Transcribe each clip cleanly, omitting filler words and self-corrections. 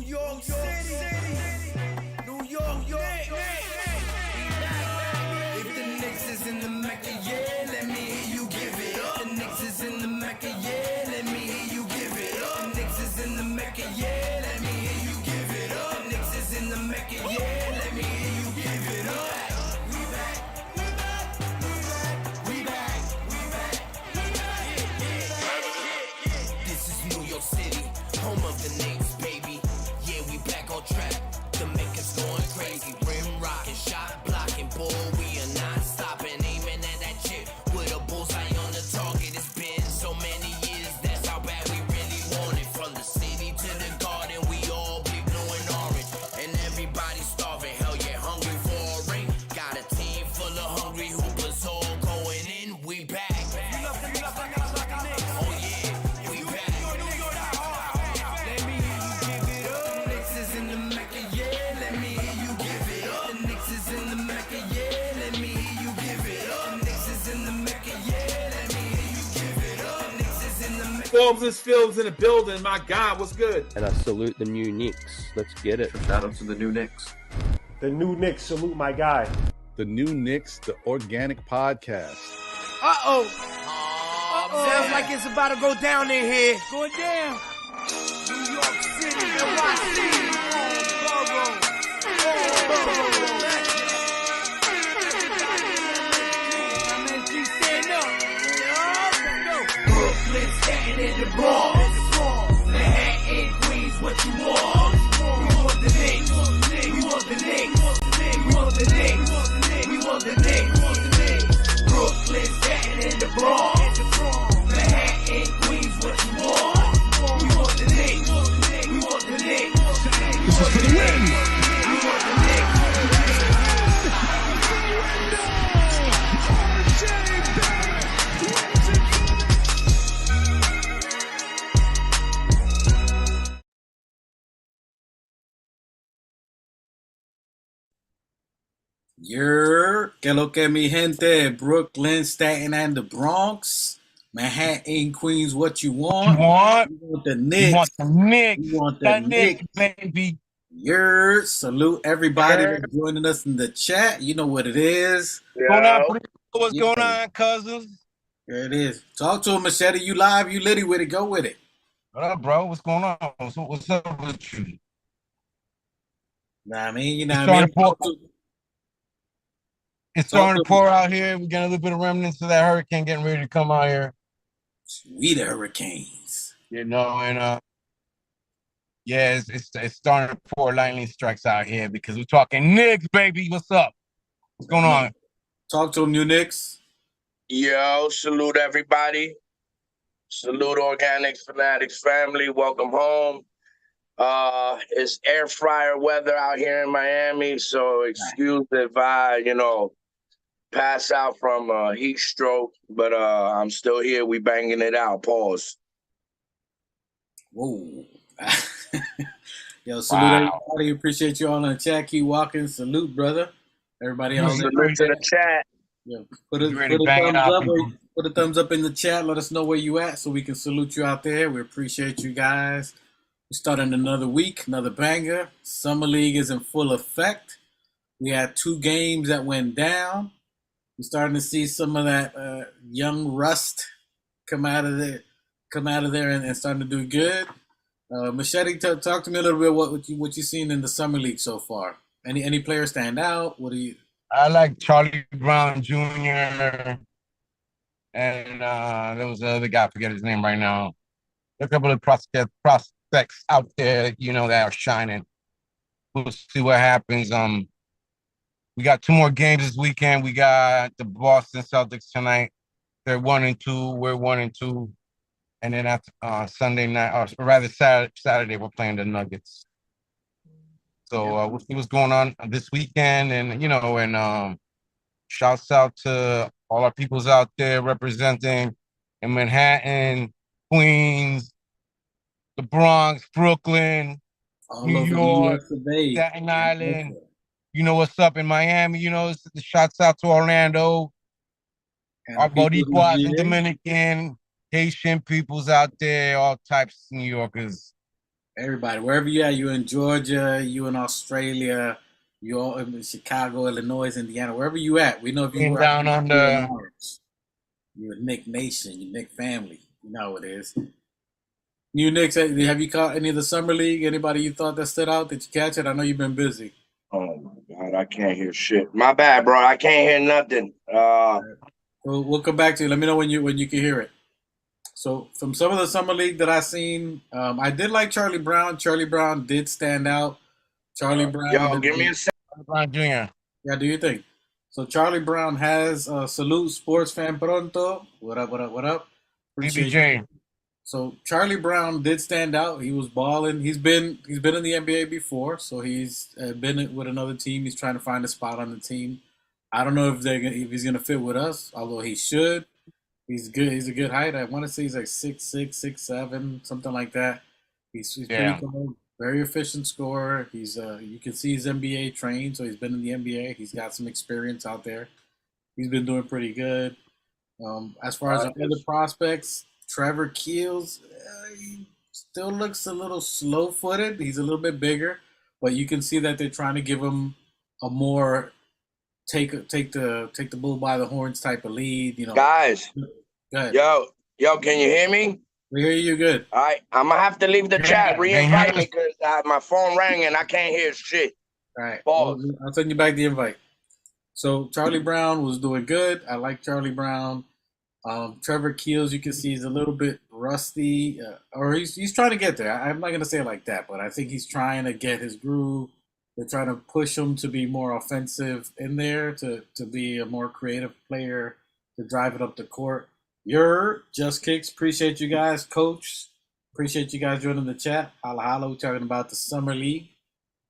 York City, New York, Knicks. If the Knicks is in the Mecca, yeah, let me hear you give it up. The Knicks is in the Mecca, yeah, let me hear you give it up. The Knicks is in the Mecca, yeah, let me hear you give it up. The Knicks is in the Mecca, yeah, let me hear you give it up. We back, we back, we back, we back, we back. This is New York City, home of the Knicks, baby. Yeah, we back on track. The Mecca's going crazy. Rim rocking, shot blocking, ball. We are not stopping, aiming at that chip with a bullseye on the target. It's been so many years. That's how bad we really want it. From the city to the garden, we all be blue and orange, and everybody starving. Hell yeah, hungry for a ring. Got a team full of hungry hoopers all going in. We back. Oh yeah, we back. Let me hear you give it up. The Knicks is in the Mecca, yeah. Let me hear you give it up. The Knicks is in the Mecca, yeah. Let me hear you give it up. The Knicks is in the Mecca, yeah. Let me hear you give it up. The Knicks is in the Mecca. Forbes and Phillips in the building. My God, what's good? And I salute the new Knicks. Let's get it. Shout out to the new Knicks. The new Knicks, salute my guy. The new Knicks, the organic podcast. Uh-oh. Sounds like it's about to go down in here. Going down. New York City, NYC. MSG stand up. Brooklyn, Staten in the Bronx. Manhattan, Queens, what you want? We want the Knicks. We want the Knicks. We want the Knicks. We want the Knicks. Brooklyn, Staten in the Bronx. Manhattan, Queens, what you want? We want the Knicks. We want the Knicks. This is for the win. We want the Knicks. Que lo que mi gente, Brooklyn, Staten, and the Bronx, Manhattan, Queens, what you want? You want? We want the Knicks. You want the Knicks? We want the The Knicks. Knicks, baby. Salute everybody that's joining us in the chat. You know what it is. What's going on, cousins? There it is. Talk to him, Machete. You live, you litty with it. Go with it. What up, bro? What's going on? What's up with you? Nah, I mean, you know what I mean? It's starting to pour out here. We got a little bit of remnants of that hurricane getting ready to come out here. We the Hurricanes. You know, and yeah, it's starting to pour lightning strikes out here because we're talking Knicks, baby. What's up? What's going on? Talk to them, new Knicks. Yo, salute everybody. Salute Organics Fanatics family. Welcome home. It's air fryer weather out here in Miami, so excuse if I, pass out from heat stroke, but I'm still here. We banging it out. Pause. Whoa. Yo, salute everybody. Appreciate you all in the chat. Keep walking. Salute, brother. Everybody else. Salute to the chat. Yeah. Put a thumbs up in the chat. Let us know where you at so we can salute you out there. We appreciate you guys. We're starting another week, another banger. Summer League is in full effect. We had 2 games that went down. We're starting to see some of that young rust come out of there and starting to do good. Machete, talk to me a little bit what you seen in the Summer League so far. Any players stand out? What do you? I like Charlie Brown Jr. and there was the other guy. I forget his name right now. A couple of prospects out there, that are shining. We'll see what happens. We got 2 more games this weekend. We got the Boston Celtics tonight. They're 1-2. We're 1-2. And then after Sunday night, or rather Saturday, we're playing the Nuggets. So we'll see what's going on this weekend. And shouts out to all our peoples out there representing in Manhattan, Queens, the Bronx, Brooklyn, New York, Staten Island. You know what's up in Miami. The shouts out to Orlando, our Boricuas and Dominican, Haitian peoples out there, all types of New Yorkers. Everybody, wherever you at, you in Georgia, you in Australia, you all in Chicago, Illinois, Indiana, wherever you at. We know if you Being were out down on you in the Orange. You a Nick Nation, you Nick family. You know how it is. You Knicks, have you caught any of the summer league? Anybody you thought that stood out? Did you catch it? I know you've been busy. Oh my God, I can't hear shit. My bad, bro. I can't hear nothing. We'll come back to you. Let me know when you can hear it. So from some of the summer league that I seen, I did like Charlie Brown. Charlie Brown did stand out. Charlie Brown Yo, did. give me a second. LeBron Jr. Yeah, do you think? So Charlie Brown has salute sports fan pronto. What up? What up? What up? Appreciate you. BBJ. So Charlie Brown did stand out. He was balling. He's been in the NBA before, so he's been with another team. He's trying to find a spot on the team. I don't know if he's gonna fit with us, although he should. He's good. He's a good height. I want to say he's like 6'6", 6'7", something like that. He's pretty Yeah. cool. Very efficient scorer. He's you can see he's NBA trained, so he's been in the NBA. He's got some experience out there. He's been doing pretty good. As far as the other prospects, Trevor Keels, he still looks a little slow-footed. He's a little bit bigger, but you can see that they're trying to give him a more take the bull by the horns type of lead. You know, Guys, go ahead. yo, can you hear me? We hear you good. All right, I'm gonna have to leave the chat. Yeah, Re-invite man. me because my phone rang and I can't hear shit. All right, Pause. I'll send you back the invite. So Charlie Brown was doing good. I like Charlie Brown. Trevor Keels, you can see he's a little bit rusty, or he's trying to get there. I'm not gonna say it like that, but I think he's trying to get his groove. They're trying to push him to be more offensive in there, to be a more creative player, to drive it up the court. You're Just Kicks. Appreciate you guys, Coach. Appreciate you guys joining the chat. Holla holla. We're talking about the summer league.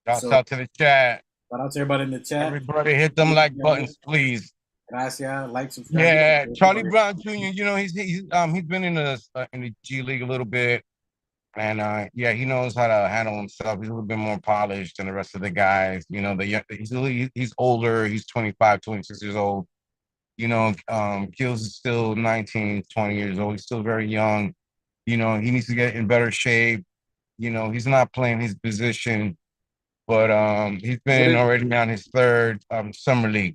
Shouts out to the chat. Shout out to everybody in the chat. Everybody hit them like buttons, please. Gracias. Like, subscribe. Yeah, Charlie Brown Jr. You know he's been in the G League a little bit, and yeah, he knows how to handle himself. He's a little bit more polished than the rest of the guys. You know, he's older. He's 25, 26 years old. You know, Kills is still 19, 20 years old. He's still very young. You know, he needs to get in better shape. You know, he's not playing his position, but he's been already on his third summer league.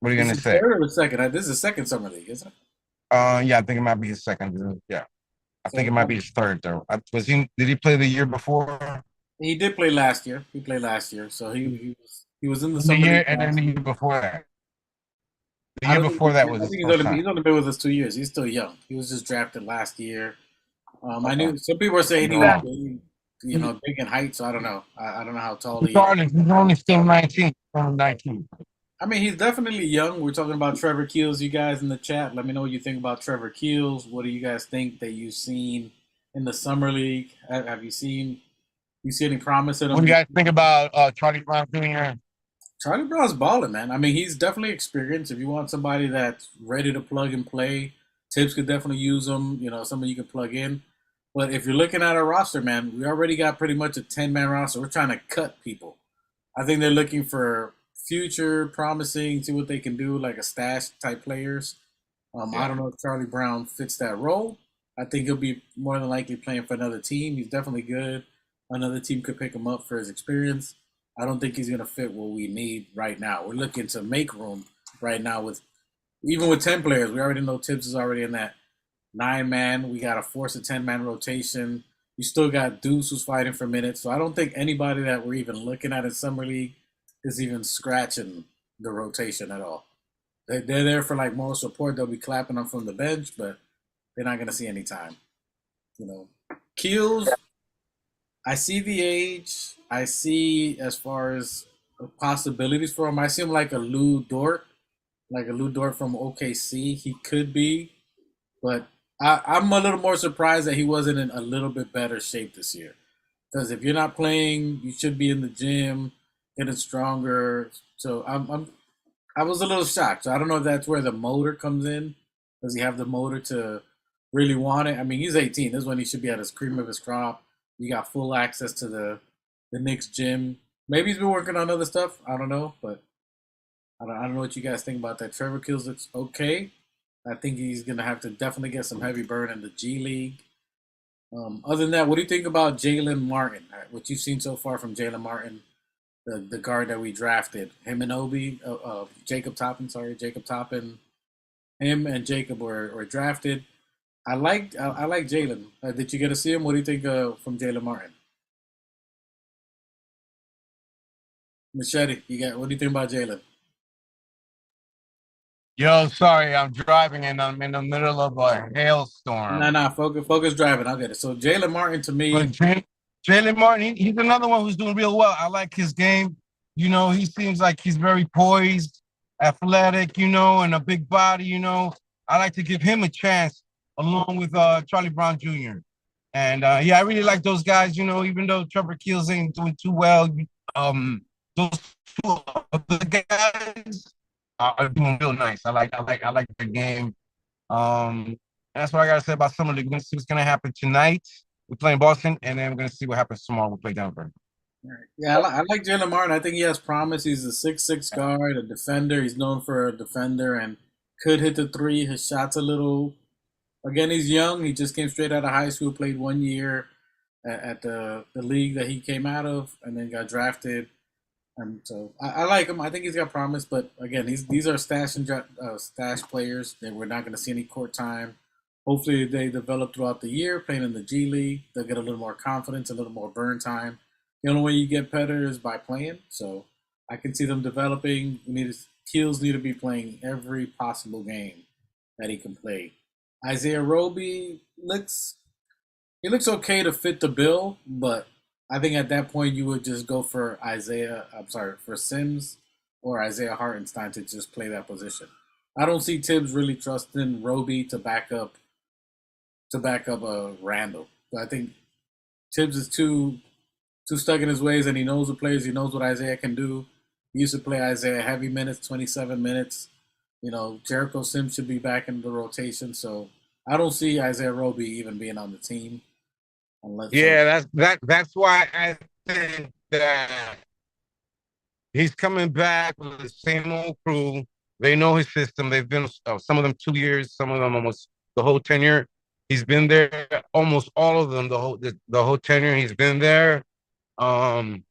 What are you gonna say? Third or second? This is the second summer league, isn't it? Yeah, I think it might be his second. Yeah, I think it might be his third though. Did he play the year before? He did play last year. He played last year, so he was in the The summer year, league. and then the year before that. The year before that was his first time. He's only been with us 2 years. He's still young. He was just drafted last year. I knew some people were saying he was big in height, so I don't know. I don't know how tall he is. He's only still 19. 19. I mean, he's definitely young. We're talking about Trevor Keels, you guys in the chat. Let me know what you think about Trevor Keels. What do you guys think that you've seen in the summer league? Have you see any promise in him? What do you guys think about Charlie Brown Jr.? Charlie Brown's balling, man. I mean, he's definitely experienced. If you want somebody that's ready to plug and play, Tibbs could definitely use him. You know, somebody you can plug in. But if you're looking at our roster, man, we already got pretty much a 10-man roster. We're trying to cut people. I think they're looking for future promising, see what they can do, like a stash type players. I don't know if Charlie Brown fits that role. I think he'll be more than likely playing for another team. He's definitely good. Another team could pick him up for his experience. I don't think he's going to fit what we need right now. We're looking to make room right now even with 10 players. We already know Tibbs is already in that 9-man. We got to force a 10-man rotation. You still got Deuce who's fighting for minutes. So I don't think anybody that we're even looking at in Summer League is even scratching the rotation at all. They're there for like moral support. They'll be clapping them from the bench, but they're not going to see any time. You know, Keels, I see the age. I see as far as possibilities for him. I see him like a Lou Dort from OKC. He could be, but I'm a little more surprised that he wasn't in a little bit better shape this year. Because if you're not playing, you should be in the gym, getting stronger. So I was a little shocked. So I don't know if that's where the motor comes in. Does he have the motor to really want it? I mean, he's 18. This is when he should be at his cream of his crop. You got full access to the Knicks gym. Maybe he's been working on other stuff. I don't know, but I don't know what you guys think about that. Trevor Keels looks okay. I think he's going to have to definitely get some heavy burn in the G League. Other than that, what do you think about Jalen Martin? What you've seen so far from Jalen Martin, the guard that we drafted, him and Obi, Jacob Toppin, Jacob Toppin, him and Jacob were drafted. I like Jalen. Did you get to see him? What do you think from Jalen Martin? Machete, what do you think about Jalen? Yo, sorry, I'm driving and I'm in the middle of a hailstorm. Nah, focus driving. I'll get it. So Jalen Martin to But me, Jalen Martin, he's another one who's doing real well. I like his game. He seems like he's very poised, athletic, and a big body, I like to give him a chance along with Charlie Brown Jr. And yeah, I really like those guys, even though Trevor Keels ain't doing too well. Those two other guys are doing real nice. I like the game. That's what I gotta say about some of the. We're gonna see what's gonna happen tonight. We're playing Boston, and then we're gonna see what happens tomorrow. We'll play Denver. yeah, I like Jalen Martin. I think he has promise. He's a 6'6" guard, a defender. He's known for a defender and could hit the three. His shot's a little. Again, he's young. He just came straight out of high school, played 1 year at the league that he came out of, and then got drafted. And so I like him. I think he's got promise. But again, these are stash players. We're not going to see any court time. Hopefully, they develop throughout the year, playing in the G League. They'll get a little more confidence, a little more burn time. The only way you get better is by playing. So I can see them developing. Keels need to be playing every possible game that he can play. Isaiah Roby looks okay to fit the bill, but I think at that point you would just go for for Sims or Isaiah Hartenstein to just play that position. I don't see Tibbs really trusting Roby to back up Randall. So I think Tibbs is too stuck in his ways, and he knows the players. He knows what Isaiah can do. He used to play Isaiah heavy minutes, 27 minutes. Jericho Sims should be back in the rotation. So I don't see Isaiah Roby even being on the team. Yeah, that's why I think that he's coming back with the same old crew. They know his system. They've been some of them 2 years, some of them almost the whole tenure. He's been there almost all of them the whole tenure. He's been there. We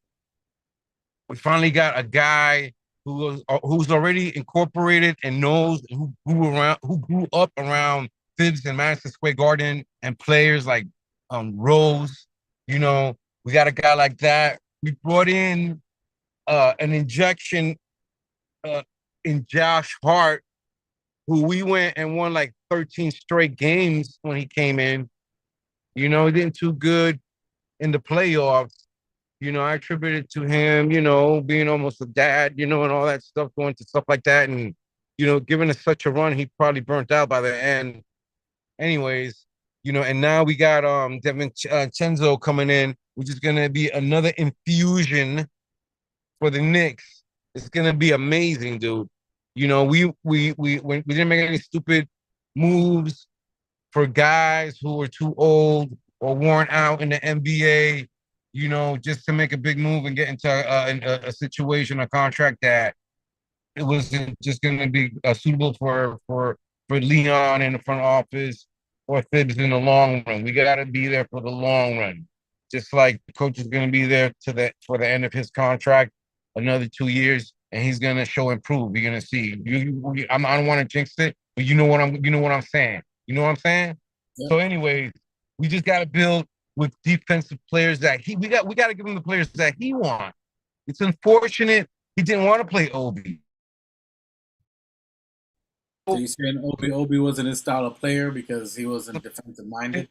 finally got a guy who's already incorporated and knows who grew up around Thibs and Madison Square Garden and players like Rose. We got a guy like that. We brought in an injection in Josh Hart, who we went and won like 13 straight games when he came in. He didn't too good in the playoffs. I attribute it to him, being almost a dad, and all that stuff, going to stuff like that. And, given us such a run, he probably burnt out by the end. Anyways, and now we got Devin Chenzo coming in, which is going to be another infusion for the Knicks. It's going to be amazing, dude. We didn't make any stupid moves for guys who were too old or worn out in the NBA, just to make a big move and get into a situation, a contract that it wasn't just going to be suitable for Leon in the front office or Thibs in the long run. We got to be there for the long run. Just like the coach is going to be there for the end of his contract, another 2 years, and he's going to show improve. You're going to see. I don't want to jinx it, but you know what I'm saying. You know what I'm saying? Yeah. So, anyways, we just got to build with defensive players that we got to give him the players that he wants. It's unfortunate he didn't want to play Obi. So you saying Obi wasn't his style of player because he wasn't defensive minded?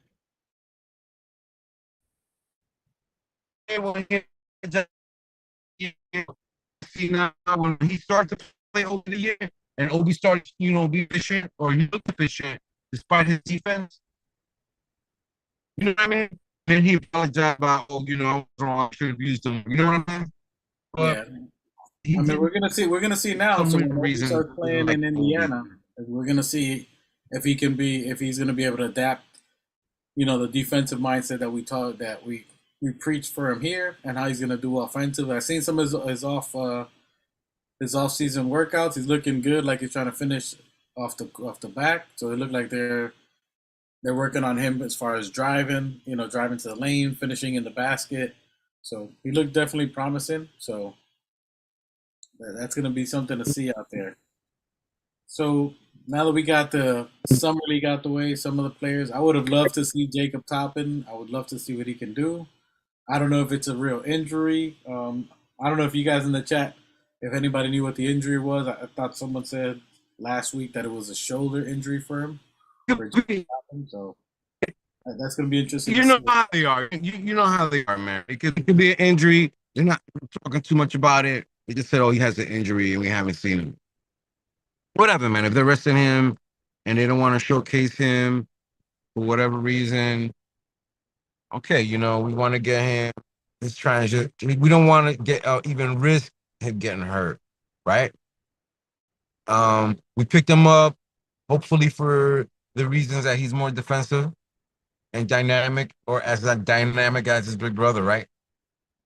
See now when he started to play over the year and Obi started, be efficient or he looked efficient despite his defense. You know what I mean? Then he apologized about, I was wrong, I should have used him. You know what I mean? But yeah. We're gonna see now. So when Obi starts playing in Indiana, we're gonna see if he's gonna be able to adapt, the defensive mindset that we preach for him here, and how he's gonna do offensive. I've seen some of his off-season workouts. He's looking good, like he's trying to finish off the back. So it looked like they're they're working on him as far as driving, driving to the lane, finishing in the basket. So he looked definitely promising. So that's going to be something to see out there. So now that we got the summer league out the way, some of the players, I would have loved to see Jacob Toppin. I would love to see what he can do. I don't know if it's a real injury. I don't know if you guys in the chat, if anybody knew what the injury was. I thought someone said last week that it was a shoulder injury for him. So that's going to be interesting. You know how they are. You know how they are, man. It could be an injury. They're not talking too much about it. They just said, "Oh, he has an injury, and we haven't seen him." Whatever, man. If they're resting him and they don't want to showcase him for whatever reason, okay, we want to get him. Let's try and we don't want to get even risk him getting hurt, right? We picked him up, hopefully for the reasons that he's more defensive and dynamic, or as dynamic as his big brother, right?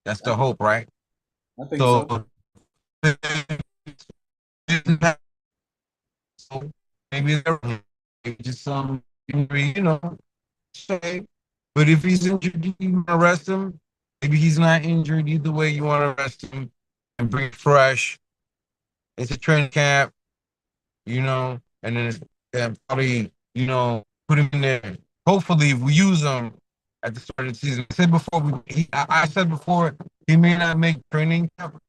That's the hope, right? I think so. Maybe just some injury, say. But if he's injured, you want to arrest him. Maybe he's not injured. Either way, you want to arrest him and bring it fresh. It's a training camp, and then probably, put him in there. Hopefully, if we use him at the start of the season. I said before, he may not make training camp,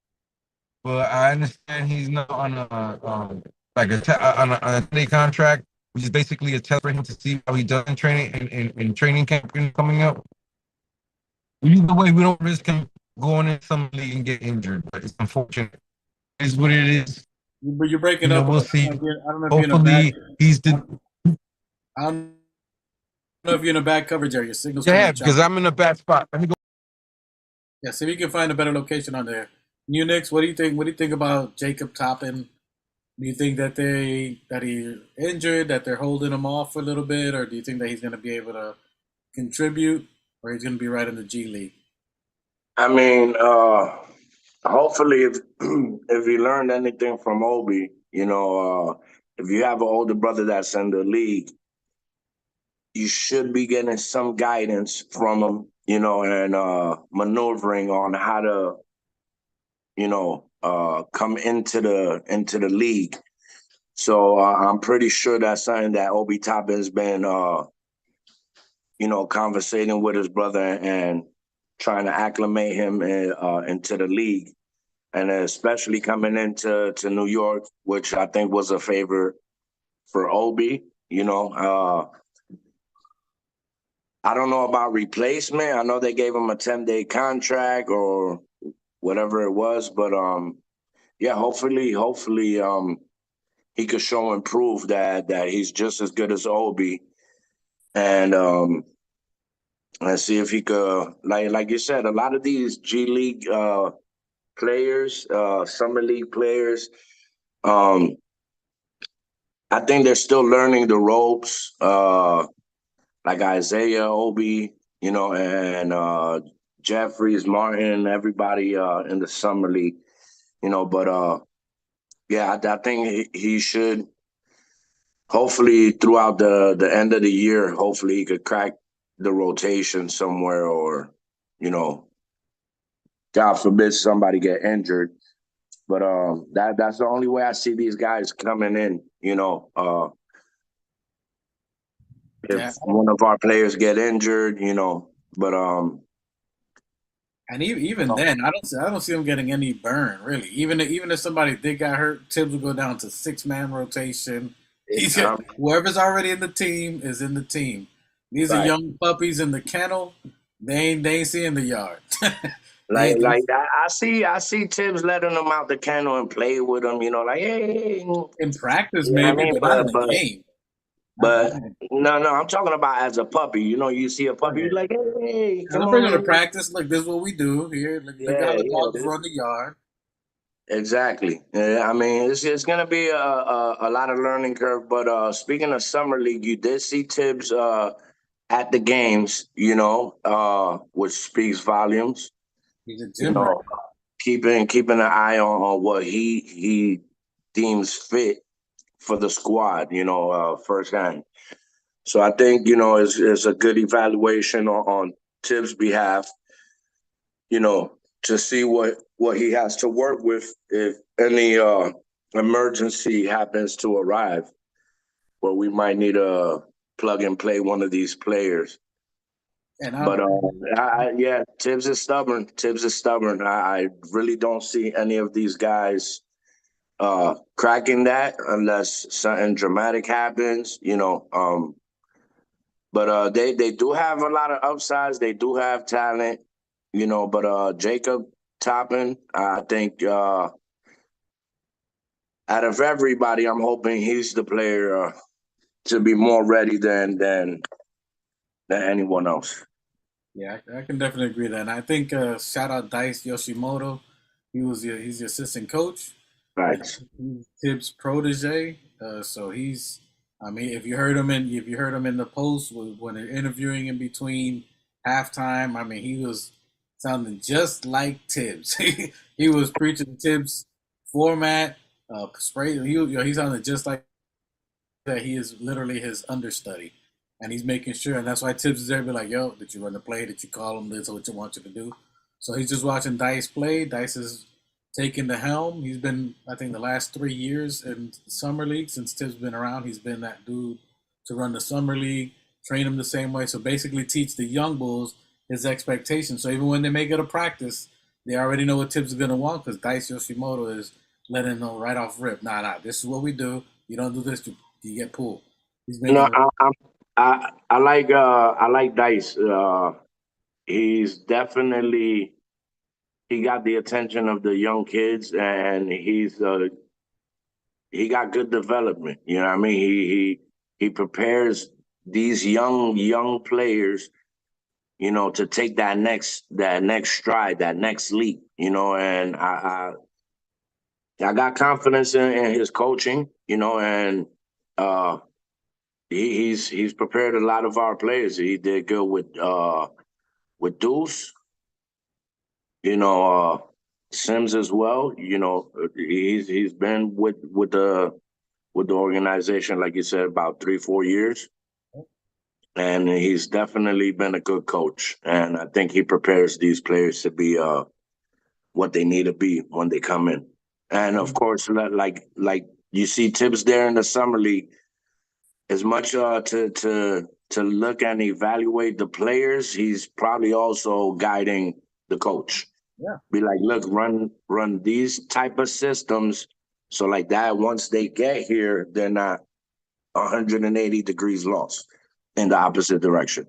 but I understand he's not on on a day contract, which is basically a test for him to see how he does in training camp coming up. Either way, we don't risk him going in some league and get injured, but it's unfortunate. It's what it is. But you're breaking up. We'll see. I don't know if Hopefully, he's the. I don't know if you're in a bad coverage area. Your signal's Yeah, because I'm in a bad spot. Let me go. Yeah, see if you can find a better location on there. New Knicks, what do you think? What do you think about Jacob Toppin? Do you think that he's injured, that they're holding him off for a little bit, or do you think that he's going to be able to contribute, or he's going to be right in the G League? I mean, hopefully, if he learned anything from Obi, if you have an older brother that's in the league, you should be getting some guidance from him, and maneuvering on how to, come into the league. So I'm pretty sure that's something that Obi Toppin has been, conversating with his brother and trying to acclimate him into the league, and especially coming into New York, which I think was a favor for Obi. I don't know about replacement. I know they gave him a 10-day contract or whatever it was, but yeah, hopefully, he could show and prove that he's just as good as Obi, and see if he could, like you said, a lot of these G League players, summer league players, I think they're still learning the ropes. Like Isaiah, Obi, and Jeffries, Martin, everybody in the summer league, but yeah, I think he should, hopefully throughout the end of the year, hopefully he could crack the rotation somewhere, or, God forbid somebody get injured. But that's the only way I see these guys coming in, if one of our players get injured, but and even then, I don't see him getting any burn really. Even if somebody did get hurt, Tibbs will go down to 6-man rotation. Whoever's already in the team is in the team. These are young puppies in the kennel. They ain't seeing the yard. Like I see Tibbs letting them out the kennel and play with them, like, hey. In practice, maybe, but not in the game. But no, I'm talking about as a puppy. You see a puppy, you're like, hey, come on. Bring them to practice. Like, this is what we do here. Look how the dogs run the yard. Exactly. I mean, it's going to be a lot of learning curve. But speaking of summer league, you did see Tibbs at the games, which speaks volumes. He's a gym rat. Keeping an eye on what he deems fit for the squad, firsthand. So I think, you know, is a good evaluation on Tibbs' behalf, you know, to see what he has to work with if any emergency happens to arrive, where we might need to plug and play one of these players. And But yeah, Tibbs is stubborn. Tibbs is stubborn. I really don't see any of these guys cracking that unless something dramatic happens, you know. But they do have a lot of upsides. They do have talent, you know. But Jacob Toppin, I think out of everybody, I'm hoping he's the player to be more ready than anyone else. yeah, I can definitely agree with that. And I think shout out Dice Yoshimoto. He's the assistant coach. Right. He's Tibbs' protege. So he's, I mean, if you heard him in the post when they're interviewing in between halftime, I mean, he was sounding just like Tibbs. He was preaching Tibbs' format. Spray. He sounded just like that. He is literally his understudy, and he's making sure. And that's why Tibbs is there, be like, "Yo, did you run the play? Did you call him? This is what you want you to do." So he's just watching Dice play. Dice is taking the helm. He's been, I think, the last 3 years in summer league since Tibbs been around. He's been that dude to run the summer league, train them the same way. So basically, teach the young bulls his expectations. So even when they make it a practice, they already know what Tibbs is gonna want because Dice Yoshimoto is letting them know right off rip. Nah. This is what we do. You don't do this, you get pulled. He's You know, making. I like Dice. He's definitely he got the attention of the young kids, and he got good development. You know what I mean? He prepares these young players, you know, to take that next stride, that next leap. You know, and I got confidence in his coaching. You know, and he's prepared a lot of our players. He did good with Deuce. You know, Sims as well. You know, he's been with the organization, like you said, about 3-4 years, and he's definitely been a good coach. And I think he prepares these players to be what they need to be when they come in. And of course, like you see Tibbs there in the summer league, as much to look and evaluate the players, he's probably also guiding the coach. Yeah. Be like, look, run these type of systems, so like that once they get here, they're not 180 degrees lost in the opposite direction.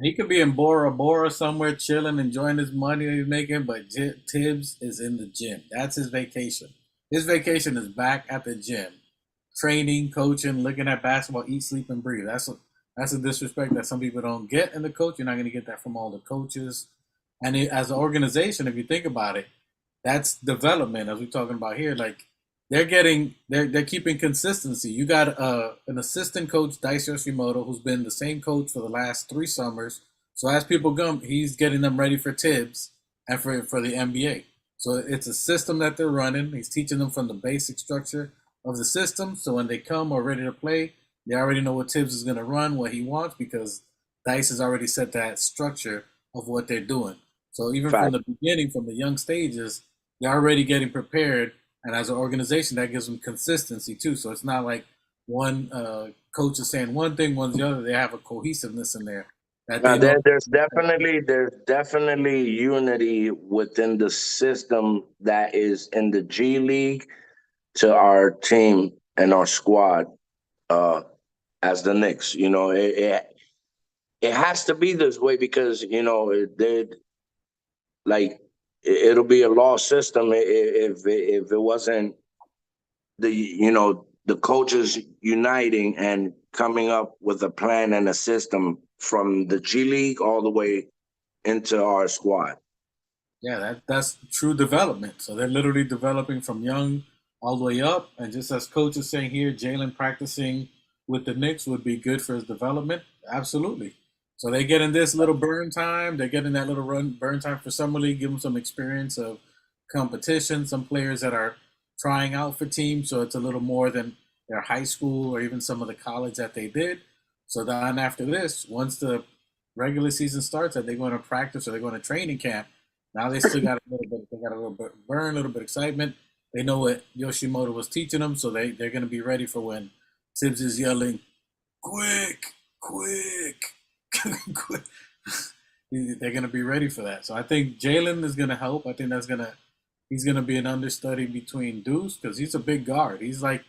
He could be in Bora Bora somewhere chilling, enjoying his money he's making, but Tibbs is in the gym. That's his vacation. His vacation is back at the gym, training, coaching, looking at basketball, eat, sleep, and breathe. That's a disrespect that some people don't get in the coach. You're not going to get that from all the coaches. And as an organization, if you think about it, that's development, as we're talking about here. Like they're keeping consistency. You got an assistant coach, Dice Yoshimoto, who's been the same coach for the last 3 summers. So as people come, he's getting them ready for Tibbs and for the NBA. So it's a system that they're running. He's teaching them from the basic structure of the system. So when they come or ready to play, they already know what Tibbs is going to run, what he wants, because Dice has already set that structure of what they're doing. So even from the beginning, from the young stages, they're already getting prepared. And as an organization, that gives them consistency too. So it's not like one coach is saying one thing, one's the other. They have a cohesiveness in there. There's definitely unity within the system that is in the G League to our team and our squad as the Knicks. You know, it has to be this way because, you know, it'll be a lost system if it wasn't the coaches uniting and coming up with a plan and a system from the G League all the way into our squad. Yeah, that's true development. So they're literally developing from young all the way up. And just as coach is saying here, Jalen practicing with the Knicks would be good for his development. Absolutely. So they're getting this little burn time. They're getting that little burn time for summer league, give them some experience of competition, some players that are trying out for teams. So it's a little more than their high school or even some of the college that they did. So then after this, once the regular season starts, are they going to practice or they're going to training camp? Now they still got a little bit. They got a little bit burn, a little bit excitement. They know what Yoshimoto was teaching them, so they're going to be ready for when Tibbs is yelling, "Quick, quick, quick." They're going to be ready for that. So I think Jalen is going to help. I think he's going to be an understudy between Deuce because he's a big guard. He's like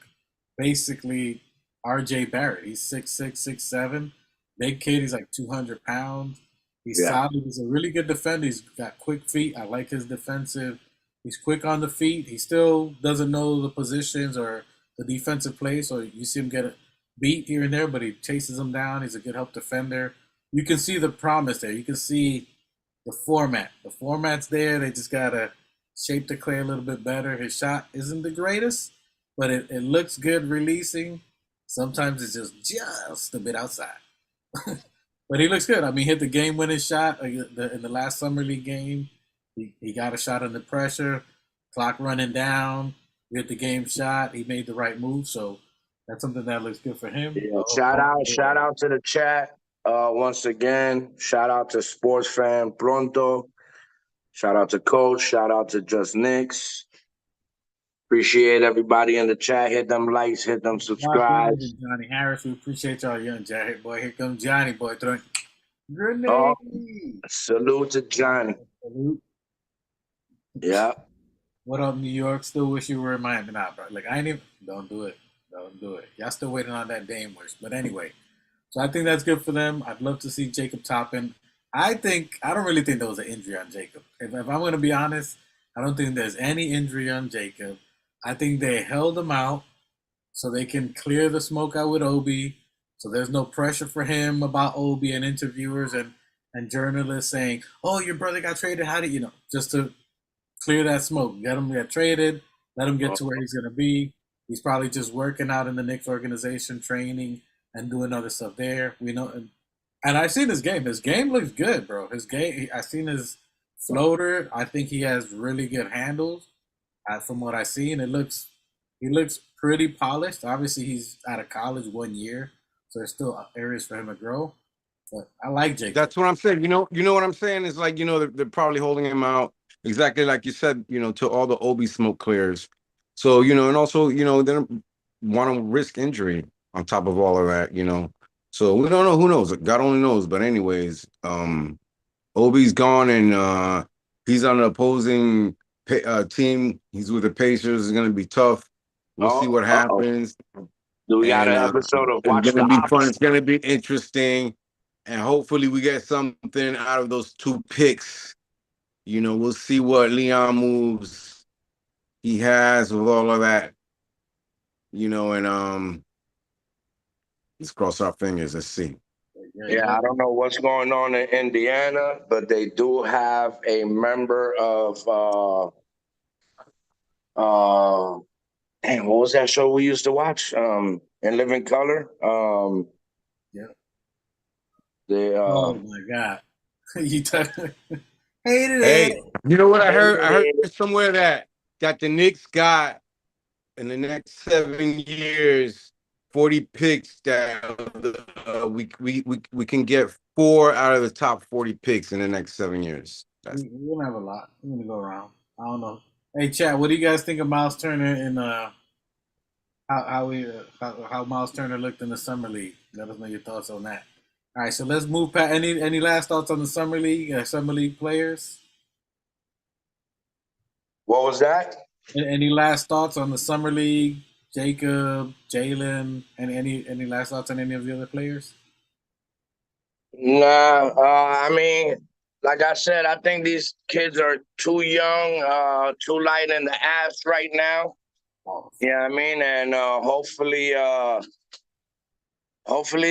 basically R.J. Barrett. He's 6'6", 6'7". Big kid. He's like 200 pounds. He's solid. He's a really good defender. He's got quick feet. I like his defensive. He's quick on the feet. He still doesn't know the positions or the defensive play, so you see him get a beat here and there, but he chases them down. He's a good help defender. You can see the promise there. You can see the format. The format's there. They just got to shape the clay a little bit better. His shot isn't the greatest, but it looks good releasing. Sometimes it's just a bit outside. But he looks good. I mean, hit the game-winning shot in the last Summer League game. He got a shot under pressure, clock running down, hit the game shot. He made the right move, so that's something that looks good for him. Yeah, shout out to the chat. Once again, shout out to Sports Fan Pronto. Shout out to Coach. Shout out to Just Knicks. Appreciate everybody in the chat. Hit them likes, hit them subscribes. Johnny Harris, we appreciate y'all, young Jack boy. Here comes Johnny boy throwing grenade. Oh, salute to Johnny. Salute. Yeah. What up, New York? Still wish you were in Miami. Nah, bro. Like, I ain't even. Don't do it. Don't do it. Y'all still waiting on that Dame wish. But anyway, so I think that's good for them. I'd love to see Jacob Toppin. I don't really think there was an injury on Jacob. If I'm going to be honest, I don't think there's any injury on Jacob. I think they held him out so they can clear the smoke out with Obi. So there's no pressure for him about Obi and interviewers and journalists saying, "Oh, your brother got traded. How did you know?" Just to clear that smoke, get him get traded, let him get to where he's going to be. He's probably just working out in the Knicks organization, training and doing other stuff there. We know, and I've seen his game. His game looks good, bro. His game, I've seen his floater. I think he has really good handles. From what I've seen, he looks pretty polished. Obviously, he's out of college 1 year, so there's still areas for him to grow. But I like Jake. That's what I'm saying. You know what I'm saying is like, they're probably holding him out exactly like you said, till all the Obi smoke clears. So, and also, they don't want to risk injury on top of all of that, So we don't know. Who knows? God only knows. But anyways, Obi's gone and he's on an opposing team. He's with the Pacers. It's going to be tough. We'll see what happens. Do we got an episode of Watch It's the going to be Ops? fun. It's going to be interesting. And hopefully we get something out of those 2 picks. We'll see what Leon moves he has with all of that. And let's cross our fingers. Let's see. Yeah, I don't know what's going on in Indiana, but they do have a member of what was that show we used to watch? In Living Color. Yeah. Oh my God. You hated Hey, it. you know what I heard? I heard somewhere that the Knicks got in the next 7 years 40 picks that we can get 4 out of the top 40 picks in the next 7 years. We're gonna have a lot. We're gonna go around. I don't know. Hey, chat. What do you guys think of Miles Turner and how Miles Turner looked in the summer league? Let us know your thoughts on that. All right, so let's move past. Any last thoughts on the summer league players? What was that? Any last thoughts on the summer league? Jacob, Jalen, and any last thoughts on any of the other players? Nah, I mean, like I said, I think these kids are too young, too light in the ass right now. Yeah, I mean, and hopefully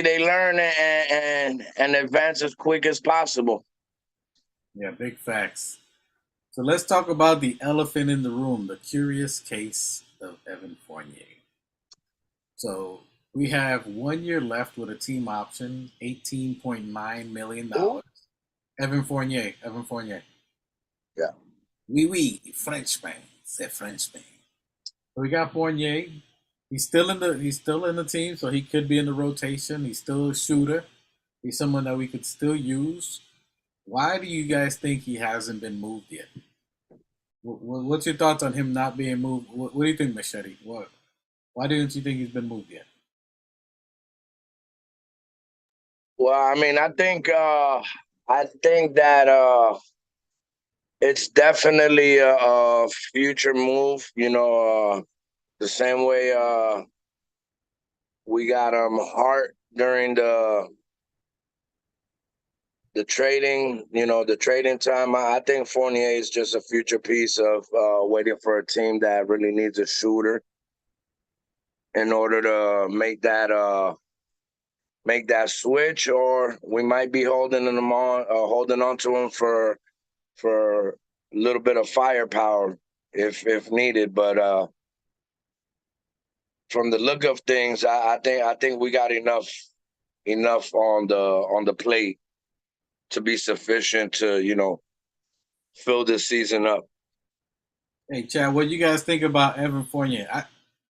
they learn and advance as quick as possible. Yeah, big facts. So let's talk about the elephant in the room, the curious case of Evan Fournier. So we have 1 year left with a team option, $18.9 million. Ooh. Evan Fournier. Yeah. Oui, Frenchman. C'est Frenchman. So we got Fournier. He's still in the team, so he could be in the rotation. He's still a shooter. He's someone that we could still use. Why do you guys think he hasn't been moved yet? What's your thoughts on him not being moved? What do you think, Machete? Why didn't you think he's been moved yet? Well, I mean, I think that it's definitely a future move. The same way we got Hart during the trading, the trading time. I think Fournier is just a future piece of waiting for a team that really needs a shooter in order to make that switch, or we might be holding on to him for a little bit of firepower if needed. But from the look of things, I think we got enough on the plate to be sufficient to fill this season up. Hey, Chad, what do you guys think about Evan Fournier?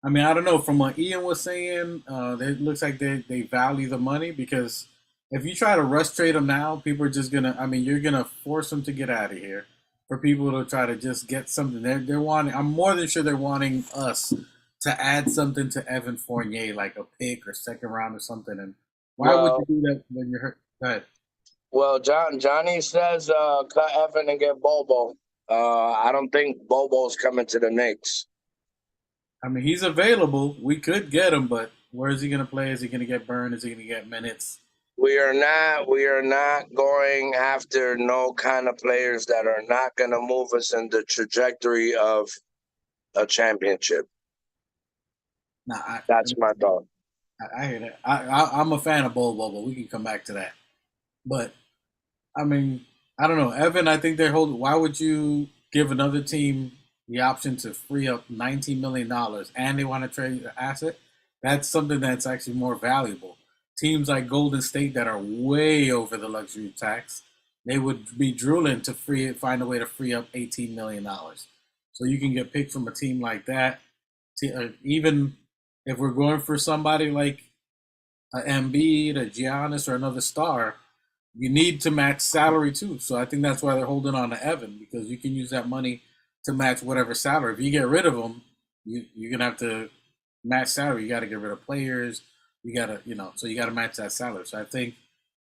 I mean, I don't know. From what Ian was saying, it looks like they value the money because if you try to rush trade him now, people are just gonna. I mean, you're gonna force him to get out of here for people to try to just get something. They're wanting. I'm more than sure they're wanting us to add something to Evan Fournier, like a pick or second round or something. And why would you Well, do that when you're hurt? Go ahead. well, Johnny says cut Evan and get Bobo. I don't think Bobo's coming to the Knicks. I mean, he's available. We could get him, but where is he going to play? Is he going to get burned? Is he going to get minutes? We are not going after no kind of players that are not going to move us in the trajectory of a championship. Nah, That's my thought. I hear that. I'm a fan of Bol Bol, but we can come back to that. But I mean, I don't know, Evan. I think they're holding. Why would you give another team the option to free up $19 million and they want to trade the asset? That's something that's actually more valuable. Teams like Golden State that are way over the luxury tax, they would be drooling to find a way to free up $18 million. So you can get picked from a team like that. Even if we're going for somebody like Embiid, a Giannis, or another star, you need to match salary too. So I think that's why they're holding on to Evan because you can use that money to match whatever salary. If you get rid of him, you're gonna have to match salary. You got to get rid of players. You got to, so you got to match that salary. So I think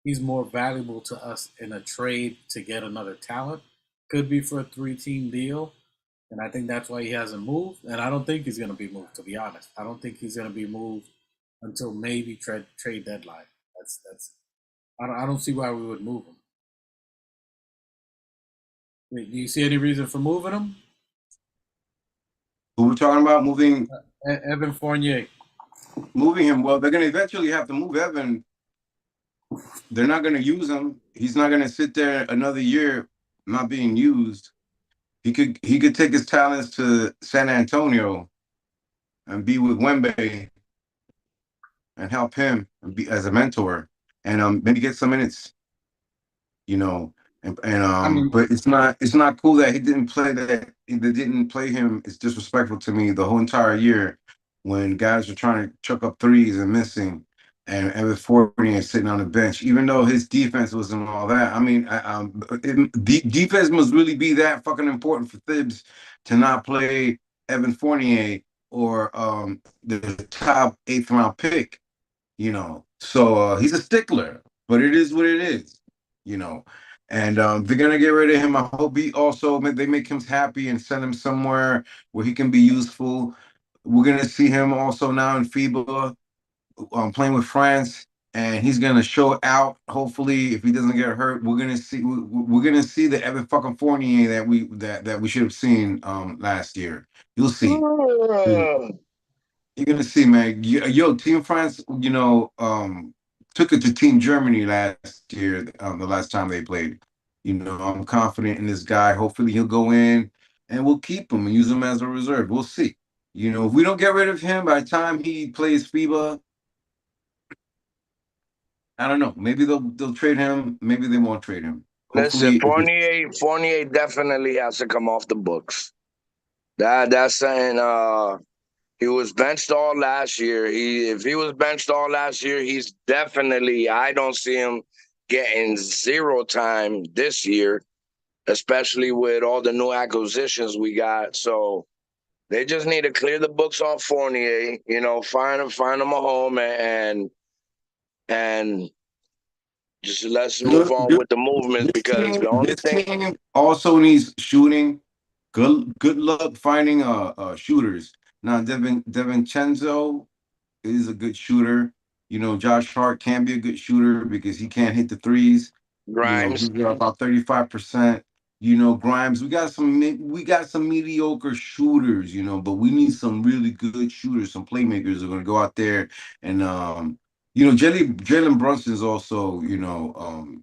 he's more valuable to us in a trade to get another talent. Could be for a 3-team deal, and I think that's why he hasn't moved. And I don't think he's going to be moved. To be honest, I don't think he's going to be moved until maybe trade deadline. That's I don't see why we would move him. Do you see any reason for moving him? Who we're talking about moving Evan Fournier. moving him? Well, they're going to eventually have to move Evan. They're not going to use him. He's not going to sit there another year not being used. He could take his talents to San Antonio and be with Wemby and help him and be as a mentor and maybe get some minutes, you know. I mean, But it's not cool that he didn't play that they didn't play him. It's disrespectful to me the whole entire year when guys are trying to chuck up threes and missing, and Evan Fournier is sitting on the bench, even though his defense wasn't all that. I mean, defense must really be that fucking important for Thibs to not play Evan Fournier or the top 8th round pick, So he's a stickler, but it is what it is, you know. And they're gonna get rid of him. I hope they make him happy and send him somewhere where he can be useful. We're gonna see him also now in FIBA, playing with France, and he's gonna show out. Hopefully, if he doesn't get hurt, we're gonna see the Evan fucking Fournier that we should have seen last year. You'll see. You're gonna see, man. Yo, Team France, took it to Team Germany last year, the last time they played. I'm confident in this guy. Hopefully, he'll go in, and we'll keep him and use him as a reserve. We'll see. If we don't get rid of him by the time he plays FIBA, I don't know. Maybe they'll trade him. Maybe they won't trade him. Listen, Hopefully, Fournier definitely has to come off the books. That's something He was benched all last year. If he was benched all last year, he's definitely. I don't see him getting zero time this year, especially with all the new acquisitions we got. So they just need to clear the books on Fournier. You know, find him a home, and just let's move on with the movements because the only This thing. team also needs shooting. Good luck finding shooters. Now DiVincenzo is a good shooter. You know, Josh Hart can be a good shooter because he can't hit the threes. You know, Grimes. he's got about 35%. You know, Grimes, we got some mediocre shooters, you know, but we need some really good shooters, some playmakers who are gonna go out there and you know, Jalen Brunson is also, you know,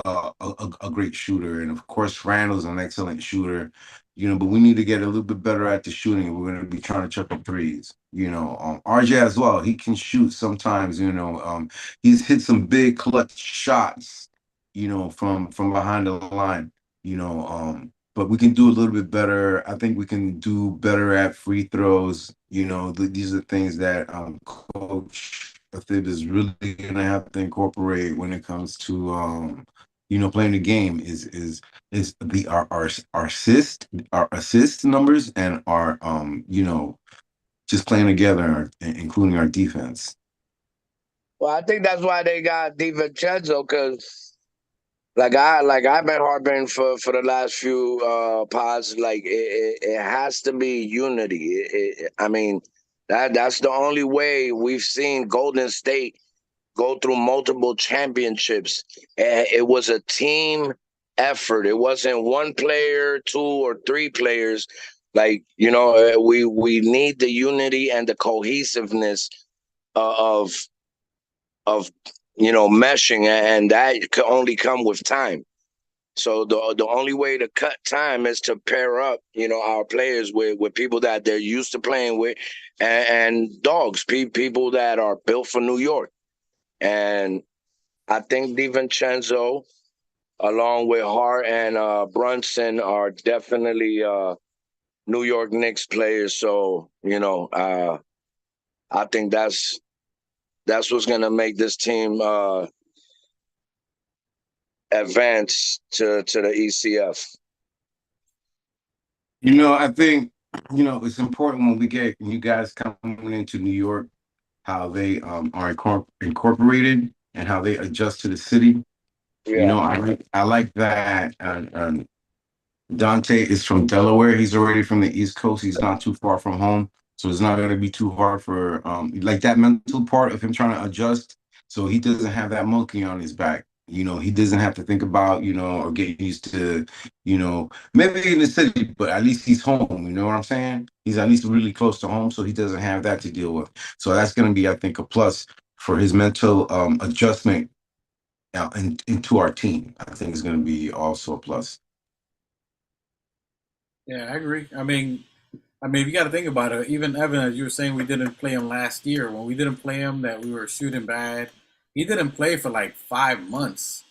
a great shooter, and of course Randall's an excellent shooter, you know. But we need to get a little bit better at the shooting. If we're going to be trying to chuck up threes, you know. RJ as well, he can shoot sometimes, you know. He's hit some big clutch shots, you know, from behind the line, you know. But we can do a little bit better. I think we can do better at free throws. You know, these are things that Coach Athib is really gonna have to incorporate when it comes to you know, playing the game is the our assist numbers and our you know, just playing together, including our defense. Well, I think that's why they got DiVincenzo because I've been harping for the last few pods. Like it has to be unity. I mean, that's the only way we've seen Golden State go through multiple championships. It was a team effort. It wasn't one player, two or three players. Like, you know, we need the unity and the cohesiveness of of you know, meshing, and that could only come with time. So the only way to cut time is to pair up, you know, our players with people that they're used to playing with, and dogs, people that are built for New York. And I think DiVincenzo, along with Hart and Brunson, are definitely New York Knicks players. So you know, I think that's what's gonna make this team advance to the ECF. You know, I think, you know, it's important when we get you guys coming into New York, how they are incorporated and how they adjust to the city. You Yeah. know, I like that. Dante is from Delaware. He's already from the East Coast. He's not too far from home. So it's not going to be too hard for like that mental part of him trying to adjust. So he doesn't have that monkey on his back. You know, he doesn't have to think about, you know, or get used to, you know, maybe in the city, but at least he's home. You know what I'm saying? He's at least really close to home, so he doesn't have that to deal with. So that's going to be, I think, a plus for his mental adjustment into our team. I think is going to be also a plus. Yeah, I agree. I mean, you got to think about it. Even Evan, as you were saying, we didn't play him last year. When we didn't play him, that we were shooting bad. He didn't play for like 5 months.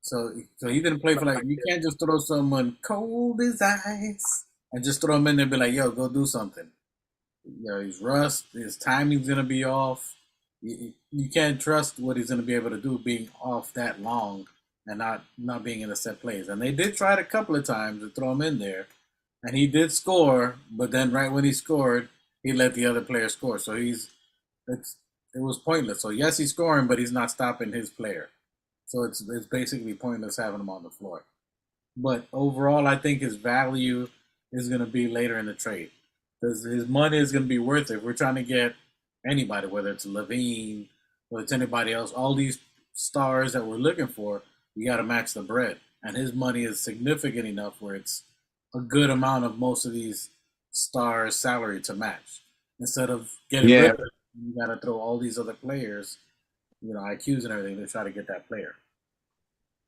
So he didn't play for like. You can't just throw someone cold as ice and just throw him in there and be like, "Yo, go do something." You know, he's rust. His timing's gonna be off. You can't trust what he's gonna be able to do being off that long and not being in the set plays. And they did try it a couple of times to throw him in there, and he did score. But then right when he scored, he let the other player score. So it was pointless. So yes, he's scoring, but he's not stopping his player. So it's basically pointless having him on the floor. But overall, I think his value is going to be later in the trade because his money is going to be worth it. If we're trying to get anybody, whether it's Levine, whether it's anybody else, all these stars that we're looking for, you got to match the bread. And his money is significant enough where it's a good amount of most of these stars' salary to match. Instead of getting rid Yeah, of it, you got to throw all these other players, you know, IQs and everything to try to get that player.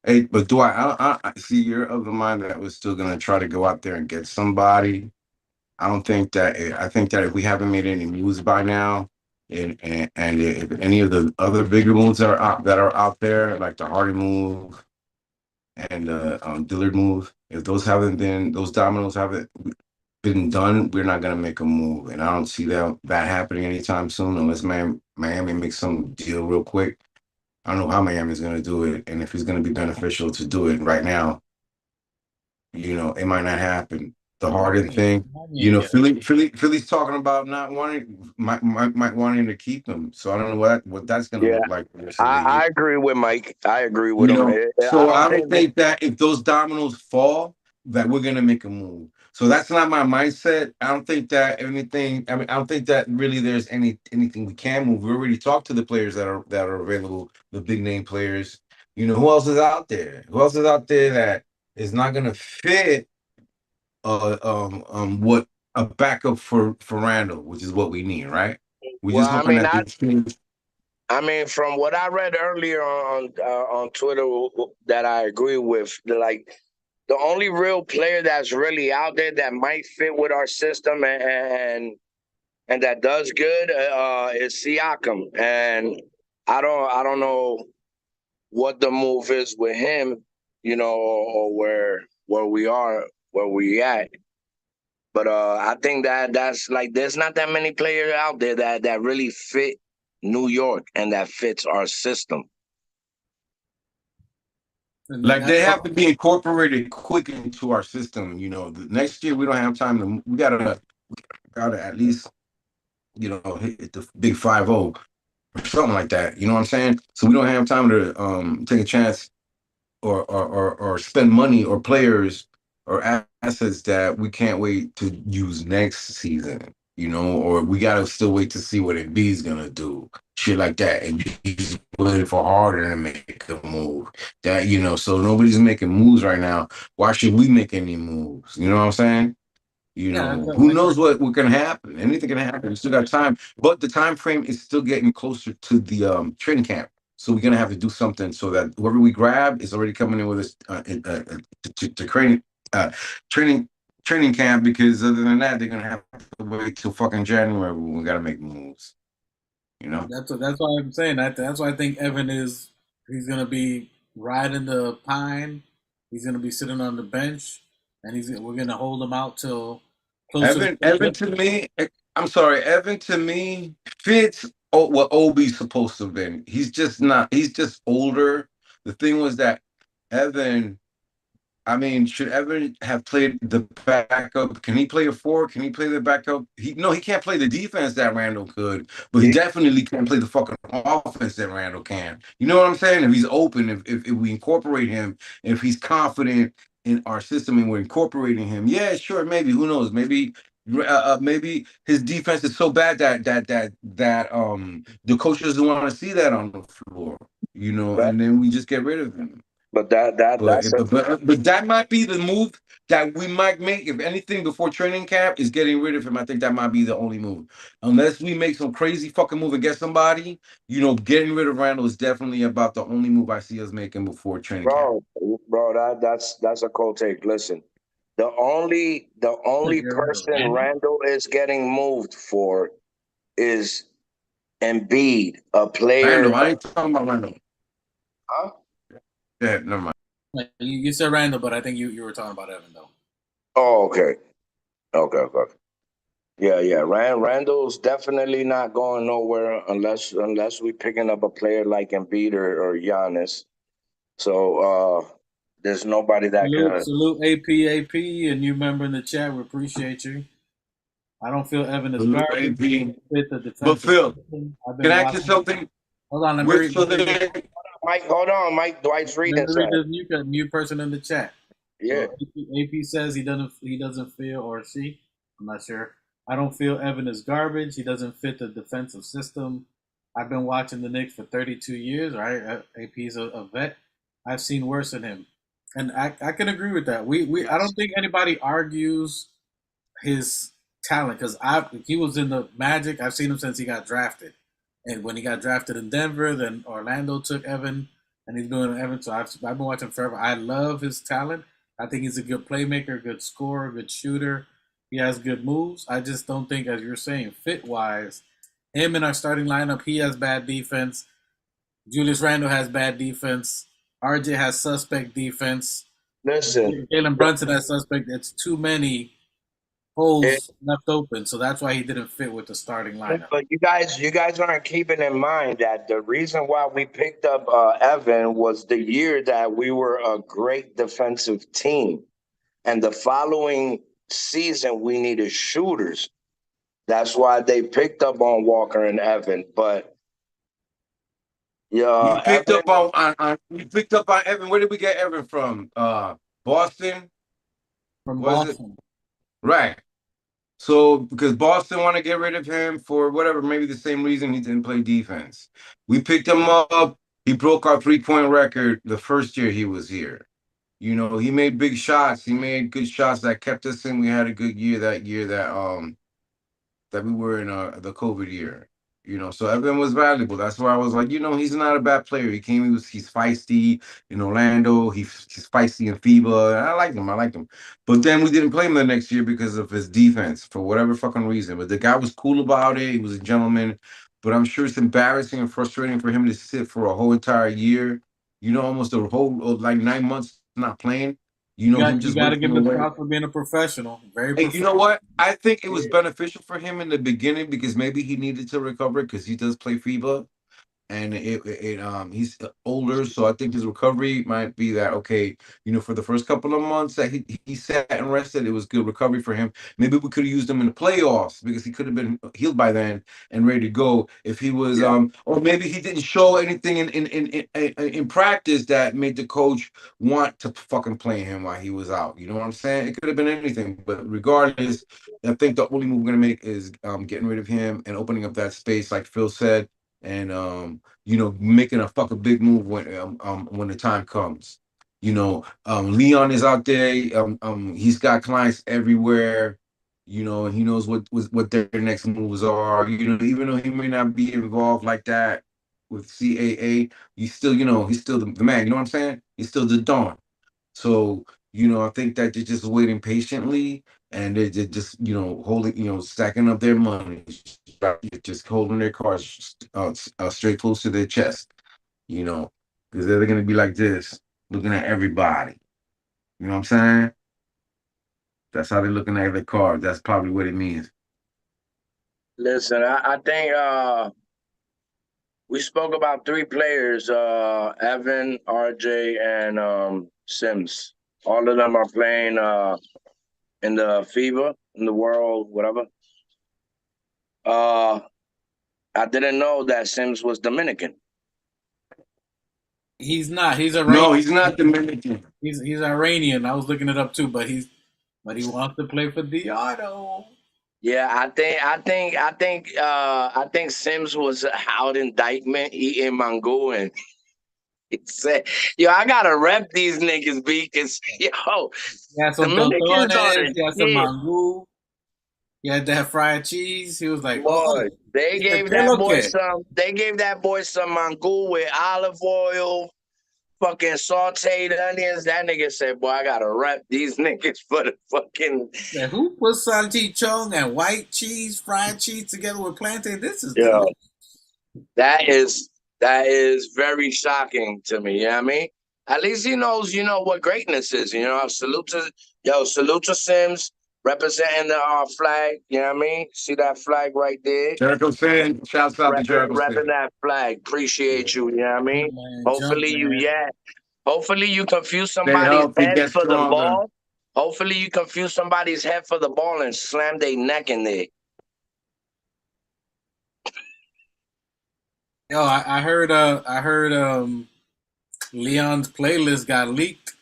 hey, but do I see you're of the mind that we're still gonna try to go out there and get somebody. I don't think that. I think that if we haven't made any moves by now, and if any of the other bigger moves that are out there, like the Hardy move and the Dillard move, if those haven't been, those dominoes haven't. been done, we're not gonna make a move, and I don't see that happening anytime soon unless Miami makes some deal real quick. I don't know how Miami's gonna do it, and if it's gonna be beneficial to do it right now. It might not happen. The Harden thing, Philly's talking about not wanting, might wanting to keep him. So I don't know what that's going to Yeah, look like for the rest of the I year. agree with Mike. I agree with him. I So don't I don't think that. think that if those dominoes fall, that we're going to make a move. So that's not my mindset. I don't think that anything. I mean, I don't think that really there's anything we can move. We already talked to the players that are available, the big name players. Who else is out there? Who else is out there that is not going to fit what a backup for Randall, which is what we need, right? We're Well, just hoping that this team. I mean, from what I read earlier on Twitter, that I agree with, like the only real player that's really out there that might fit with our system and that does good is Siakam, and I don't know what the move is with him, or where we at. But I think that's like there's not that many players out there that really fit New York and that fits our system. Like they have to be incorporated quick into our system. The next year we don't have time to. We gotta at least hit the big 5-0 or something like that. You know what I'm saying? So we don't have time to take a chance or spend money or players or assets that we can't wait to use next season, or we gotta still wait to see what Embiid's gonna do, shit like that, and he's waiting for Harden to make a move. So nobody's making moves right now. Why should we make any moves? You know what I'm saying? Who knows what can happen? Anything can happen. We still got time, but the time frame is still getting closer to the training camp. So we're gonna have to do something so that whoever we grab is already coming in with us to training training camp. Because other than that, they're gonna have to wait till fucking January when we gotta make moves. That's why I'm saying that. That's why I think Evan he's gonna be riding the pine. He's gonna be sitting on the bench, and we're gonna hold him out till close to the Evan to me, I'm sorry, Evan to me fits what Obi's supposed to have been. He's just not. He's just older. The thing was that Evan. I mean, should Evan have played the backup? Can he play a four? Can he play the backup? He can't play the defense that Randall could, but he definitely can play the fucking offense that Randall can. You know what I'm saying? If he's open, if we incorporate him, if he's confident in our system and we're incorporating him, yeah, sure, maybe. Who knows? Maybe his defense is so bad that the coach doesn't want to see that on the floor, and then we just get rid of him. But that's But that might be the move that we might make, if anything, before training camp is getting rid of him. I think that might be the only move, unless we make some crazy fucking move against somebody. Getting rid of Randall is definitely about the only move I see us making before training camp. bro. That's a cold take. Listen, the only person Randall is getting moved for is Embiid, a player. Randall, I ain't talking about Randall. Huh? Yeah, never mind. You said Randall, but I think you were talking about Evan though. Oh, okay. Yeah. Randall's definitely not going nowhere unless we picking up a player like Embiid or Giannis. So there's nobody that could. Salute AP, and you member in the chat. We appreciate you. I don't feel Evan is garbage. But Phil, can I ask you something? Hold on, let me read. Mike, hold on, Mike. Dwight's reading. Let me read this new person in the chat. Yeah. AP says he doesn't feel, or she, I'm not sure. I don't feel Evan is garbage. He doesn't fit the defensive system. I've been watching the Knicks for 32 years, right? AP's a vet. I've seen worse than him. And I can agree with that. I don't think anybody argues his talent, because he was in the Magic. I've seen him since he got drafted. And when he got drafted in Denver, then Orlando took Evan, and he's doing Evan. So I've been watching forever. I love his talent. I think he's a good playmaker, good scorer, good shooter. He has good moves. I just don't think, as you're saying, fit-wise, him in our starting lineup, he has bad defense. Julius Randle has bad defense. RJ has suspect defense. Listen, Jalen Brunson has suspect. It's too many holes left open, so that's why he didn't fit with the starting lineup. But you guys aren't keeping in mind that the reason why we picked up Evan was the year that we were a great defensive team, and the following season we needed shooters. That's why they picked up on Walker and Evan. But You yeah, picked Evan. up on you picked up on Evan. Where did we get Evan from? Boston? From Was it? Boston. Right. So because Boston want to get rid of him for whatever, maybe the same reason he didn't play defense. We picked him up. He broke our 3-point record the first year he was here. You know, he made big shots. He made good shots that kept us in. We had a good year that we were in the COVID year. You know, so Evan was valuable. That's why I was like, he's not a bad player. He's feisty in Orlando. He's feisty in FIBA. I liked him. I liked him. But then we didn't play him the next year because of his defense for whatever fucking reason. But the guy was cool about it. He was a gentleman. But I'm sure it's embarrassing and frustrating for him to sit for a whole entire year. Almost a whole like 9 months not playing. Him You just got to give wasting the away. props for being a professional. Very And you professional. know what? I think it was beneficial for him in the beginning because maybe he needed to recover because he does play FIBA and he's older, so I think his recovery might be that okay. For the first couple of months that he sat and rested, it was good recovery for him. Maybe we could have used him in the playoffs because he could have been healed by then and ready to go if he was or maybe he didn't show anything in practice that made the coach want to fucking play him while he was out. You know what I'm saying? It could have been anything, but regardless, I think the only move we're gonna make is getting rid of him and opening up that space, like Phil said, and making a fucking big move when the time comes. Leon is out there. He's got clients everywhere. And he knows what their next moves are. Even though he may not be involved like that with CAA, he's still the man. You know what I'm saying? He's still the Don. So, I think that they're just waiting patiently and they're just, holding, stacking up their money, just holding their cards straight close to their chest, because they're going to be like this, looking at everybody. You know what I'm saying? That's how they're looking at their cards. That's probably what it means. Listen, I think we spoke about three players, Evan, RJ, and Sims. All of them are playing in the FIBA, in the world, whatever. I didn't know that Sims was Dominican. He's not. He's Iranian. No, he's not Dominican. He's Iranian. I was looking it up too, but he wants to play for Diardo. Yeah, I think Sims was out indictment eating mango and he said, "Yo, I gotta rep these niggas because Yeah, some Dominicans tostones. Yeah, some shit. mango. He had that fried cheese. He was like, Boy, they He gave said, that "¿Qué lo boy que?" some. They gave that boy some mango with olive oil, fucking sauteed onions. That nigga said, "Boy, I gotta rep these niggas for the fucking." Said, who put salchichon and white cheese, fried cheese together with plantain? This is Yeah, delicious. that is very shocking to me. You know what I mean? At least he knows, what greatness is. Salute to Sims representing the flag. You know what I mean? See that flag right there? Jericho saying, shouts out to Jericho Repping saying. that flag. Appreciate you. You know what I mean? Man, Hopefully you confuse Stay somebody's healthy, head get for the stronger. ball. Hopefully you confuse somebody's head for the ball and slam their neck in there. Yo, I heard Leon's playlist got leaked.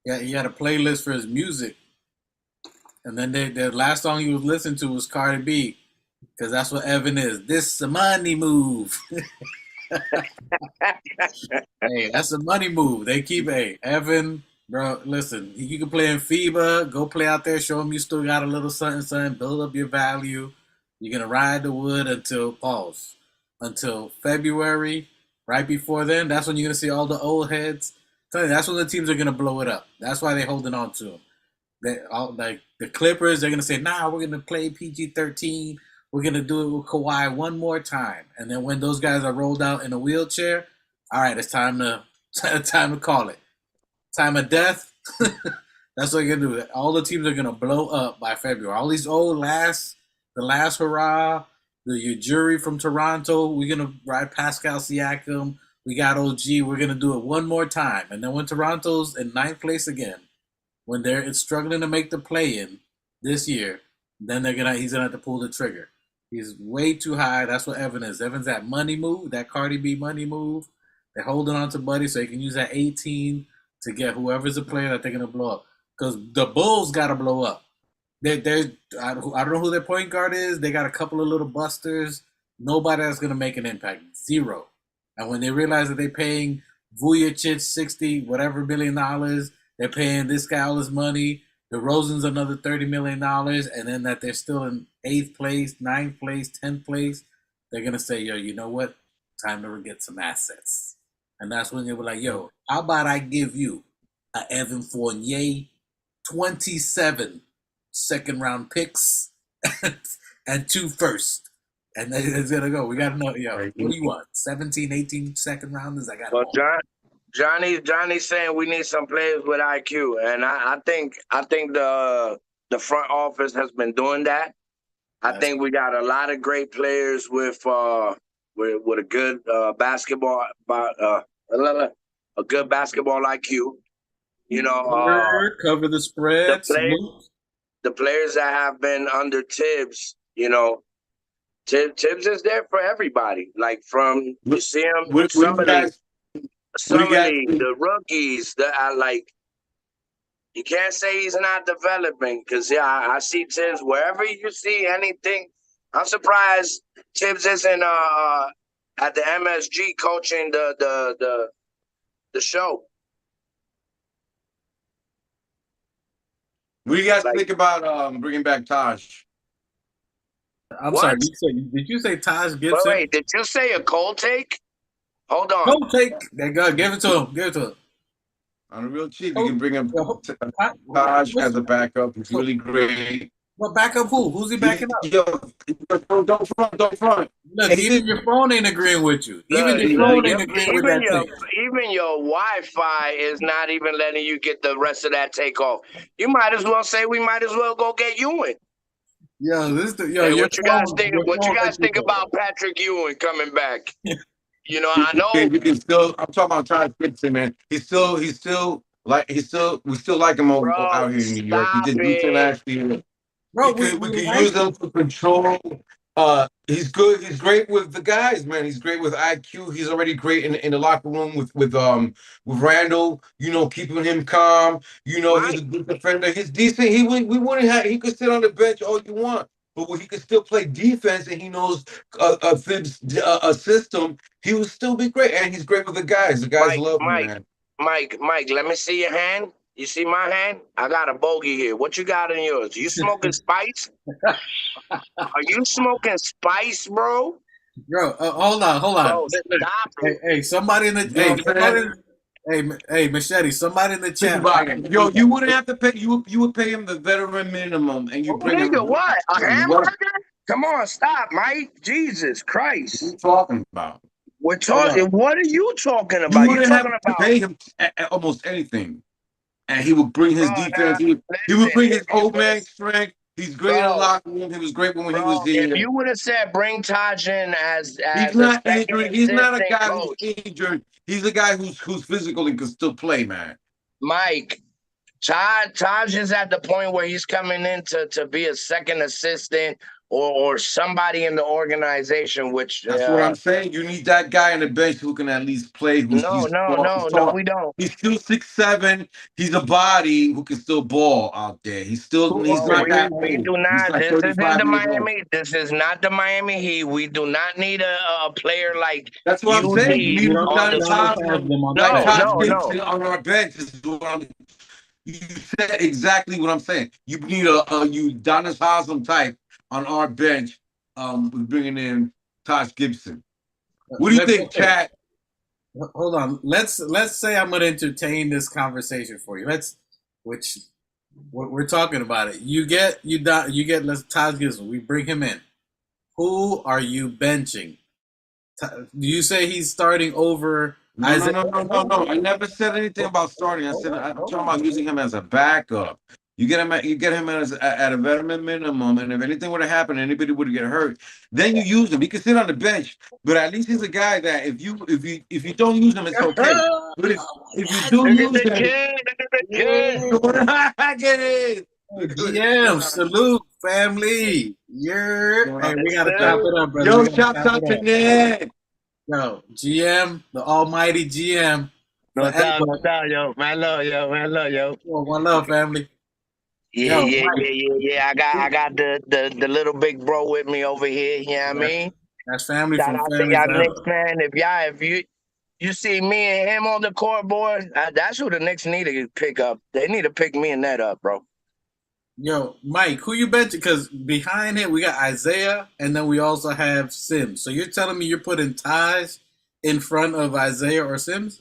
Yeah, he had a playlist for his music. And then the last song he was listening to was Cardi B. Because that's what Evan is. This is a money move. Hey, that's a money move. They keep Evan, bro, listen, you can play in FIBA, go play out there, show them you still got a little something, build up your value. You're gonna ride the wood until February. Right before then, that's when you're gonna see all the old heads. Tell you, that's when the teams are gonna blow it up. That's why they're holding on to him. Like the Clippers, they're gonna say, "Nah, we're gonna play PG-13. We're gonna do it with Kawhi one more time." And then when those guys are rolled out in a wheelchair, all right, it's time to call it. Time of death. That's what you're gonna do. All the teams are gonna blow up by February. All these the last hurrah, your jury from Toronto. We're gonna ride Pascal Siakam. We got OG. We're gonna do it one more time, and then when Toronto's in ninth place again, when they're struggling to make the play-in this year, then he's gonna have to pull the trigger. He's way too high. That's what Evan is. Evan's that money move, that Cardi B money move. They're holding on to Buddy so he can use that 18 to get whoever's the player that they're gonna blow up. Because the Bulls got to blow up. I don't know who their point guard is. They got a couple of little busters. Nobody that's going to make an impact. Zero. And when they realize that they're paying Vujacic $60 whatever $million, they're paying this guy all his money. DeRozan's another $30 million, and then that they're still in 8th place, 9th place, 10th place, they're going to say, yo, you know what? Time to get some assets. And that's when they were like, yo, how about I give you a Evan Fournier, 27 second-round picks, and 2 first. And then it's going to go. We got to know, what do you want? 17, 18 second-rounders? I got Johnny's saying we need some players with IQ. And I think the front office has been doing that. I think we got a lot of great players with a good basketball IQ. You know, cover the spread. The players that have been under Tibbs, you know, Tibbs is there for everybody. Like you see him, the rookies, you can't say he's not developing because I see Tibbs wherever you see anything. I'm surprised Tibbs isn't at the MSG coaching the show. What do you guys think about bringing back Taj? I'm sorry. Did you say Taj Gibson? Wait, did you say a cold take? Hold on. Cold take. Give it to him. Give it to him. On a real cheap, you can bring him Taj as a backup. He's really great. But backup who? Who's he backing up? Yo, don't front. Look, even your phone ain't agreeing with you. Even your phone ain't agreeing with that take. Even your Wi-Fi is not even letting you get the rest of that take off. You might as well say we might as well go get Ewing. Yo, what you guys think about Patrick Ewing coming back? You know, I know you can still. I'm talking about Taj Gibson, man. We still like him out here in New York. He did decent last year. Bro, we can use him for control. He's good. He's great with the guys, man. He's great with IQ. He's already great in the locker room with Randall. You know, keeping him calm. You know, he's a good defender. He's decent. He could sit on the bench all you want, but when he could still play defense and he knows Thibs' system, he would still be great. And he's great with the guys. The guys love him, man. Mike, let me see your hand. You see my hand? I got a bogey here. What you got in yours? You smoking spice? Are you smoking spice, bro? Bro, hold on. Bro, stop it. Hey, somebody in the hey, Machete, somebody in the chat. Yo, you wouldn't have to pay. You would pay him the veteran minimum, and you bring him. What? A hamburger? Come on, stop, Mike. Jesus Christ. What are you talking about? We're talking. What are you talking about? You wouldn't have to pay him almost anything. And he would bring his defense. He would bring his old man strength. He's great in the locker room. He was great when he was here. If you would have said bring Taj in as he's not injured. He's not a guy who's injured. He's a guy who's physical and can still play, man. Mike, Taj is at the point where he's coming in to be a second assistant or somebody in the organization, which that's what I'm saying. You need that guy on the bench who can at least play. No, we don't. He's still 6'7". He's a body who can still ball out there. He's not that old. We do not. Like this isn't the Miami. This is not the Miami Heat. We do not need a player like. That's what I'm saying. You need on our bench. You said exactly what I'm saying. You need a Udonis Haslem type on our bench, bringing in Taj Gibson. What do you think, Chad? Hold on. Let's say I'm going to entertain this conversation for you. We're talking about it. You get Taj Gibson. We bring him in. Who are you benching? Do you say he's starting over No. I never said anything about starting. I said I'm talking about using him as a backup. You get him as at a veteran minimum, and if anything would have happened, anybody would get hurt. Then you use him. He can sit on the bench, but at least he's a guy that if you don't use him, it's okay. But if you do Look at use the him, kid. Look at the kid. I get it. GM, salute, family. Hey, we got to chop it up, brother. Yo, shouts out to Ned. Yo, GM, the almighty GM. No doubt, yo. Man, love, yo. One love, family. Yeah. I got the little big bro with me over here. You know what I mean? That's family Shout from out family. to y'all Knicks fan. If you see me and him on the court, boy, that's who the Knicks need to pick up. They need to pick me and Ned up, bro. Yo, Mike, who you benching? Because behind it, we got Isaiah, and then we also have Sims. So you're telling me you're putting Taj in front of Isaiah or Sims?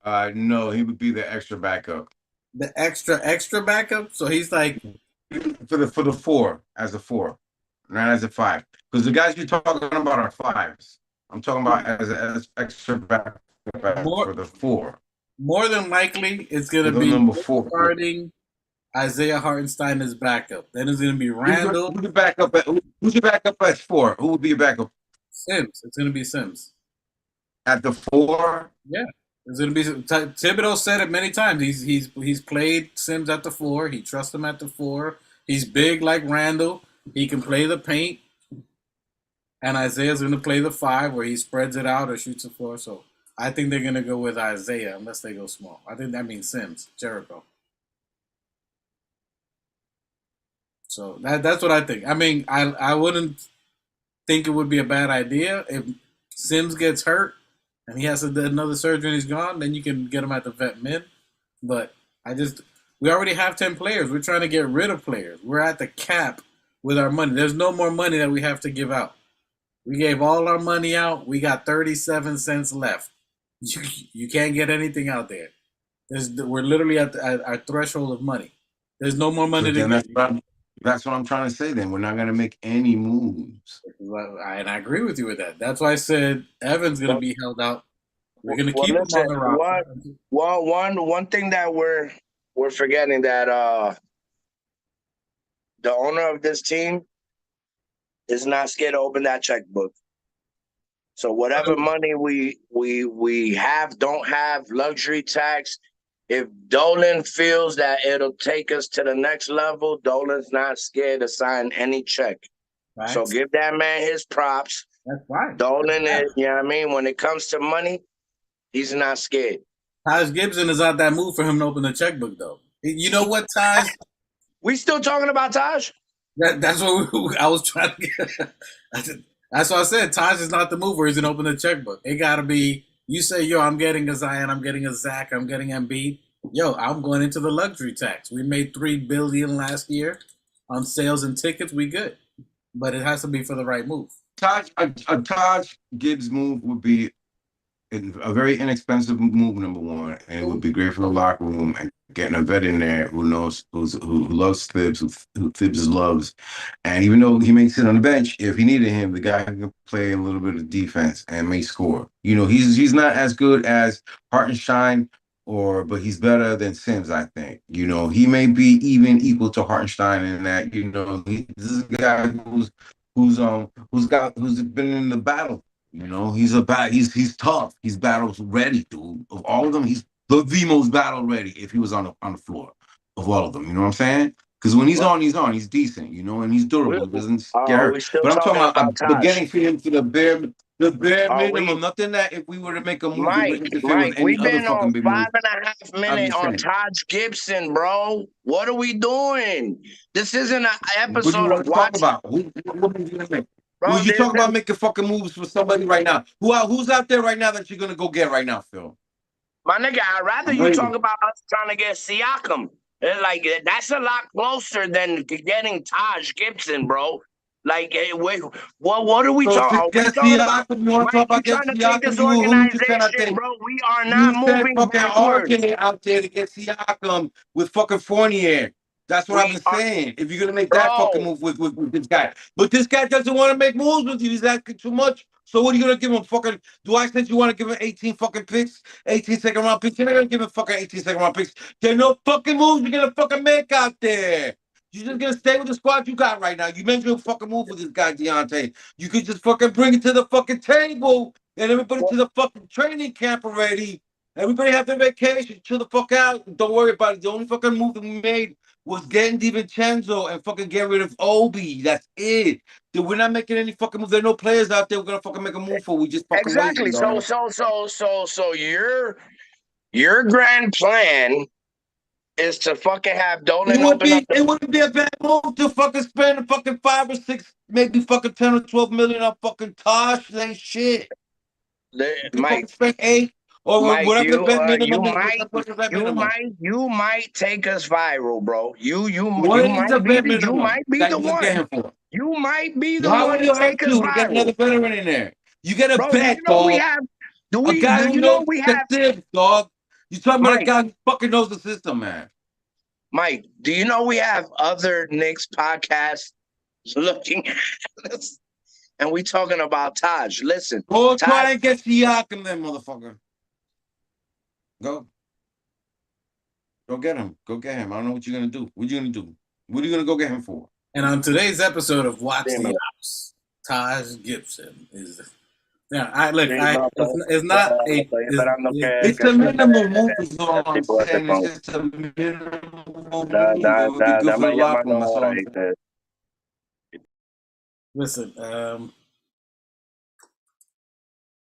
No, he would be the extra backup. The extra backup? So he's like for the four, as a four, not as a five. Because the guys you're talking about are fives. I'm talking about as extra backup for the four. More than likely, it's gonna be number four starting Isaiah Hartenstein as backup. Then it's gonna be Randall. Who's your backup at four? Who would be your backup? Sims. It's gonna be Sims. At the four? Yeah. It's gonna be Thibodeau said it many times. He's played Sims at the four. He trusts him at the four. He's big like Randall. He can play the paint. And Isaiah's gonna play the five where he spreads it out or shoots the floor. So I think they're gonna go with Isaiah unless they go small. I think that means Sims, Jericho. So that's what I think. I mean, I wouldn't think it would be a bad idea if Sims gets hurt and he has to do another surgery and he's gone, then you can get him at the vet mid. But we already have 10 players. We're trying to get rid of players. We're at the cap with our money. There's no more money that we have to give out. We gave all our money out. We got 37 cents left. You can't get anything out there. We're literally at our threshold of money. There's no more money to get. That's what I'm trying to say then. We're not going to make any moves. And I agree with you with that. That's why I said Evan's going to be held out. We're going to keep him on the roster. One thing that we're forgetting that the owner of this team is not scared to open that checkbook. So whatever money we have, don't have, luxury tax, if Dolan feels that it'll take us to the next level, Dolan's not scared to sign any check. Right. So give that man his props. That's right. Dolan is, you know what I mean? When it comes to money, he's not scared. Taj Gibson is out that move for him to open the checkbook, though. You know what, Taj? We still talking about Taj? That's what I was trying to get. That's what I said. Taj is not the move where he's going to open the checkbook. It got to be, you say, yo, I'm getting a Zion, I'm getting a Zach, I'm getting Embiid. Yo, I'm going into the luxury tax. We made $3 billion last year on sales and tickets. We good. But it has to be for the right move. A Taj Gibbs move would be a very inexpensive move, number one, and it would be great for the locker room and getting a vet in there who loves Thibs, who Thibs loves. And even though he may sit on the bench, if he needed him, the guy can play a little bit of defense and may score. You know, he's not as good as Hartenstein, but he's better than Sims, I think. You know, he may be even equal to Hartenstein in that, you know, this is a guy who's been in the battle. You know, he's tough. He's battle ready, dude. Of all of them, he's the most battle ready if he was on the floor of all of them. You know what I'm saying? Because when he's on, he's decent, you know, and he's durable. He doesn't scare. But I'm talking about getting for him to the bare minimum. Nothing that if we were to make a move, Mike, we've been on 5.5 minutes on Taj Gibson, bro. What are we doing? This isn't an episode of talk about. What are you gonna make? Bro, you talk about making fucking moves for somebody right now. Who's out there right now that you're gonna go get right now, Phil? My nigga, I'd rather you talk about us trying to get Siakam. Like, that's a lot closer than getting Taj Gibson, bro. Like, wait, what are we talking about? Mike, you trying to take this organization, bro. We are not moving backwards. Out there to get Siakam with fucking Fournier. That's what I've been saying. If you're gonna make that fucking move with this guy, but this guy doesn't want to make moves with you. He's asking too much So what are you gonna give him fucking? Do I think you want to give him 18 fucking picks, 18 second round picks? You're not gonna give him fucking 18 second round picks. There's no fucking moves you're gonna fucking make out there. You're just gonna stay with the squad you got right now. You made your fucking move with this guy Deontay. You could just fucking bring it to the fucking table and everybody to the fucking training camp already. Everybody have their vacation. Chill the fuck out. Don't worry about it. The only fucking move that we made was getting DiVincenzo and fucking get rid of Obi. That's it. We're not making any fucking move. There are no players out there we're gonna fucking make a move for. We just fucking Exactly. waiting, dog. So your grand plan is to fucking have Dolan open up. It wouldn't be a bad move to fucking spend a fucking 5 or 6, maybe fucking 10 or 12 million on fucking Tosh. That ain't shit. Mike, spend 8 or Mike, whatever the bet minimum you might take us viral, bro. You might be the one. Get him for? You might be the Why one would you to have take us to? We got viral. another veteran in there. You get a Bro, bet, do you know dog. we have? Do we? A guy Do who you know knows we the have? system, dog. You talking about a Mike, guy who fucking knows the system, man. Mike, do you know we have other Knicks podcasts looking at us? And we talking about Taj. Listen. Go try and get Siakam then, motherfucker. Go. Go get him. Go get him. I don't know what you're going to do. What are you going to do? What are you going to go get him for? And on today's episode of Watch the Ops, Taj Gibson is... Yeah, it's not a... It's a minimum move is all I'm saying. It's just a minimum move. It would be good for the locker room. That's all I'm saying. Listen,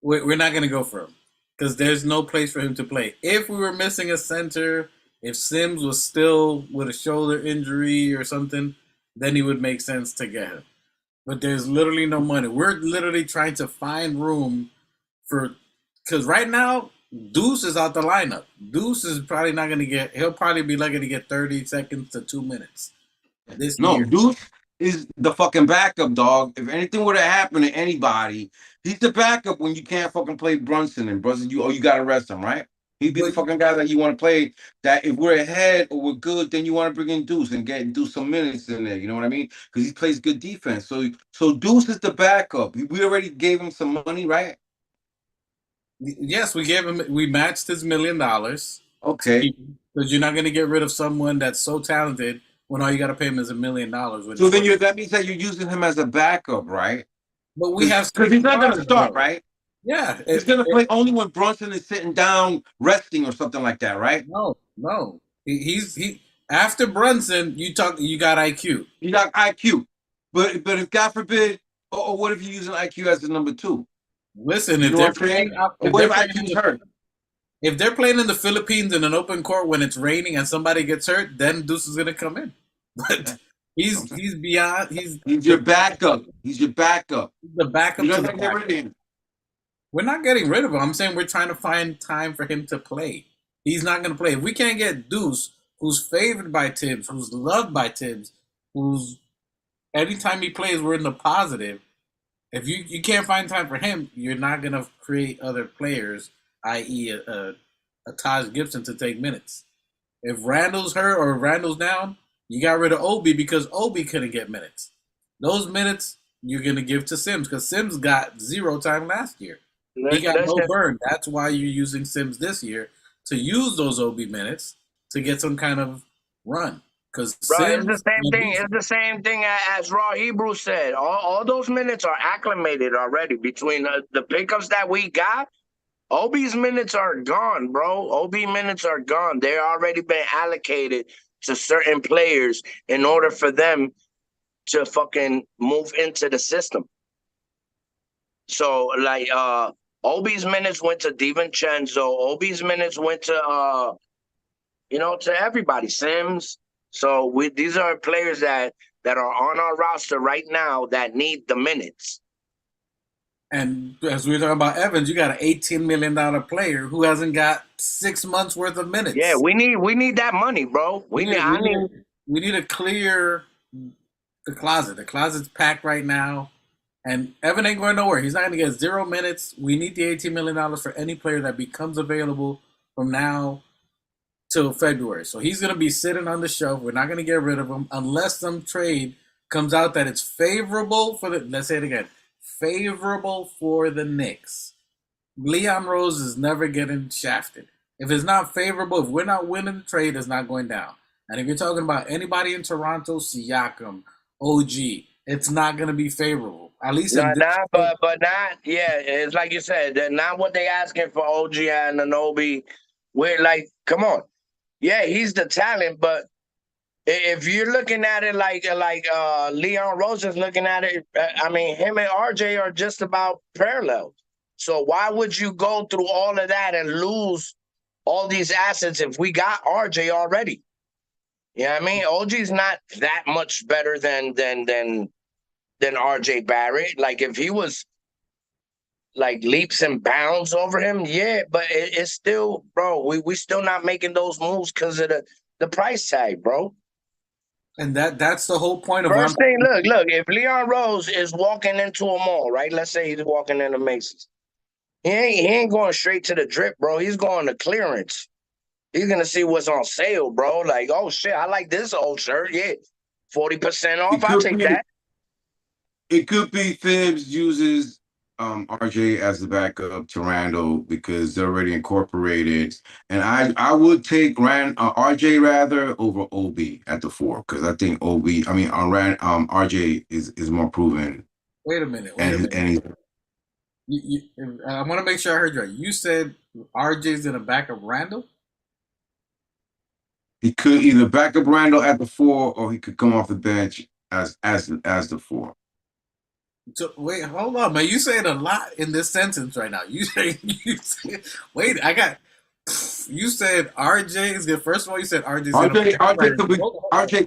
we're not going to go for him because there's no place for him to play. If we were missing a center, if Sims was still with a shoulder injury or something, then it would make sense to get him. But there's literally no money. We're literally trying to find room for, because right now, Deuce is out the lineup. Deuce is probably not going to get, he'll probably be lucky to get 30 seconds to 2 minutes this year. Deuce is the fucking backup, dog. If anything were to happen to anybody, he's the backup when you can't fucking play Brunson. And Brunson, you got to rest him, right? He'd be the fucking guy that you want to play. That if we're ahead or we're good, then you want to bring in Deuce and do some minutes in there. You know what I mean? Because he plays good defense. So Deuce is the backup. We already gave him some money, right? Yes, we matched his $1 million. Okay. Because you're not going to get rid of someone that's so talented when all you got to pay him is $1 million. So then that means that you're using him as a backup, right? But we have, because he's not going to start, right? Yeah, he's going to play only when Brunson is sitting down resting or something like that, right? No. He after Brunson, you got IQ. You got IQ, but if God forbid, or what if you're using IQ as the number 2? Listen, if they're playing in the Philippines in an open court when it's raining and somebody gets hurt, then Deuce is going to come in. But he's beyond. He's your backup. He's your backup. The backup. You're not going to get rid of him. We're not getting rid of him. I'm saying we're trying to find time for him to play. He's not going to play. If we can't get Deuce, who's favored by Tibbs, who's loved by Tibbs, who's anytime he plays, we're in the positive. If you can't find time for him, you're not going to create other players, i.e. a Taj Gibson to take minutes. If Randall's hurt or Randall's down, you got rid of Obi because Obi couldn't get minutes. Those minutes you're going to give to Sims because Sims got 0 time last year. He got no burn. That's why you're using Sims this year to use those OB minutes to get some kind of run. Because it's the same thing. It's the same thing as Raw Hebrew said. All those minutes are acclimated already between the pickups that we got. OB's minutes are gone, bro. OB minutes are gone. They're already been allocated to certain players in order for them to fucking move into the system. So like OB's minutes went to DiVincenzo. OB's minutes went to to everybody. Sims. So these are players that are on our roster right now that need the minutes. And as we were talking about Evans, you got an $18 million player who hasn't got 6 months worth of minutes. Yeah, we need that money, bro. We need to clear the closet. The closet's packed right now. And Evan ain't going nowhere. He's not going to get 0 minutes. We need the $18 million for any player that becomes available from now till February. So he's going to be sitting on the shelf. We're not going to get rid of him unless some trade comes out that it's favorable for let's say it again, favorable for the Knicks, Leon Rose is never getting shafted. If it's not favorable, if we're not winning the trade, it's not going down. And if you're talking about anybody in Toronto, Siakam, OG, it's not going to be favorable. At least in this case. But not. Yeah, it's like you said, they're not what they asking for. OG and Anobi. We're like, come on. Yeah, he's the talent, but if you're looking at it like Leon Rose is looking at it, I mean, him and RJ are just about parallel. So why would you go through all of that and lose all these assets if we got RJ already? You know what I mean? OG's not that much better than RJ Barrett. Like if he was like leaps and bounds over him, yeah, but it's still, bro, we still not making those moves because of the price tag, bro. And that's the whole point of First thing, look, if Leon Rose is walking into a mall, right? Let's say he's walking into Macy's. He ain't going straight to the drip, bro. He's going to clearance. He's gonna see what's on sale, bro. Like, oh shit, I like this old shirt. Yeah. 40% off. I'll take that. It could be Phibbs uses RJ as the backup to Randall because they're already incorporated. And I would take RJ rather over OB at the 4 because I think RJ is more proven. Wait a minute. And I want to make sure I heard you right. You said RJ's in the back of Randall? He could either back up Randall at the 4 or he could come off the bench as the 4. So, wait, hold on, man. You saying a lot in this sentence right now. You said wait, you said RJ is good. First of all, you said RJ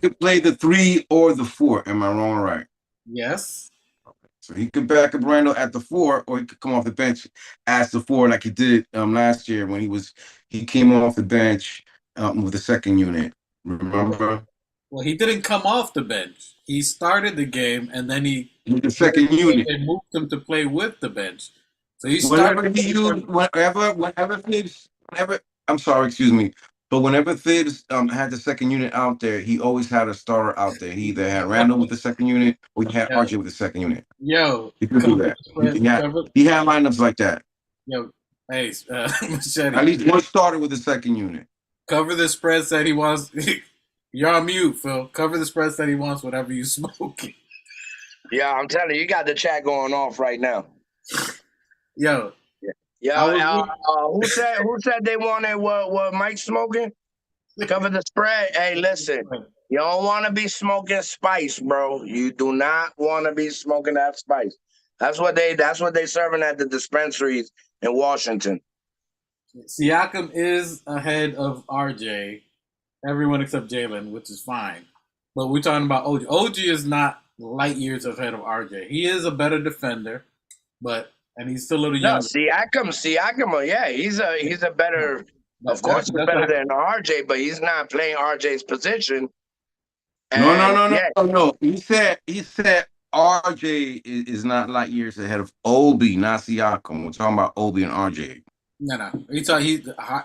could play the 3 or the 4. Am I wrong or right? Yes. So he could back up Randall at the 4, or he could come off the bench as the 4, like he did last year when he came off the bench with the second unit. Remember? Well, he didn't come off the bench. He started the game, and then with the second unit. They moved him to play with the bench. So he whenever Phibbs, I'm sorry, excuse me, but whenever Phibbs had the second unit out there, he always had a starter out there. He either had Randall with the second unit, or he had RJ with the second unit. Yo, he could do that. He had lineups like that. Yo, hey, Machete. At least one starter with the second unit. Cover the spreads that he wants. You're on mute, Phil. Cover the spreads that he wants, whatever you smoking. Yeah, I'm telling you, you got the chat going off right now. Yo. Who said they wanted what Mike smoking? Cover the spread. Hey, listen, you don't want to be smoking spice, bro. You do not want to be smoking that spice. That's what they serving at the dispensaries in Washington. Siakam is ahead of RJ, everyone except Jalen, which is fine. But we're talking about OG. OG is not light years ahead of RJ. He is a better defender, and he's still a little young. No, Siakam, yeah, he's a better. Of course, he's better than RJ, but he's not playing RJ's position. No. He said RJ is not light years ahead of OB, not Siakam. We're talking about OB and RJ. No.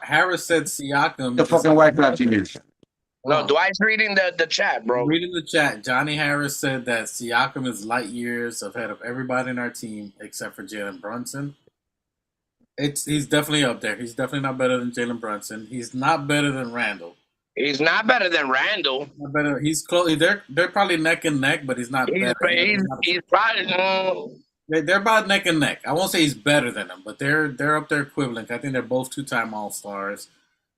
Harris said Siakam. The fucking white guy is. No, Dwight's reading the chat, bro. Reading the chat. Johnny Harris said that Siakam is light years ahead of everybody in our team except for Jalen Brunson. He's definitely up there. He's definitely not better than Jalen Brunson. He's not better than Randall. He's not better than Randall. Not better. He's close. They're probably neck and neck, but he's not better. He's probably. They're about neck and neck. I won't say he's better than them, but they're up there equivalent. I think they're both 2-time All-Stars.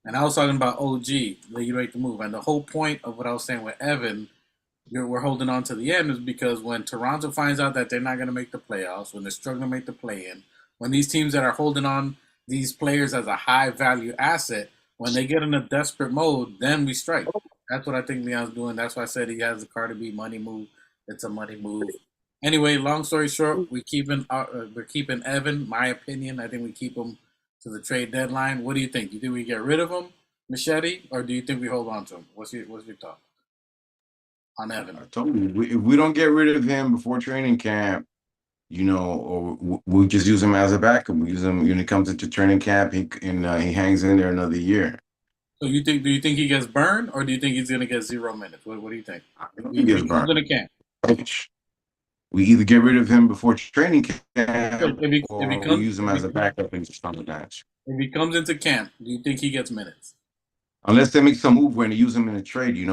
And I was talking about OG, you make the move. And the whole point of what I was saying with Evan, we're holding on to the end, is because when Toronto finds out that they're not going to make the playoffs, when they're struggling to make the play-in, when these teams that are holding on these players as a high-value asset, when they get in a desperate mode, then we strike. That's what I think Leon's doing. That's why I said he has the Cardi B money move. It's a money move. Anyway, long story short, we're keeping Evan. My opinion, I think we keep him to the trade deadline. What do you think? Do you think we get rid of him, Machete, or do you think we hold on to him? What's your thought on Evan? I told you, if we don't get rid of him before training camp, or we'll just use him as a backup. We use him when he comes into training camp, he hangs in there another year. So do you think he gets burned, or do you think he's going to get 0 minutes? What do you think? He gets burned. He's going to camp. We either get rid of him before training camp, If he or we comes use him as a backup in the summer match. if he comes into camp, do you think he gets minutes? Unless they make some move when they use him in a trade, for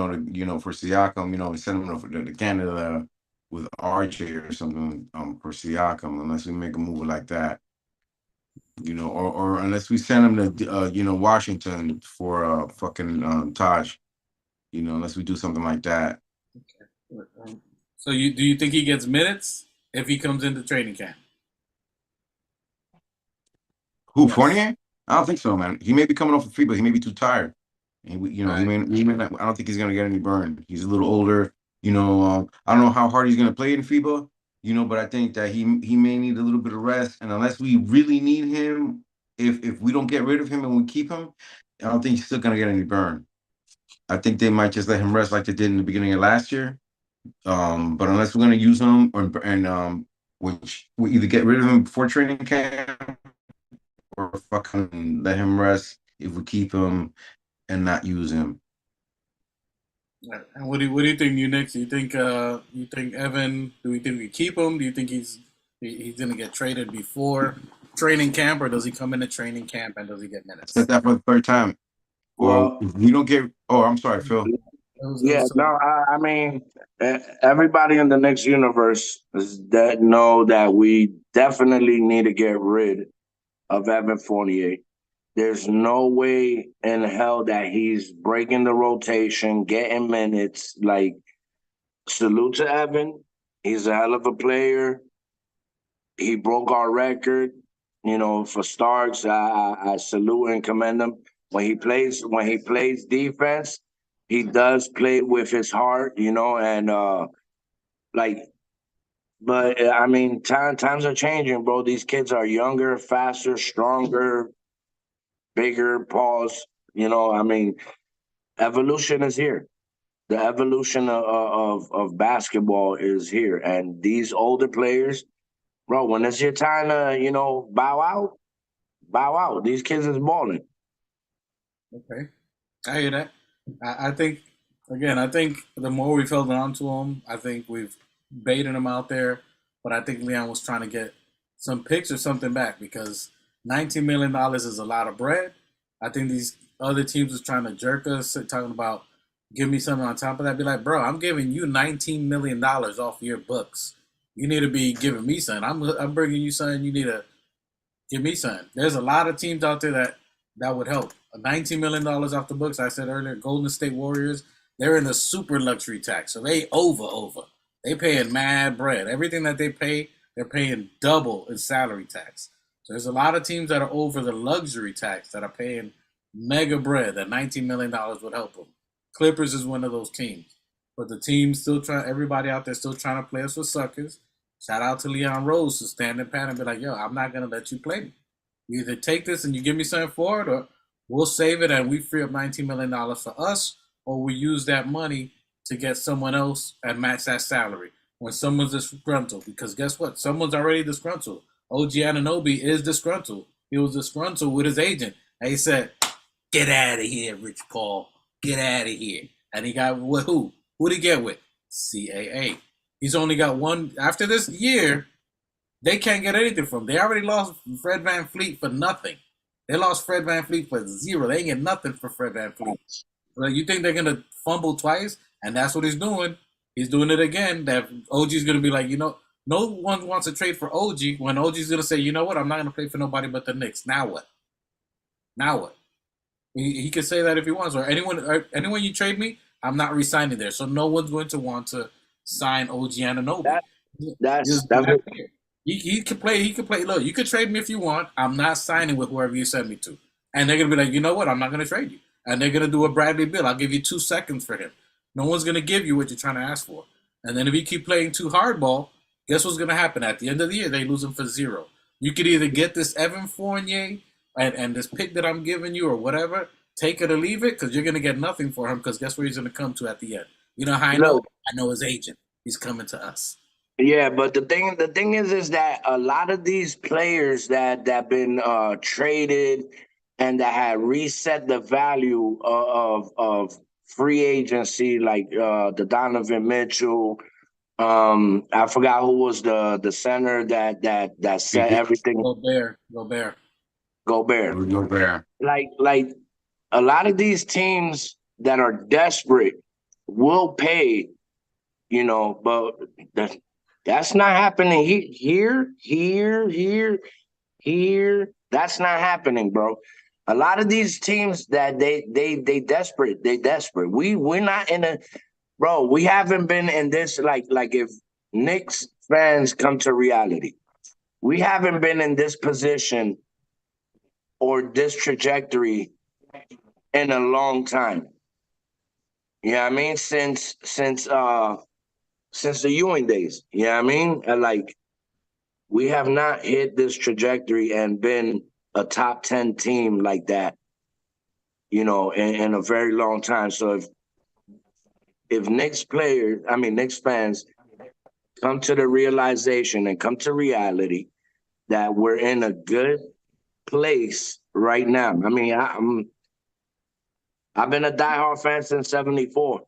Siakam, and send him to Canada with RJ or something, for Siakam. Unless we make a move like that, or unless we send him to Washington for fucking Taj, unless we do something like that. So do you think he gets minutes if he comes into training camp? Who, Yes. Fournier? I don't think so, man. He may be coming off of FIBA. He may be too tired. And Right. he may not, I don't think he's gonna get any burn. He's a little older. I don't know how hard he's gonna play in FIBA. But I think that he may need a little bit of rest. And unless we really need him, if we don't get rid of him and we keep him, I don't think he's still gonna get any burn. I think they might just let him rest like they did in the beginning of last year. But unless we're gonna use him, which we either get rid of him before training camp or fucking let him rest if we keep him and not use him. And what do you think, you Knicks? Do you think Evan? Do we think we keep him? Do you think he's gonna get traded before training camp, or does he come into training camp and does he get minutes? Said that for the third time. Well, if we don't get. Oh, I'm sorry, Phil. I mean, everybody in the Knicks universe know that we definitely need to get rid of Evan Fournier. There's no way in hell that he's breaking the rotation, getting minutes. Like, salute to Evan. He's a hell of a player. He broke our record. For Starks, I salute and commend him. When he plays defense, he does play with his heart, and but I mean, times are changing, bro. These kids are younger, faster, stronger, bigger. Pause. I mean, evolution is here. The evolution of basketball is here, and these older players, bro, when it's your time to bow out, bow out. These kids is balling. Okay, I hear that. I think the more we've held on to him, I think we've baited him out there. But I think Leon was trying to get some picks or something back because $19 million is a lot of bread. I think these other teams was trying to jerk us, talking about give me something on top of that. Be like, bro, I'm giving you $19 million off your books. You need to be giving me something. I'm bringing you something. You need to give me something. There's a lot of teams out there that would help. $19 million off the books. I said earlier, Golden State Warriors, they're in the super luxury tax. So they over. They paying mad bread. Everything that they pay, they're paying double in salary tax. So there's a lot of teams that are over the luxury tax that are paying mega bread. That $19 million would help them. Clippers is one of those teams. But the team's still trying, everybody out there still trying to play us for suckers. Shout out to Leon Rose to stand in pat and be like, yo, I'm not going to let you play me. You either take this and you give me something for it, or we'll save it and we free up $19 million for us, or we use that money to get someone else and match that salary when someone's disgruntled. Because guess what? Someone's already disgruntled. OG Anunoby is disgruntled. He was disgruntled with his agent. And he said, get out of here, Rich Paul. Get out of here. And he got with who? Who did he get with? CAA. He's only got one. After this year, they can't get anything from him. They already lost Fred VanVleet for nothing. They lost Fred VanVleet for zero. They ain't get nothing for Fred VanVleet. Well, you think they're going to fumble twice? And that's what he's doing. He's doing it again. That OG's going to be like, no one wants to trade for OG when OG's going to say, you know what, I'm not going to play for nobody but the Knicks. Now what? He can say that if he wants. Or anyone you trade me, I'm not re-signing there. So no one's going to want to sign OG Anunoby. He could play. He could play. Look, you could trade me if you want. I'm not signing with whoever you send me to. And they're going to be like, you know what, I'm not going to trade you. And they're going to do a Bradley Beal. I'll give you 2 seconds for him. No one's going to give you what you're trying to ask for. And then if you keep playing too hardball, guess what's going to happen? At the end of the year, they lose him for zero. You could either get this Evan Fournier and this pick that I'm giving you or whatever, take it or leave it, because you're going to get nothing for him, because guess where he's going to come to at the end? You know how I know? I know his agent. He's coming to us. Yeah, but the thing is that a lot of these players that been traded and that had reset the value of free agency, like the Donovan Mitchell, I forgot who was the center that set everything. Gobert. Gobert. Gobert. Like a lot of these teams that are desperate will pay, but that's not happening here. That's not happening, bro. A lot of these teams that they desperate. They desperate. We're not in a bro. We haven't been in this like if Knicks fans come to reality, we haven't been in this position or this trajectory in a long time. You know what I mean? Since the Ewing days. You know what I mean? And like we have not hit this trajectory and been a top 10 team like that, in a very long time. So if Knicks fans come to the realization and come to reality that we're in a good place right now. I mean, I've been a diehard fan since '74.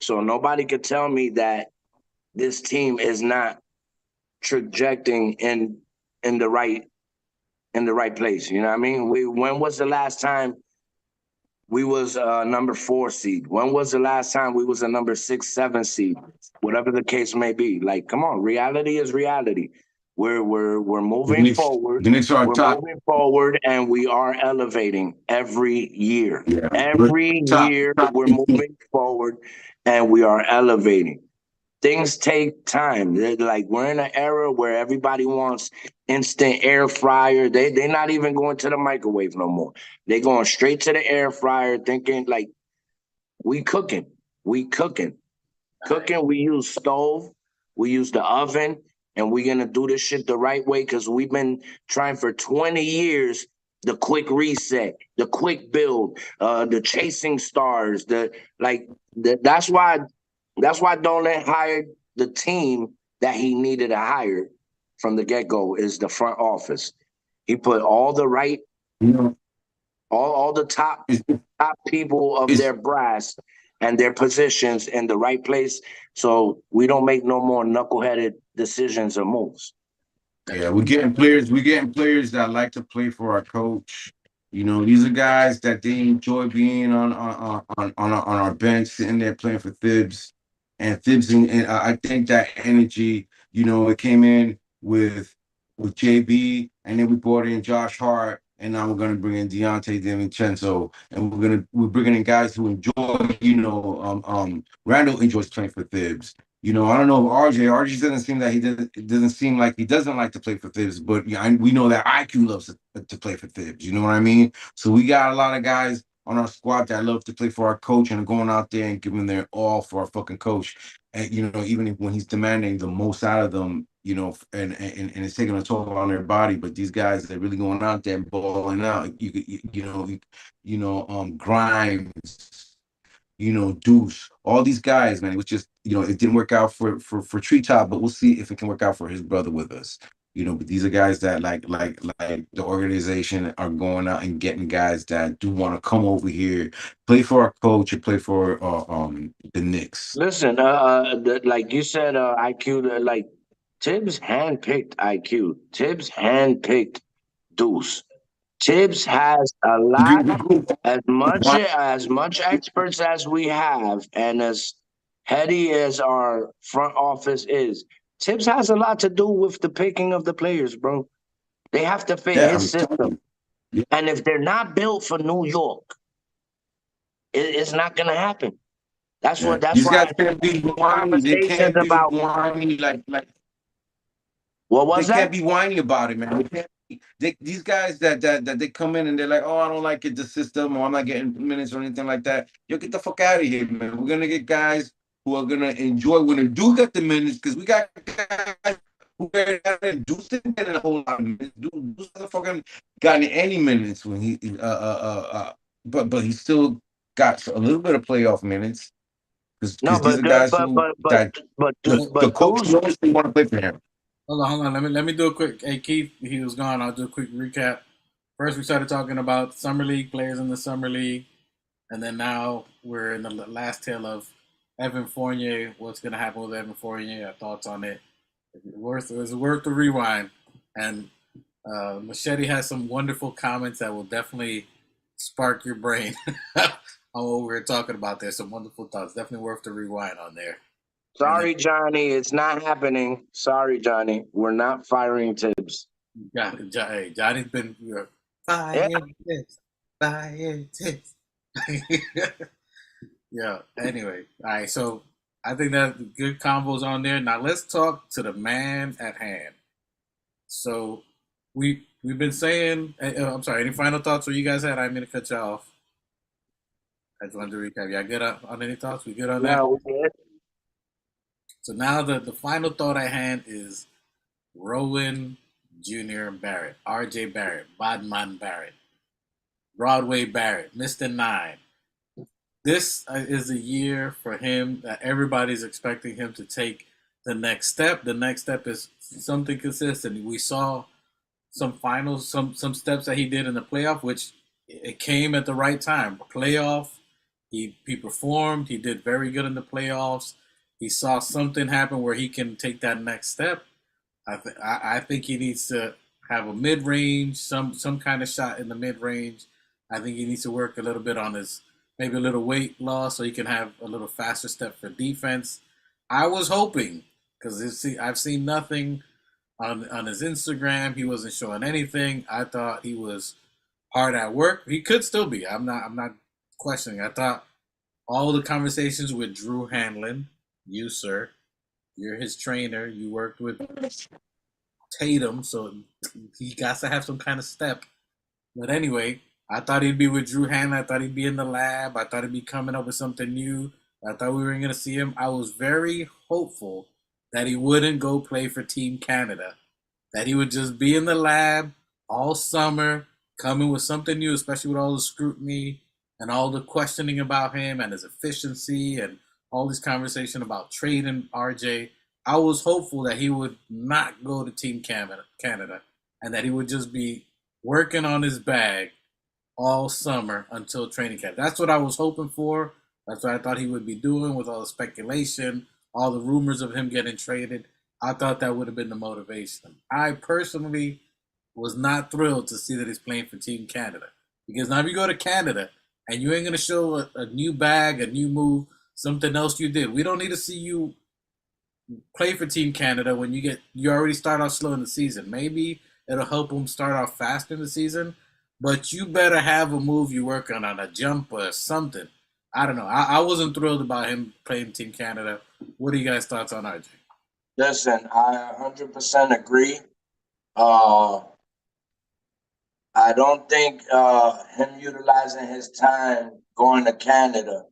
So nobody could tell me that this team is not trajecting in the right place. You know what I mean? When was the last time we was a number 4 seed? When was the last time we was a number 6, 7 seed? Whatever the case may be. Like, come on, reality is reality. We're moving forward. The Knicks are We're top. moving forward, and we are elevating every year. Yeah. Every year we're moving forward, and we are elevating. Things take time. Like we're in an era where everybody wants instant air fryer. They're not even going to the microwave no more. They're going straight to the air fryer, thinking like we cooking. We cooking. Cooking, we use stove, we use the oven, and we're gonna do this shit the right way because we've been trying for 20 years the quick reset, the quick build, the chasing stars, that's why Dolan hired the team that he needed to hire from the get-go is the front office. He put all the right, all the top people of their brass and their positions in the right place, so we don't make no more knuckleheaded decisions or moves. Yeah, we're getting players. We're getting players that like to play for our coach. These are guys that they enjoy being on our bench, sitting there playing for Thibs, and Thibs. And I think that energy. It came in with JB, and then we brought in Josh Hart, and now we're gonna bring in Deontay DiVincenzo, and we're bringing in guys who enjoy. Randall enjoys playing for Thibs. I don't know if RJ doesn't seem that it doesn't seem like he doesn't like to play for Thibs, but we know that IQ loves to play for Thibs. You know what I mean? So we got a lot of guys on our squad that love to play for our coach and are going out there and giving their all for our fucking coach. And even when he's demanding the most out of them, and it's taking a toll on their body, but these guys they're really going out there and balling out. Grimes. Deuce, all these guys, man. It was just, it didn't work out for Treetop, but we'll see if it can work out for his brother with us. But these are guys that like the organization are going out and getting guys that do want to come over here, play for our coach and play for the Knicks. Listen, like you said, IQ, like Tibbs handpicked IQ. Tibbs handpicked Deuce. Tibbs has a lot, as much experts as we have, and as heady as our front office is. Tibbs has a lot to do with the picking of the players, bro. They have to fit his system, and if they're not built for New York, it's not gonna happen. That's why. These guys can't be whiny. They can't be whiny like. What was that? They that? can't be whiny about it, man. These guys that they come in and they're like, oh, I don't like it, the system, or I'm not getting minutes or anything like that. Yo, get the fuck out of here, man. We're gonna get guys who are gonna enjoy when they do get the minutes, because we got guys who didn't get a whole lot of minutes. Deuce hasn't fucking gotten any minutes when he but he still got a little bit of playoff minutes. Because these are guys the coach knows they want to play for him. Hold on. Let me do a quick. Hey Keith, he was gone. I'll do a quick recap. First, we started talking about summer league players in the summer league, and then now we're in the last tail of Evan Fournier. What's going to happen with Evan Fournier? Your thoughts on it? Is it worth the rewind? And Machete has some wonderful comments that will definitely spark your brain on what we're talking about. There's some wonderful thoughts. Definitely worth the rewind on there. Sorry, Johnny, it's not happening. Sorry, Johnny, we're not firing Tibbs. Hey, Johnny's been firing Tibbs. Firing Tibbs. Yeah. Anyway, all right. So I think that good combos on there. Now let's talk to the man at hand. So we've been saying. I'm sorry. Any final thoughts? Or you guys had? I'm gonna cut you off. I just wanted to recap. Y'all good on any thoughts? We good on that? No, we did. So now the final thought I had is Rowan Jr. Barrett, R.J. Barrett, Bodman Barrett, Broadway Barrett, Mr. Nine. This is a year for him that everybody's expecting him to take the next step. The next step is something consistent. We saw some finals, some steps that he did in the playoff, which it came at the right time. Playoff, he performed. He did very good in the playoffs. He saw something happen where he can take that next step. I think he needs to have a mid range, some kind of shot in the mid range. I think he needs to work a little bit on his maybe a little weight loss so he can have a little faster step for defense. I was hoping because I've seen nothing on his Instagram. He wasn't showing anything. I thought he was hard at work. He could still be. I'm not questioning. I thought all the conversations with Drew Hanlon, you sir, you're his trainer. You worked with Tatum, so he got to have some kind of step. But anyway, I thought he'd be with Drew Hanlon. I thought he'd be in the lab. I thought he'd be coming up with something new. I thought we were going to see him. I was very hopeful that he wouldn't go play for Team Canada, that he would just be in the lab all summer, coming with something new, especially with all the scrutiny and all the questioning about him and his efficiency and all this conversation about trading RJ. I was hopeful that he would not go to Team Canada and that he would just be working on his bag all summer until training camp. That's what I was hoping for. That's what I thought he would be doing with all the speculation, all the rumors of him getting traded. I thought that would have been the motivation. I personally was not thrilled to see that he's playing for Team Canada. Because now if you go to Canada and you ain't going to show a new bag, a new move, something else you did. We don't need to see you play for Team Canada when you already start off slow in the season. Maybe it'll help him start off faster in the season, but you better have a move you're working on, a jump or something. I don't know. I wasn't thrilled about him playing Team Canada. What are you guys' thoughts on RJ? Listen, I 100% agree. I don't think him utilizing his time going to Canada,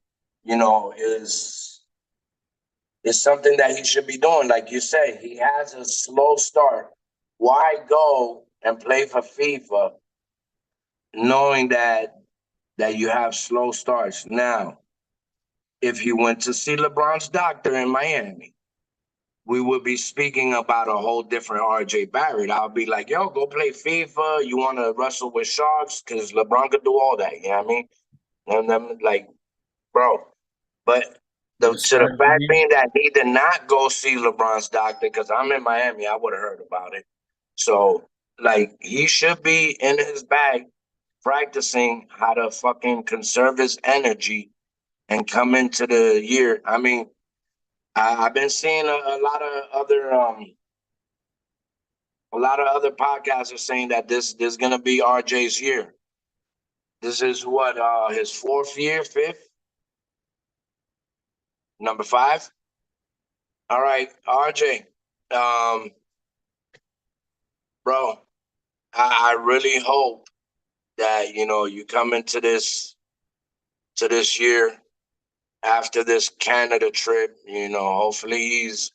is something that he should be doing. Like you say, he has a slow start. Why go and play for FIFA knowing that you have slow starts? Now, if he went to see LeBron's doctor in Miami, we would be speaking about a whole different RJ Barrett. I'll be like, yo, go play FIFA. You want to wrestle with sharks? Because LeBron could do all that. You know what I mean? And I'm like, bro. But to the fact being that he did not go see LeBron's doctor, because I'm in Miami, I would have heard about it. So, he should be in his bag practicing how to fucking conserve his energy and come into the year. I mean, I've been seeing a lot of other podcasts are saying that this is gonna be RJ's year. This is what his fourth year, fifth, number 5. All right, RJ, bro, I really hope that you come into this year after this Canada trip. Hopefully he's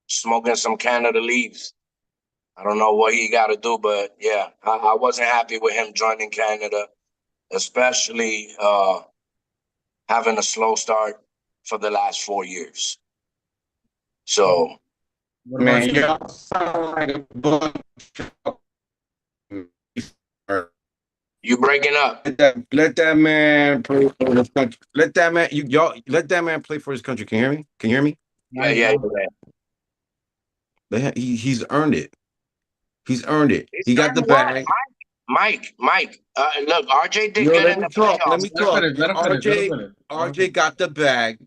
smoking some Canada leaves. I don't know what he got to do, but yeah, I wasn't happy with him joining Canada, especially having a slow start for the last 4 years. So, Man, y'all sound like a bunch of... You breaking up. Let that man play for his country. Let that man let that man play for his country. Can you hear me? Can you hear me? Yeah. He's earned it. He's earned it. He's He got earned the what? bag. Mike. Look, RJ did Yo, good let in me the talk. Let playoffs. me talk. Let him finish. RJ got the bag.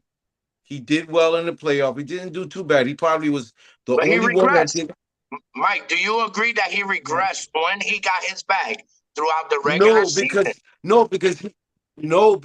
He did well in the playoff. He didn't do too bad. He probably was the But he only one that regressed. did. Mike, do you agree that he regressed when he got his bag throughout the regular No, season? because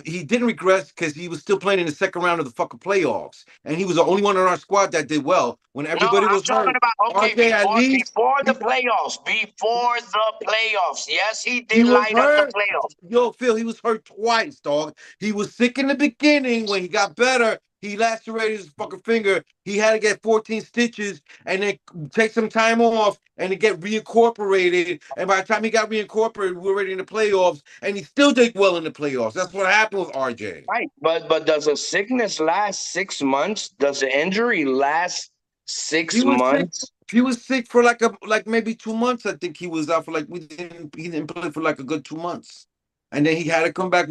he didn't regress because he was still playing in the second round of the fucking playoffs, and he was the only one on our squad that did well when No, everybody I'm was talking hurt. about RJ at least before the playoffs. Before the playoffs. Yes, he he did was light up the hurt. playoffs. Yo, Phil, he was hurt twice, dog. He was sick in the beginning. When he got better, he lacerated his fucking finger. He had to get 14 stitches and then take some time off and then get reincorporated. And by the time he got reincorporated, we were already in the playoffs, and he still did well in the playoffs. That's what happened with RJ. Right. But does a sickness last 6 months? Does an injury last six He was sick. months? He was sick for like maybe 2 months. I think he was out for he didn't play for like a good 2 months. And then he had to come back.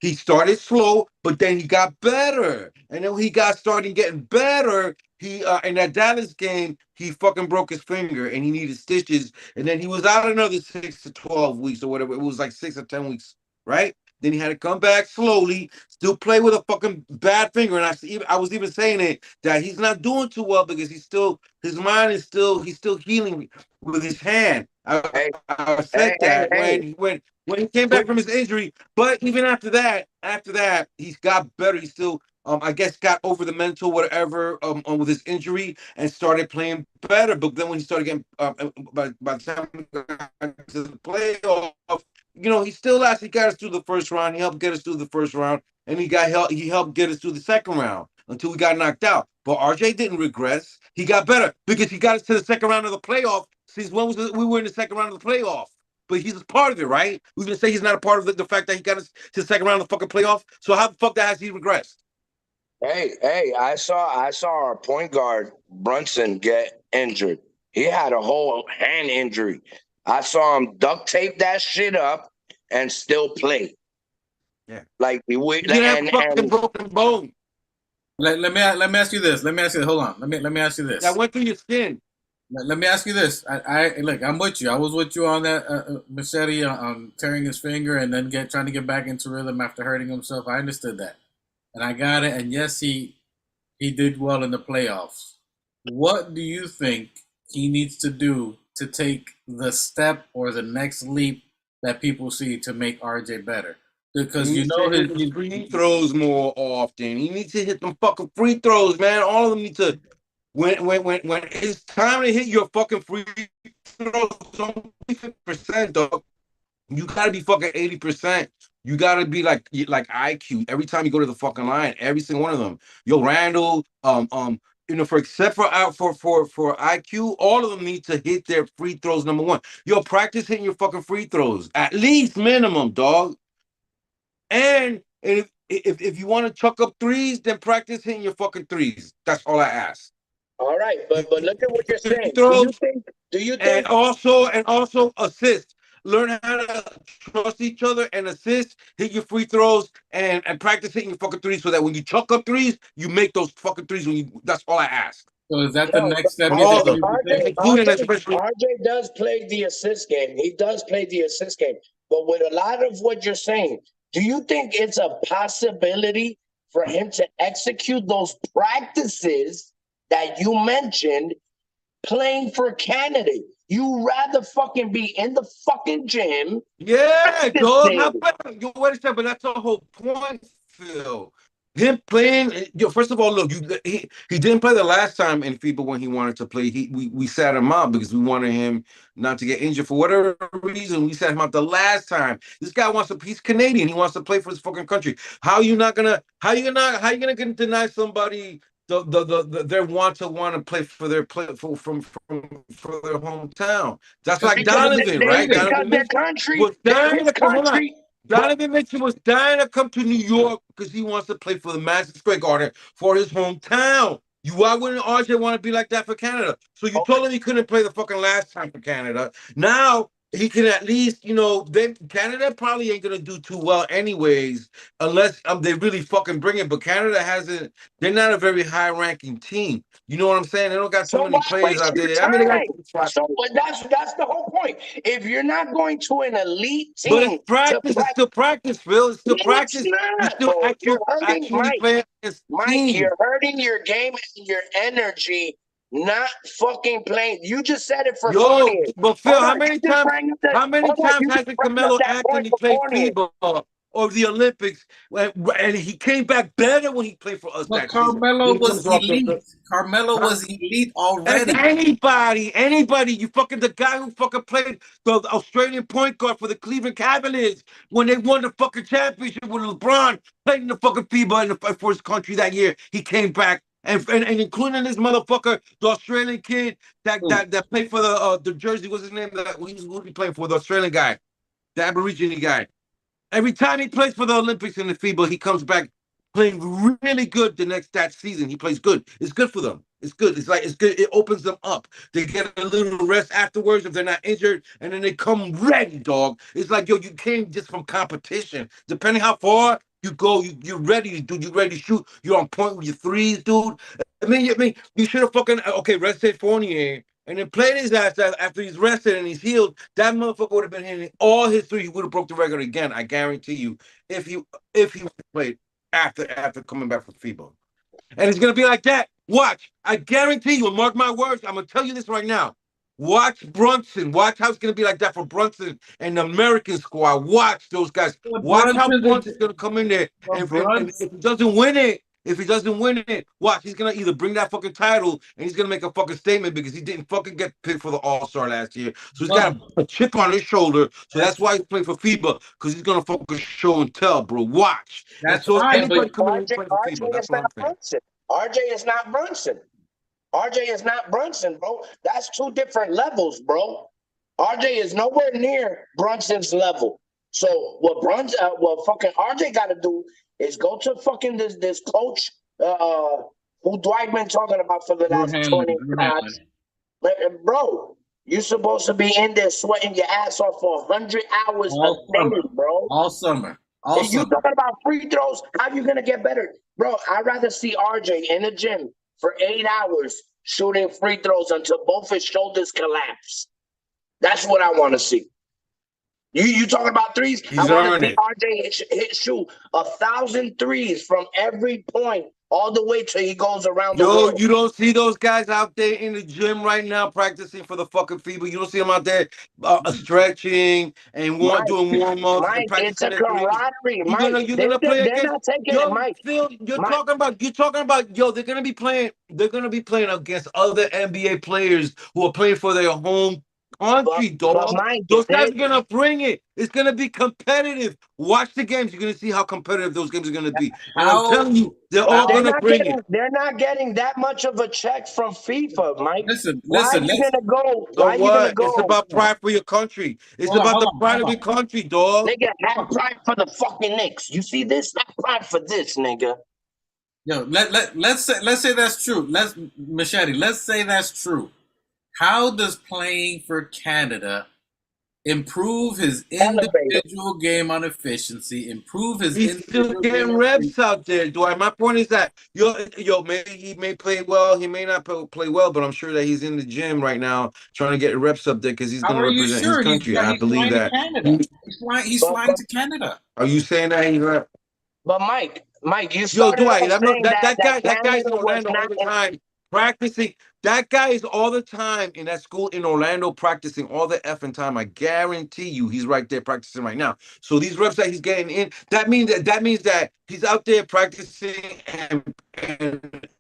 He started slow, but then he got better. And then he got started getting better. He in that Dallas game, he fucking broke his finger and he needed stitches. And then he was out another 6 to 12 weeks or whatever. It was like 6 or 10 weeks, right? Then he had to come back slowly, still play with a fucking bad finger. And I was even saying it that he's not doing too well because his mind is he's still healing with his hand. Hey, I hey, said hey, that hey. when he came back from his injury, but even after that, he's got better. He still, I guess, got over the mental whatever with his injury and started playing better. But then when he started getting, by the time he got to the playoff, he still actually got us through the first round. He helped get us through the first round, and he helped get us through the second round until we got knocked out. But RJ didn't regress. He got better because he got us to the second round of the playoff. Since we were in the second round of the playoff? But he's a part of it, right? We're gonna say he's not a part of the fact that he got us to the second round of the fucking playoff. So how the fuck that has he regressed? Hey, I saw our point guard Brunson get injured. He had a whole hand injury. I saw him duct tape that shit up and still play. Yeah, Like he didn't have a fucking broken bone. Let me ask you this. Hold on. Let me ask you this. That went through your skin. Let me ask you this. I look. I'm with you. I was with you on that machete on tearing his finger and then trying to get back into rhythm after hurting himself. I understood that, and I got it. And yes, he did well in the playoffs. What do you think he needs to do to take the step or the next leap that people see to make RJ better? Because He needs to hit his free throws more often. He needs to hit them fucking free throws, man. All of them need to. When it's time to hit your fucking free throws, don't be 50%, dog. You gotta be fucking 80%. You gotta be like IQ every time you go to the fucking line. Every single one of them. Yo, Randall, for except for out for IQ, all of them need to hit their free throws. Number one, yo, practice hitting your fucking free throws at least minimum, dog. And if you want to chuck up threes, then practice hitting your fucking threes. That's all I ask. All right, but look at what you're saying. Throws Do you and think also assist. Learn how to trust each other and assist. Hit your free throws and practice hitting your fucking threes so that when you chuck up threes, you make those fucking threes. That's all I ask. So is that the next step? From all of them, including especially RJ does play the assist game. He does play the assist game. But with a lot of what you're saying, do you think it's a possibility for him to execute those practices that you mentioned playing for Canada? You rather fucking be in the fucking gym. yeah, dog. Yo, wait a second, but that's the whole point, Phil. Him playing, first of all, look, he didn't play the last time in FIBA when he wanted to play. We sat him out because we wanted him not to get injured for whatever reason. We sat him out the last time. This guy he's Canadian. He wants to play for his fucking country. How you gonna deny somebody their want to play for their for their hometown? That's like Donovan, right? Because their country, was dying his to come. Hold on. country. Donovan Mitchell was dying to come to New York because he wants to play for the Madison Square Garden for his hometown. Why wouldn't RJ want to be like that for Canada? So you told him he couldn't play the fucking last time for Canada. Now he can at least, Canada probably ain't gonna do too well anyways, unless they really fucking bring it. But Canada hasn't. They're not a very high ranking team. You know what I'm saying? They don't got too So many why players waste out your there. I mean, they got. time? So that's the whole point. If you're not going to an elite But it's team to practice. It's practice, still practice, Phil. It's still it's practice. You not, still bro. You're hurting, actually play against Mike, teams. you're hurting your game and your energy, not fucking playing. You just said it for Yo, Fournier. but Phil, Hold how on, many you just times? bring up that. How many Hold on, times you just hasn't bring up Carmelo that point Anthony for played Fournier. FIBA or the Olympics, and he came back better when he played for us But that season? Carmelo When he was comes off elite. Carmelo huh? was elite As already. anybody, you fucking the guy who fucking played the Australian point guard for the Cleveland Cavaliers when they won the fucking championship with LeBron played in the fucking FIBA for his country that year. He came back and including this motherfucker, the Australian kid that played for the Jersey. What's his name? Who's he playing for? The Australian guy, the Aborigine guy. Every time he plays for the Olympics and the FIBA, he comes back playing really good that season. He plays good. It's good for them. It's good. It's good. It opens them up. They get a little rest afterwards if they're not injured, and then they come ready, dog. It's like, yo, you came just from competition. Depending how far you go, you're ready, dude. You're ready to shoot. You're on point with your threes, dude. I mean, you should have fucking rested Fournier and then played his ass after he's rested and he's healed. That motherfucker would have been hitting all his three. He would have broke the record again. I guarantee you, if he played after coming back from FIBA. And it's gonna be like that. Watch. I guarantee you, and mark my words, I'm gonna tell you this right now. Watch Brunson. Watch how it's gonna be like that for Brunson and the American squad. Watch those guys. But Watch how Brunson, Brunson's gonna come in there. but And Brunson, if he doesn't win it, watch, he's gonna either bring that fucking title and he's gonna make a fucking statement because he didn't fucking get picked for the All-Star last year. So he's but got a chip on his shoulder. So that's that's why he's playing for FIBA, because he's gonna fucking show and tell, bro. Watch. And that's so fine. But anybody coming in and playing for FIBA, RJ that's is what not I'm saying. Brunson. RJ is not Brunson. RJ is not Brunson, bro. That's two different levels, bro. RJ is nowhere near Brunson's level. So what fucking RJ got to do is go to fucking this coach, who Dwight been talking about for the Drew last Hanlon, 20 Drew times. Hanlon. Bro, you're supposed to be in there sweating your ass off for 100 hours All a day, summer, bro. all summer, all If you summer. talking about free throws, how you gonna get better, bro? I'd rather see RJ in the gym for 8 hours shooting free throws until both his shoulders collapse. That's what I want to see. You talking about threes? I He's want to earned see it. RJ shoot 1,000 threes from every point all the way till he goes around the Yo, world. you don't see those guys out there in the gym right now practicing for the fucking FIBA. You don't see them out there stretching and Mike, doing warm-ups and Mike, it's practicing a their threes. camaraderie. You're gonna Mike, you're gonna play they're against not taking it, yo, Mike. Phil, Mike, you're talking about yo, they're gonna be playing against other NBA players who are playing for their home but country, dog. Mike, Those guys are gonna bring it. It's gonna be competitive. Watch the games. You're gonna see how competitive those games are gonna be. And I'm How? telling you, they're all How? gonna bring it. they're not getting that much of a check from FIFA, Mike. Listen, Why are listen. you Let's gonna go? So Why are you gonna what? It's go? about pride for your country. It's hold on, about hold the on, pride hold of on. your country, dog. Nigga, have pride for the fucking Knicks. You see this? Have pride for this, nigga. Yo, let's say that's true. Machete. Let's say that's true. How does playing for Canada improve his Elevator. individual game on efficiency? Improve his He's still individual game getting on reps out there, Dwight. My point is that maybe he may play well, he may not play well, but I'm sure that he's in the gym right now trying to get reps up there because he's How going to are you represent his sure country. I he's believe flying to that. Canada? He's But, flying but, to Canada. Are you saying that he's right? but Mike, you Yo, started Dwight, off saying that guy's Canada in was Orlando not all the in. time practicing. That guy is all the time in that school in Orlando practicing all the effing time. I guarantee you, he's right there practicing right now. So these reps that he's getting in, that means that he's out there practicing and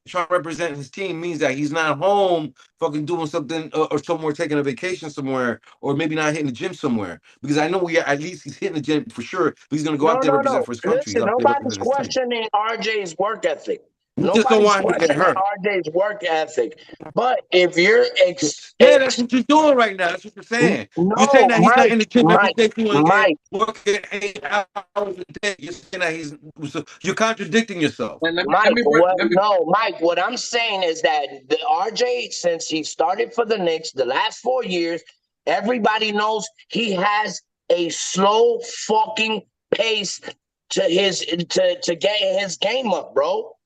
trying to represent his team. Means that he's not home, fucking doing something or somewhere taking a vacation somewhere, or maybe not hitting the gym somewhere. Because I know at least he's hitting the gym for sure. But he's gonna go out there and represent No. for his country. He's Listen, out there nobody's representing his team. questioning RJ's work ethic. You just don't Nobody's want him to get questioning hurt. RJ's work ethic. But if you're Yeah, that's what you're doing right now. That's what you're saying. You're saying no, that he's not in the gym every day Mike, working 8 hours a day. You're saying that you're contradicting yourself. Mike, what I'm saying is that the RJ, since he started for the Knicks the last 4 years, Everybody knows he has a slow fucking pace to get his game up, bro.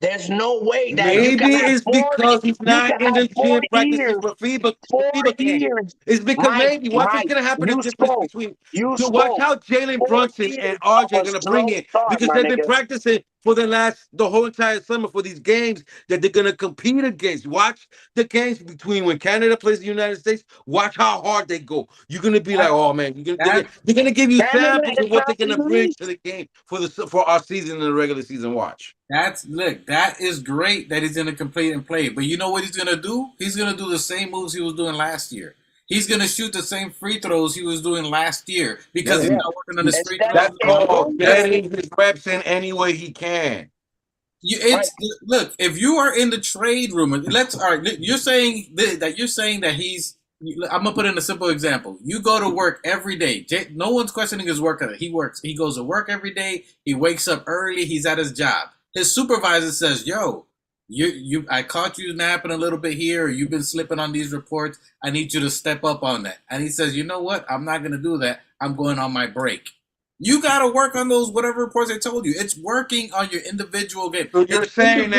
There's no way that you Maybe can have it's because he's you not can in have the 4 gym practicing years, for FIBA 4 games. years. It's because Mike, maybe watch what's gonna happen. The you difference spoke. between You watch spoke. how Jalen 4 Brunson years and of RJ are a gonna bring slow it start, because my they've been nigga. practicing for the whole entire summer for these games that they're gonna compete against. Watch the games between when Canada plays the United States. Watch how hard they go. You're gonna be like, oh man, they're gonna give you Canada samples is of what they're not gonna in the bring to East. the game for our season in the regular season. Watch. That is great that he's gonna complete and play. But you know what he's gonna do? He's gonna do the same moves he was doing last year. He's gonna shoot the same free throws he was doing last year because he's Yeah. not working on his free Instead of throws. That's called improving, getting his reps in any way he can. Mike, Look. If you are in the trade room, all right. You're saying that he's. I'm gonna put in a simple example. You go to work every day. No one's questioning his work ethic. He works. He goes to work every day. He wakes up early. He's at his job. His supervisor says, "Yo, I caught you napping a little bit here. Or you've been slipping on these reports. I need you to step up on that." And he says, "You know what? I'm not gonna do that. I'm going on my break." You got to work on those whatever reports they told you. It's working on your individual game. So you're saying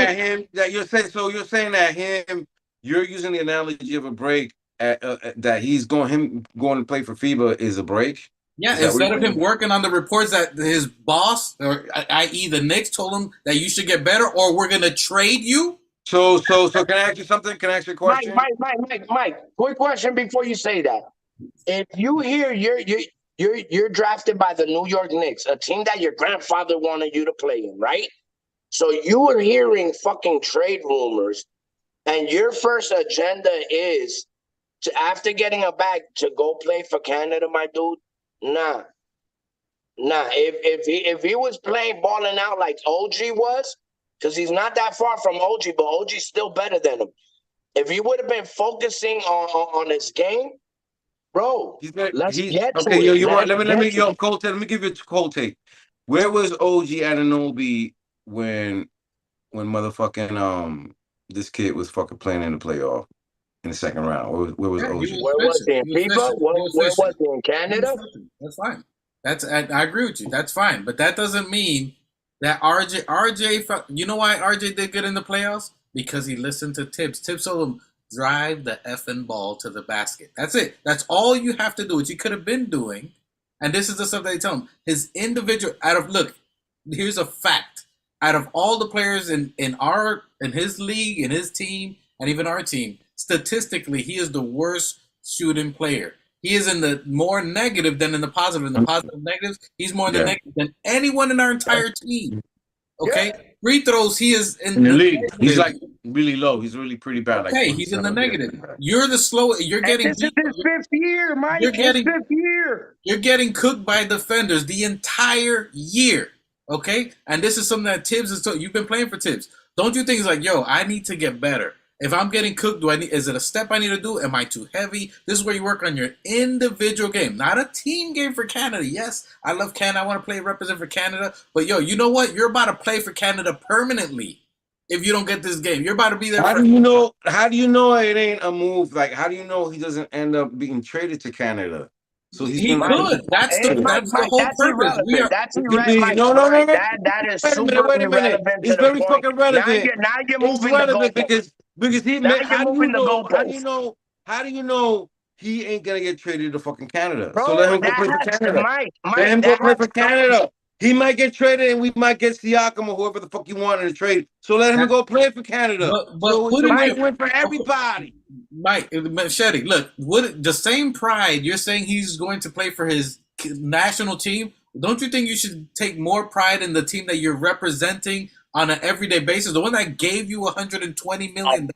you're using the analogy of a break that he's going to play for FIBA is a break. Yeah, instead of him working on the reports that his boss, or i.e. the Knicks, told him that you should get better, or we're gonna trade you. So can I ask you something? Can I ask you a question? Mike. Quick question before you say that. If you hear you're drafted by the New York Knicks, a team that your grandfather wanted you to play in, right? So you are hearing fucking trade rumors, and your first agenda is to, after getting a bag, to go play for Canada, my dude. Nah. If he was balling out like OG was, because he's not that far from OG, but OG's still better than him. If he would have been focusing on his game, bro, let's get to it. Colt, let me give you a cold take. Where was OG Anunoby when motherfucking this kid was fucking playing in the playoff in the second round? Where was OG? Where was he in FIBA? Where was he in Canada? That's fine. I agree with you. That's fine, but that doesn't mean that RJ. You know why RJ did good in the playoffs? Because he listened to Tibbs. Tibbs told him, drive the effing ball to the basket. That's it. That's all you have to do. What you could have been doing, and this is the stuff they tell him. His individual look. Here's a fact. Out of all the players in his league, in his team, and even our team, statistically, he is the worst shooting player. He is in the more negative than in the positive. In the positive negatives, he's more in the negative than anyone in our entire team. Okay? Yeah. Free throws, he is in the league. He's like really low. He's really pretty bad. Okay, like he's in the negative. You're the slow. You're getting. This is his fifth year, Mike. His fifth year. You're getting cooked by defenders the entire year. Okay? And this is something that Tibbs is. You've been playing for Tibbs. Don't you think it's like, yo, I need to get better? If I'm getting cooked, is it a step I need to do? Am I too heavy? This is where you work on your individual game, not a team game for Canada. Yes, I love Canada. I want to represent for Canada. But, yo, you know what? You're about to play for Canada permanently if you don't get this game. You're about to be there. How do you know it ain't a move? Like, how do you know he doesn't end up being traded to Canada? So he could. That's the whole purpose. That's irrelevant. No. That is super irrelevant. It's very fucking relevant. Now you're moving the goalpost. Because he. How do you know he ain't gonna get traded to fucking Canada? Bro, so let him go play for Canada. Let him go play for Canada. He might get traded, and we might get Siakam or whoever the fuck you want in the trade. So let him go play for Canada. But win for everybody. Mike, Shetty, look, the same pride you're saying he's going to play for his national team. Don't you think you should take more pride in the team that you're representing on an everyday basis? The one that gave you $120 million.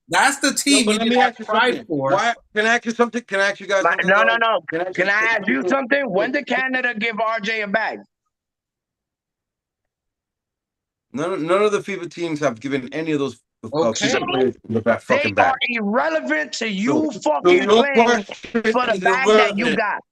That's the team you need pride for. Can I ask you something? Can I ask you guys something? No. Can I ask you something? When did Canada give RJ a bag? None of the FIBA teams have given any of those. Okay. They are irrelevant to you fucking playing for the bag that you got.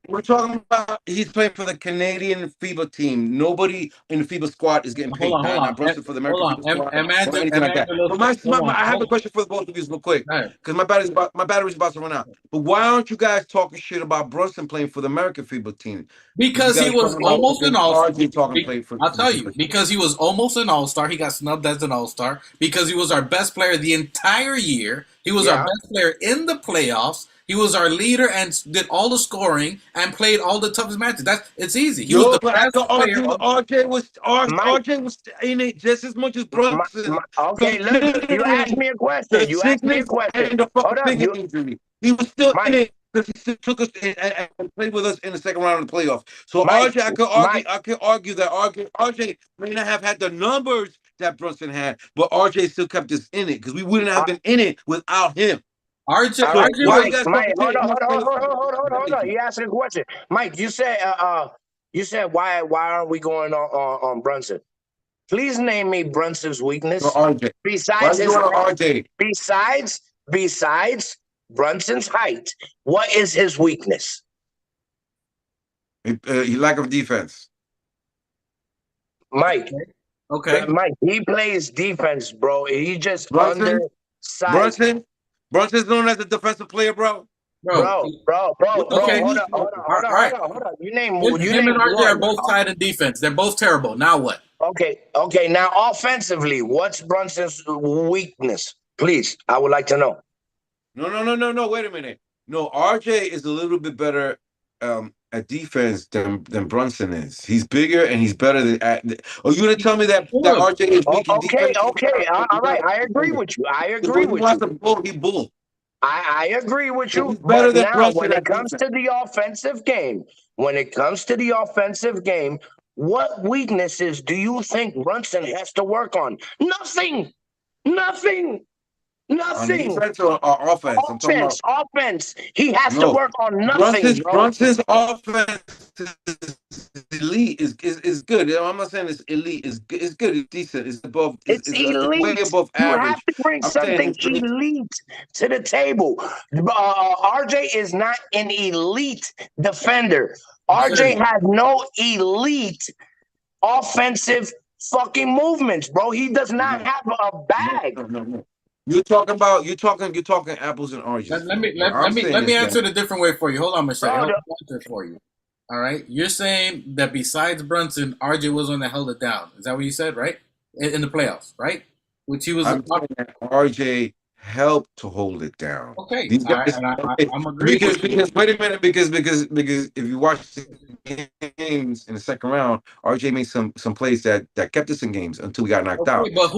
We're talking about he's playing for the Canadian FIBA team. Nobody in the FIBA squad is getting Hold paid. on, hold Not on. Brunson for the American FIBA squad or anything like that. But I have a question for the both of you real quick because my battery's about to run out. But why aren't you guys talking shit about Brunson playing for the American FIBA team? Because he was almost an all-star. I'll tell you, FIBA. because he was almost an all-star. He got snubbed as an all-star because he was our best player the entire year. He was our best player in the playoffs. He was our leader and did all the scoring and played all the toughest matches. It's easy. He was the best player. RJ was in it just as much as Brunson. Okay, look, you asked me a question. The sickness and the fucking finger injury. He was still in it because he still took us and played with us in the second round of the playoffs. So RJ, I could argue that RJ may not have had the numbers that Brunson had, but RJ still kept us in it because we wouldn't have been in it without him. Mike, hold on. You asked a question. Mike, you said why aren't we going on Brunson? Please name me Brunson's weakness. RJ. Besides his RJ. Besides Brunson's height, what is his weakness? He lack of defense. Mike. Okay. Mike, he plays defense, bro. He just undersized. Brunson's known as a defensive player, bro. Bro. Okay. Hold on. You name him and RJ are both tied in defense. They're both terrible. Now what? Okay. Now offensively, what's Brunson's weakness? Please, I would like to know. No. Wait a minute. No, RJ is a little bit better at defense than Brunson is. He's bigger and he's better than. Are you gonna tell me that RJ is weak in defense? Okay. All right. I agree with you. He bull. I agree with you. He's better than Brunson. When it comes to the offensive game, what weaknesses do you think Brunson has to work on? Nothing. On defense or offense? Offense. He has to work on nothing. Brunson's offense is elite. Is good. I'm not saying it's elite. It's good. It's decent. It's above. It's elite. Way above average. You have to bring something elite to the table. RJ is not an elite defender. RJ has no elite offensive fucking movements, bro. He does not have a bag. No. You're talking apples and oranges. Let me answer it a different way for you. Hold on, Michelle. I'll answer it for you. All right. You're saying that besides Brunson, RJ was one that held it down. Is that what you said, right? In the playoffs, right? Which he was. RJ helped to hold it down. Okay. These guys, I'm agreeing. Because wait a minute, because if you watch the games in the second round, RJ made some plays that kept us in games until we got knocked out. But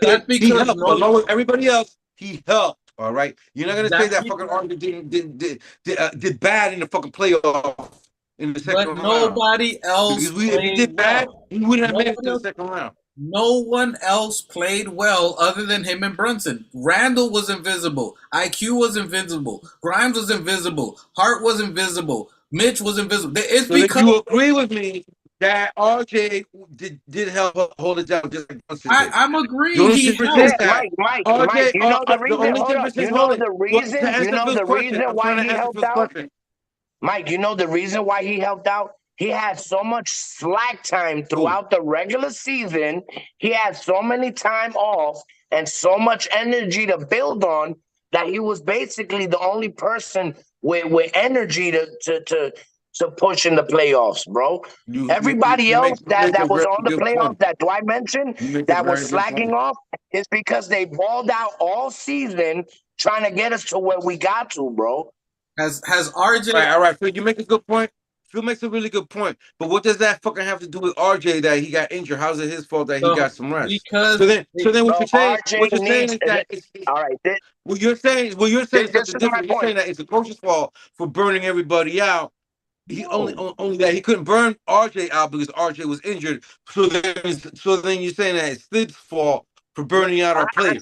that's because he helped, along with everybody else, he helped. All right, you're not gonna say that fucking RJ did bad in the fucking playoff in the second round. But nobody else. Because if he did bad, he wouldn't have made it to the second round. No one else played well other than him and Brunson. Randall was invisible. IQ was invisible. Grimes was invisible. Hart was invisible. Mitch was invisible. It's so because you agree with me that RJ did help hold it down just like Brunson did. I'm agreeing. Mike, you know the reason why he helped out? Mike, you know the reason why he helped out? He had so much slack time throughout the regular season. He had so many time off and so much energy to build on that he was basically the only person with energy to push in the playoffs, bro. Everybody else that was on the playoffs that Dwight mentioned that was slacking off is because they balled out all season trying to get us to where we got to, bro. Has RJ? All right. So you make a good point. Phil makes a really good point, but what does that fucking have to do with RJ that he got injured? How's it his fault that he got some rest? Because so then what you're saying is that all right. What you're saying is something different. You're saying that it's the coach's fault for burning everybody out. He only that he couldn't burn RJ out because RJ was injured. So then you're saying that it's Thibs' fault for burning out our players.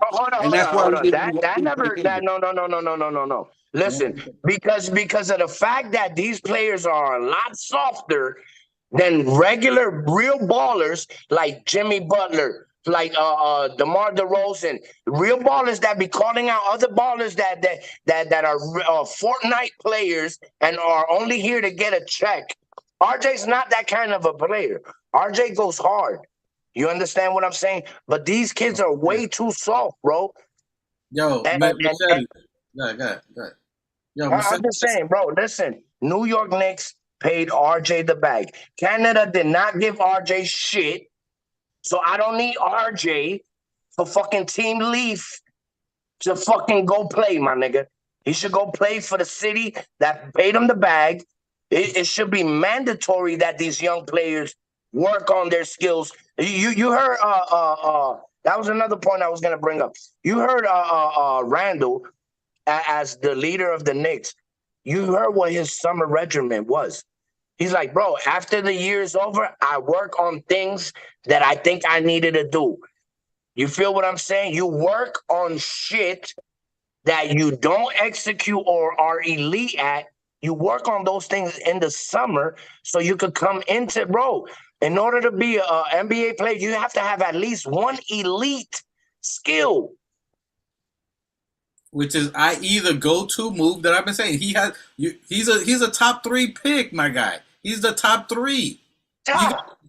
No. Listen, because of the fact that these players are a lot softer than regular real ballers like Jimmy Butler, like DeMar DeRozan, real ballers that be calling out other ballers that are Fortnite players and are only here to get a check. RJ's not that kind of a player. RJ goes hard. You understand what I'm saying? But these kids are way too soft, bro. Yo, Machete. Go ahead. Yo, I'm just saying, bro, listen. New York Knicks paid RJ the bag. Canada did not give RJ shit. So I don't need RJ for fucking Team Leaf to fucking go play, my nigga. He should go play for the city that paid him the bag. It should be mandatory that these young players work on their skills. You heard that was another point I was gonna bring up. You heard Randall as the leader of the Knicks. You heard what his summer regimen was. He's like, bro, after the year is over, I work on things that I think I needed to do. You feel what I'm saying? You work on shit that you don't execute or are elite at. You work on those things in the summer so you could come into, bro. In order to be an NBA player, you have to have at least one elite skill. Which is IE the go-to move that I've been saying. He's a top 3 pick, my guy. He's the top 3.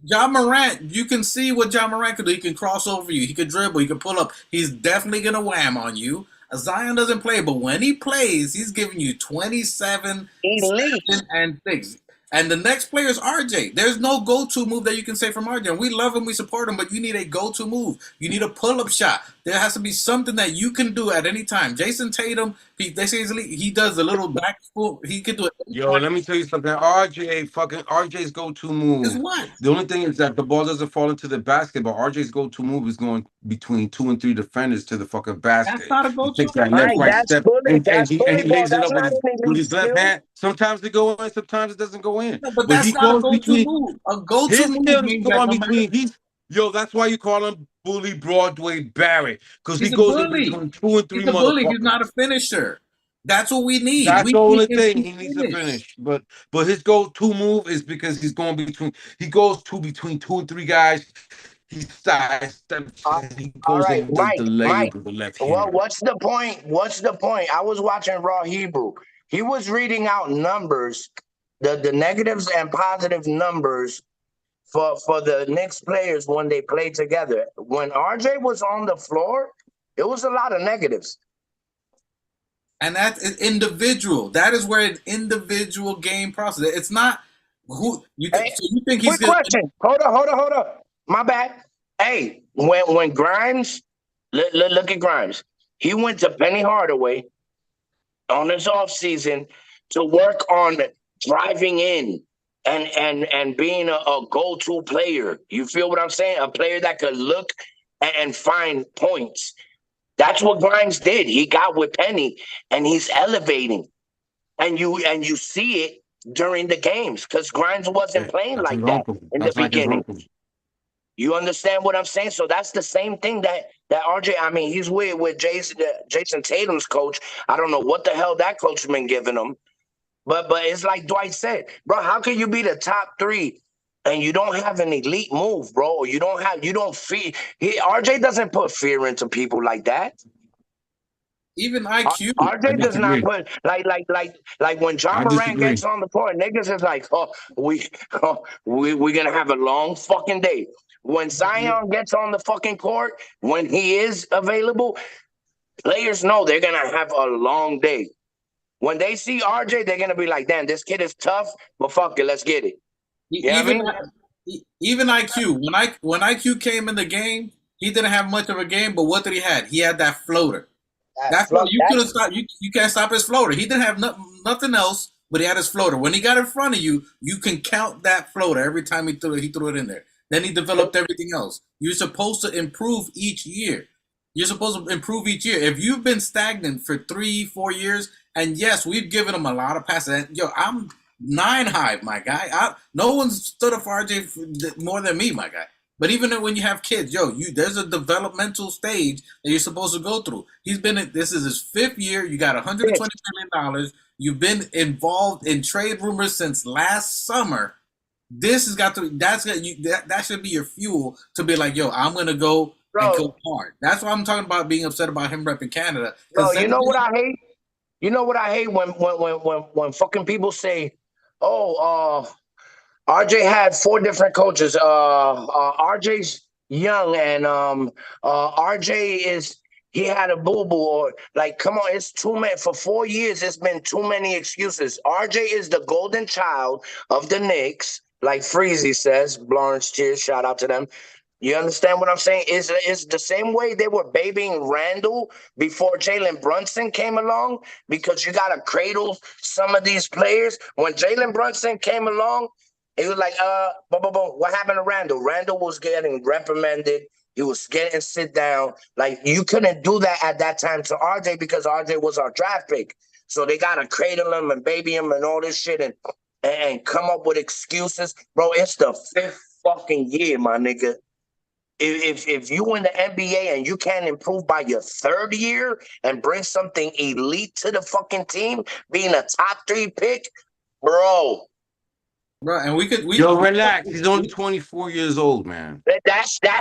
Ja Morant, you can see what Ja Morant can do. He can cross over you. He can dribble. He can pull up. He's definitely going to wham on you. Zion doesn't play, but when he plays, he's giving you 27, 7, and 6. And the next player is RJ. There's no go-to move that you can say from RJ. And we love him, we support him, but you need a go-to move. You need a pull-up shot. There has to be something that you can do at any time. Jason Tatum, they say he does a little back foot. He can do it. Yo, let me tell you something. RJ's go-to move is what? The only thing is that the ball doesn't fall into the basket, but RJ's go-to move is going between 2 and 3 defenders to the fucking basket. That's not a go-to. He takes that left, right step, and he lays it up with his left hand. Sometimes it goes in, sometimes it doesn't go in. No, but that's not a go-to move. A go-to move means that that's why you call him Bully Broadway Barrett, because he goes in between 2 and 3 He's a bully. He's not a finisher. That's what we need. That's the only thing he needs to finish. But his go-to move is because he goes between 2 and 3 guys. He sidesteps. He goes right, and does the layup with the left hand. Well, what's the point? I was watching Raw Hebrew. He was reading out numbers, the negatives and positive numbers for the Knicks players when they played together. When RJ was on the floor, it was a lot of negatives. And that's individual. That is where an individual game process. It's not who you think. So you think he's quick question. Hold up. My bad. Hey, when Grimes, look at Grimes. He went to Penny Hardaway on his offseason to work on driving in and being a go-to player. You feel what I'm saying? A player that could look and find points. That's what Grimes did. He got with Penny, and he's elevating. And you see it during the games because Grimes wasn't playing like that in the beginning. You understand what I'm saying? So that's the same thing that RJ. I mean, he's with Jason Tatum's coach. I don't know what the hell that coach has been giving him, but it's like Dwight said, bro. How can you be the top 3? And you don't have an elite move, bro. You don't fear. RJ doesn't put fear into people like that. Even IQ. RJ does not put like when Ja Morant gets on the court, niggas is like, we're gonna have a long fucking day. When Zion gets on the fucking court, when he is available, players know they're gonna have a long day. When they see RJ, they're gonna be like, damn, this kid is tough, but fuck it, let's get it. Even IQ. When IQ came in the game, he didn't have much of a game, but what did he have? He had that floater. You couldn't stop. You can't stop his floater. He didn't have nothing else, but he had his floater. When he got in front of you, you can count that floater every time he threw it in there. Then he developed everything else. You're supposed to improve each year. If you've been stagnant for 3-4 years, and yes, we've given him a lot of passes. And, I'm 9 high, my guy. No one stood up for RJ more than me, my guy. But even when you have kids, there's a developmental stage that you're supposed to go through. This is his 5th year. You got $120 million. You've been involved in trade rumors since last summer. That should be your fuel to be like, I'm gonna go and Bro, go hard. That's why I'm talking about being upset about him repping Canada. bro, Because you know what I hate? You know what I hate when fucking people say, "Oh, RJ had four different coaches. RJ's young, and RJ is he had a boo boo, or like, come on, it's too many for 4 years. It's been too many excuses. RJ is the golden child of the Knicks, like Freezy says. Lawrence Cheers, shout out to them. You understand what I'm saying? Is the same way they were babying Randall before Jalen Brunson came along, because you gotta cradle some of these players. When Jalen Brunson came along, he was like, what happened to Randall? Randall was getting reprimanded. He was getting sit down. Like, you couldn't do that at that time to RJ because RJ was our draft pick. So they gotta cradle him and baby him and all this shit and come up with excuses. Bro, it's the fifth fucking year, my nigga. If you in the NBA and you can't improve by your third year and bring something elite to the fucking team, being a top 3 pick, bro. Bro, and Yo, relax. He's only 24 years old, man. That's Still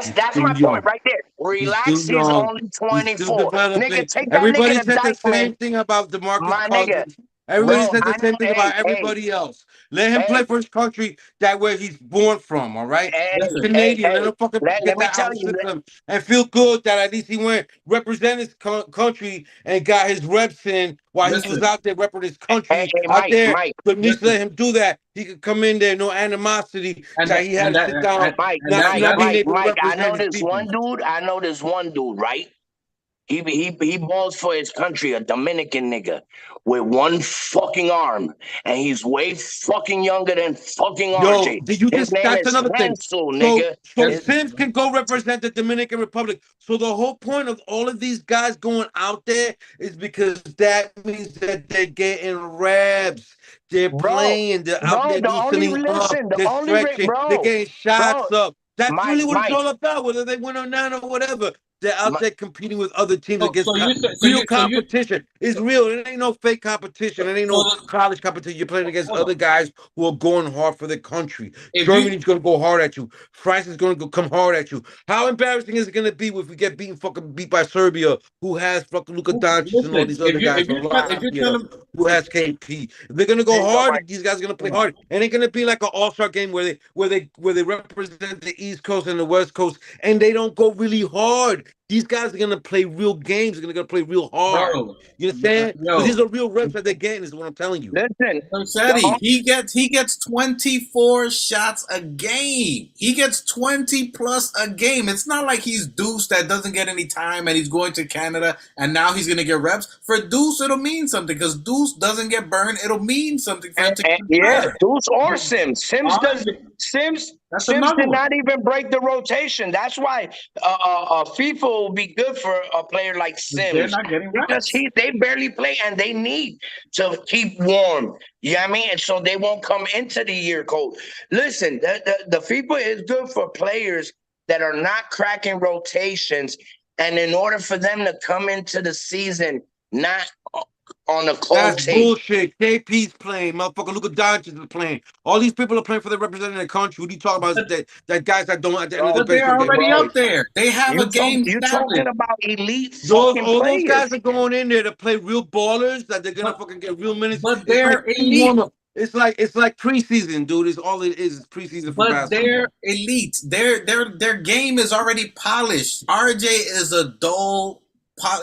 my point young. right there. He's still Relax, he's young. only He's still 24. developing. Nigga, take that Everybody nigga to said the Dykeman. same thing about DeMarcus My nigga. Cousins. Everybody Bro, said the I know, same thing about everybody else. Let him play for his country that where he's born from, all right? He's Canadian. Let him fucking let get me that tell out of you, system and feel good that at least he went represent his country and got his reps in while he was out there repping his country out there. But at least let him do that. He could come in there, no animosity that he had to sit down, not being able to I know represent his this people. one dude, right? He balls for his country, a Dominican nigga with one fucking arm, and he's way fucking younger than fucking Yo, RJ. did you His just? name That's is another thing. Hansel, So, nigga. so Sims can go represent the Dominican Republic. So the whole point of all of these guys going out there is because that means that they're getting reps. They're playing. They're out there loosening up. They're stretching. They're getting shots up. That's really what it's all about. Whether they win or not or whatever. They're out there competing with other teams against real competition. It's real. It ain't no fake competition. It ain't no college competition. You're playing against other guys who are going hard for their country. Germany's going to go hard at you. France is going to come hard at you. How embarrassing is it going to be if we get beat by Serbia, who has fucking Luka Doncic and all these other guys, who has KP? If they're going to go hard, these guys are going to play hard. And it's going to be like an all-star game where they represent the East Coast and the West Coast, and they don't go really hard. These guys are going to play real games. They're going to play real hard. You understand? So these are real reps that they're getting, is what I'm telling you. Listen, he gets 24 shots a game. He gets 20 plus a game. It's not like he's Deuce that doesn't get any time and he's going to Canada and now he's going to get reps. For Deuce, it'll mean something because Deuce doesn't get burned. It'll mean something for him to get yeah, Deuce or Sims. Sims did not even break the rotation. That's why FIFA will be good for a player like Sims. They're not getting reps. Because they barely play and they need to keep warm. You know what I mean? And so they won't come into the year cold. Listen, the FIFA is good for players that are not cracking rotations. And in order for them to come into the season not on a cold That's bullshit. KP's playing. Motherfucker, Luka Doncic is playing. All these people are playing for their representing their country. What are you talking about? That guys that don't at the end of the But they're already up there. They have a game. You're talking about elite all fucking those players. guys are going in there to play real ballers that they're gonna fucking get real minutes. But they're elite. It's like preseason, dude. It's all it is preseason for basketball. But they're elite. Their game is already polished. RJ is a dull.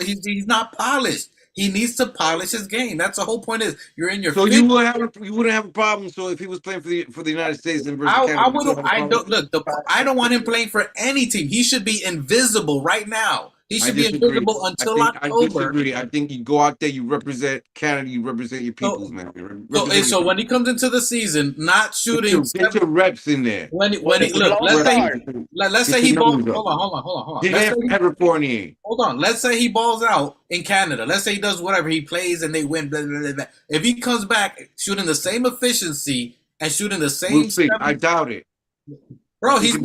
He's not polished. He needs to polish his game. That's the whole point. Is you're in your. So you wouldn't have a problem. So if he was playing for the United States and versus Canada, I don't want him playing for any team. He should be invisible right now. He should be invisible until October. I think you go out there, you represent Canada, you represent your peoples, man. So when he comes into the season, not shooting, get your reps in there. Let's say he balls. Hold on. Evan Fournier. Hold on. Let's say he balls out in Canada. Let's say he does whatever, he plays and they win. Blah, blah, blah, blah. If he comes back shooting the same efficiency and shooting the same, I doubt it. Bro, he's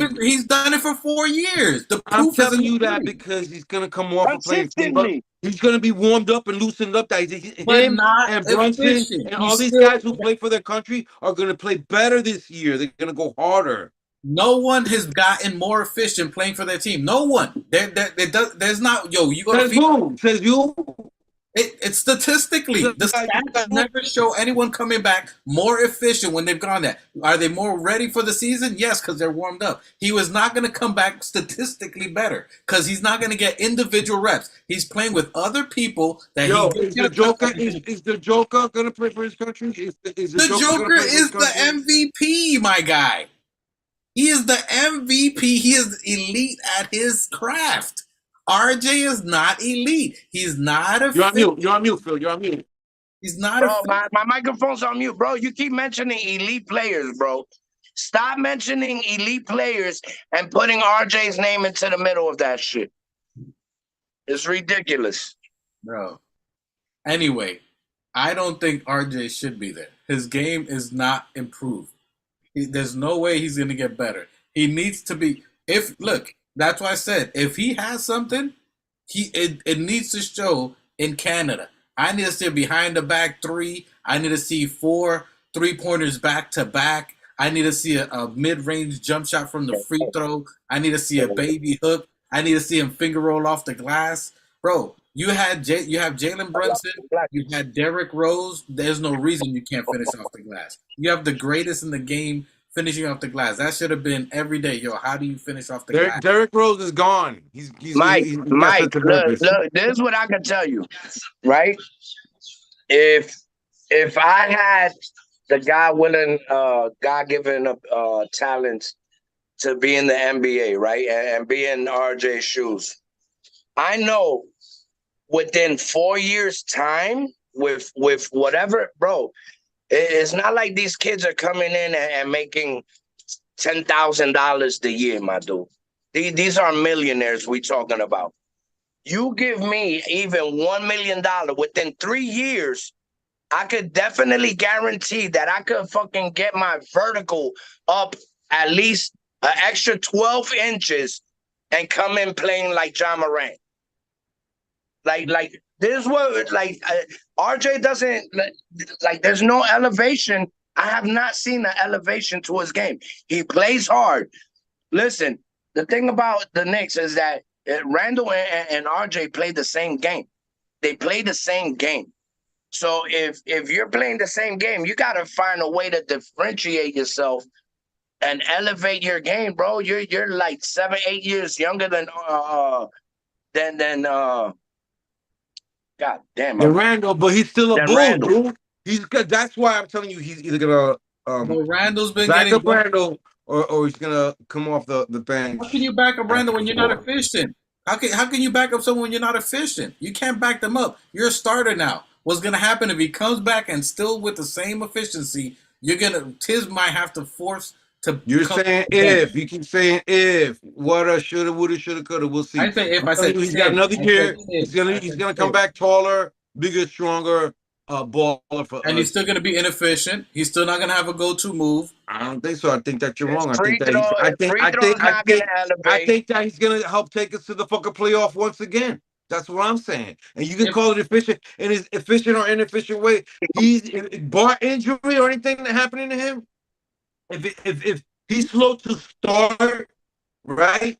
done it for 4 years. I'm telling you that because he's gonna come off and play. He's gonna be warmed up and loosened up. That him and Brunson and all these guys who play for their country are gonna play better this year. They're gonna go harder. No one has gotten more efficient playing for their team. No one. There's not. Yo, you go to Says who? Says you? It's statistically, the stats never show anyone coming back more efficient when they've gone there. Are they more ready for the season? Yes, because they're warmed up. He was not going to come back statistically better because he's not going to get individual reps. He's playing with other people that Yo, he is the Joker is the Joker gonna play for his country? Is the Joker gonna Joker play for his is the country? MVP, my guy. He is the MVP. He is elite at his craft. RJ is not elite. He's not a. You're on mute. You're on mute, Phil. You're on mute. He's not Bro, a. my microphone's on mute, bro. You keep mentioning elite players, bro. Stop mentioning elite players and putting RJ's name into the middle of that shit. It's ridiculous. Bro. Anyway, I don't think RJ should be there. His game is not improved. There's no way he's going to get better. He needs to be. Look, that's why I said if he has something, it needs to show in Canada. I need to see a behind the back three. I need to see 4 3-pointers back to back. I need to see a mid-range jump shot from the free throw. I need to see a baby hook. I need to see him finger roll off the glass. Bro, you have Jalen Brunson. You had Derrick Rose. There's no reason you can't finish off the glass. You have the greatest in the game finishing off the glass. That should have been every day. Yo, how do you finish off the glass? Derrick Rose is gone. Mike, look, this is what I can tell you, right? If I had the God-given talent to be in the NBA, right, and be in RJ's shoes, I know within 4 years' time, with whatever, bro, it's not like these kids are coming in and making $10,000 a year, my dude. These are millionaires we talking about. You give me even $1 million within 3 years, I could definitely guarantee that I could fucking get my vertical up at least an extra 12 inches and come in playing like John Morant. Like this is what RJ doesn't like. There's no elevation. I have not seen an elevation to his game. He plays hard. Listen, the thing about the Knicks is that Randall and RJ play the same game. They play the same game. So if you're playing the same game, you got to find a way to differentiate yourself and elevate your game, bro. You're like 7-8 years younger than God damn. Randall, but he's still a bull, Randall. bro. He's good. That's why I'm telling you, he's either gonna But Randall's been back getting up Randall or he's gonna come off the bench. How can you back up Randall when you're not efficient? How can you back up someone when you're not efficient? You can't back them up. You're a starter now. What's gonna happen if he comes back and still with the same efficiency? Tiz might have to force to. You're saying if you keep saying if woulda, shoulda, woulda, shoulda, coulda. We'll see. I say if. I said he's got another year. He's gonna come back taller, bigger, stronger, baller for and he's still gonna be inefficient. He's still not gonna have a go-to move. I don't think so. I think that you're wrong. I Free think that throw- I think free throw's not gonna elevate. I think that he's gonna help take us to the fucking playoff once again. That's what I'm saying. And you can call it efficient in his efficient or inefficient way. He's bar injury or anything that happening to him. If he's slow to start, right?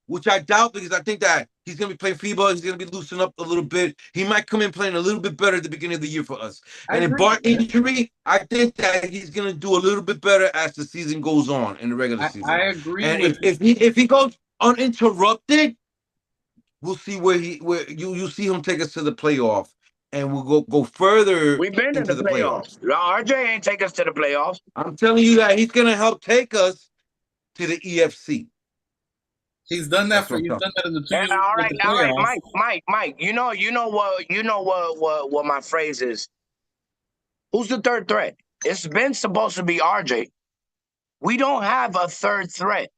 Which I doubt because I think that he's going to be playing FIBA. He's going to be loosened up a little bit. He might come in playing a little bit better at the beginning of the year for us. And in bar injury, I think that he's going to do a little bit better as the season goes on in the regular season. I agree. And if he goes uninterrupted, we'll see where you see him take us to the playoff, and we'll go further. We've been into the playoffs. RJ ain't take us to the playoffs. I'm telling you that he's going to help take us to the EFC. He's done that he's done that in the 2 years. All right, Mike. You know what my phrase is. Who's the third threat? It's been supposed to be RJ. We don't have a third threat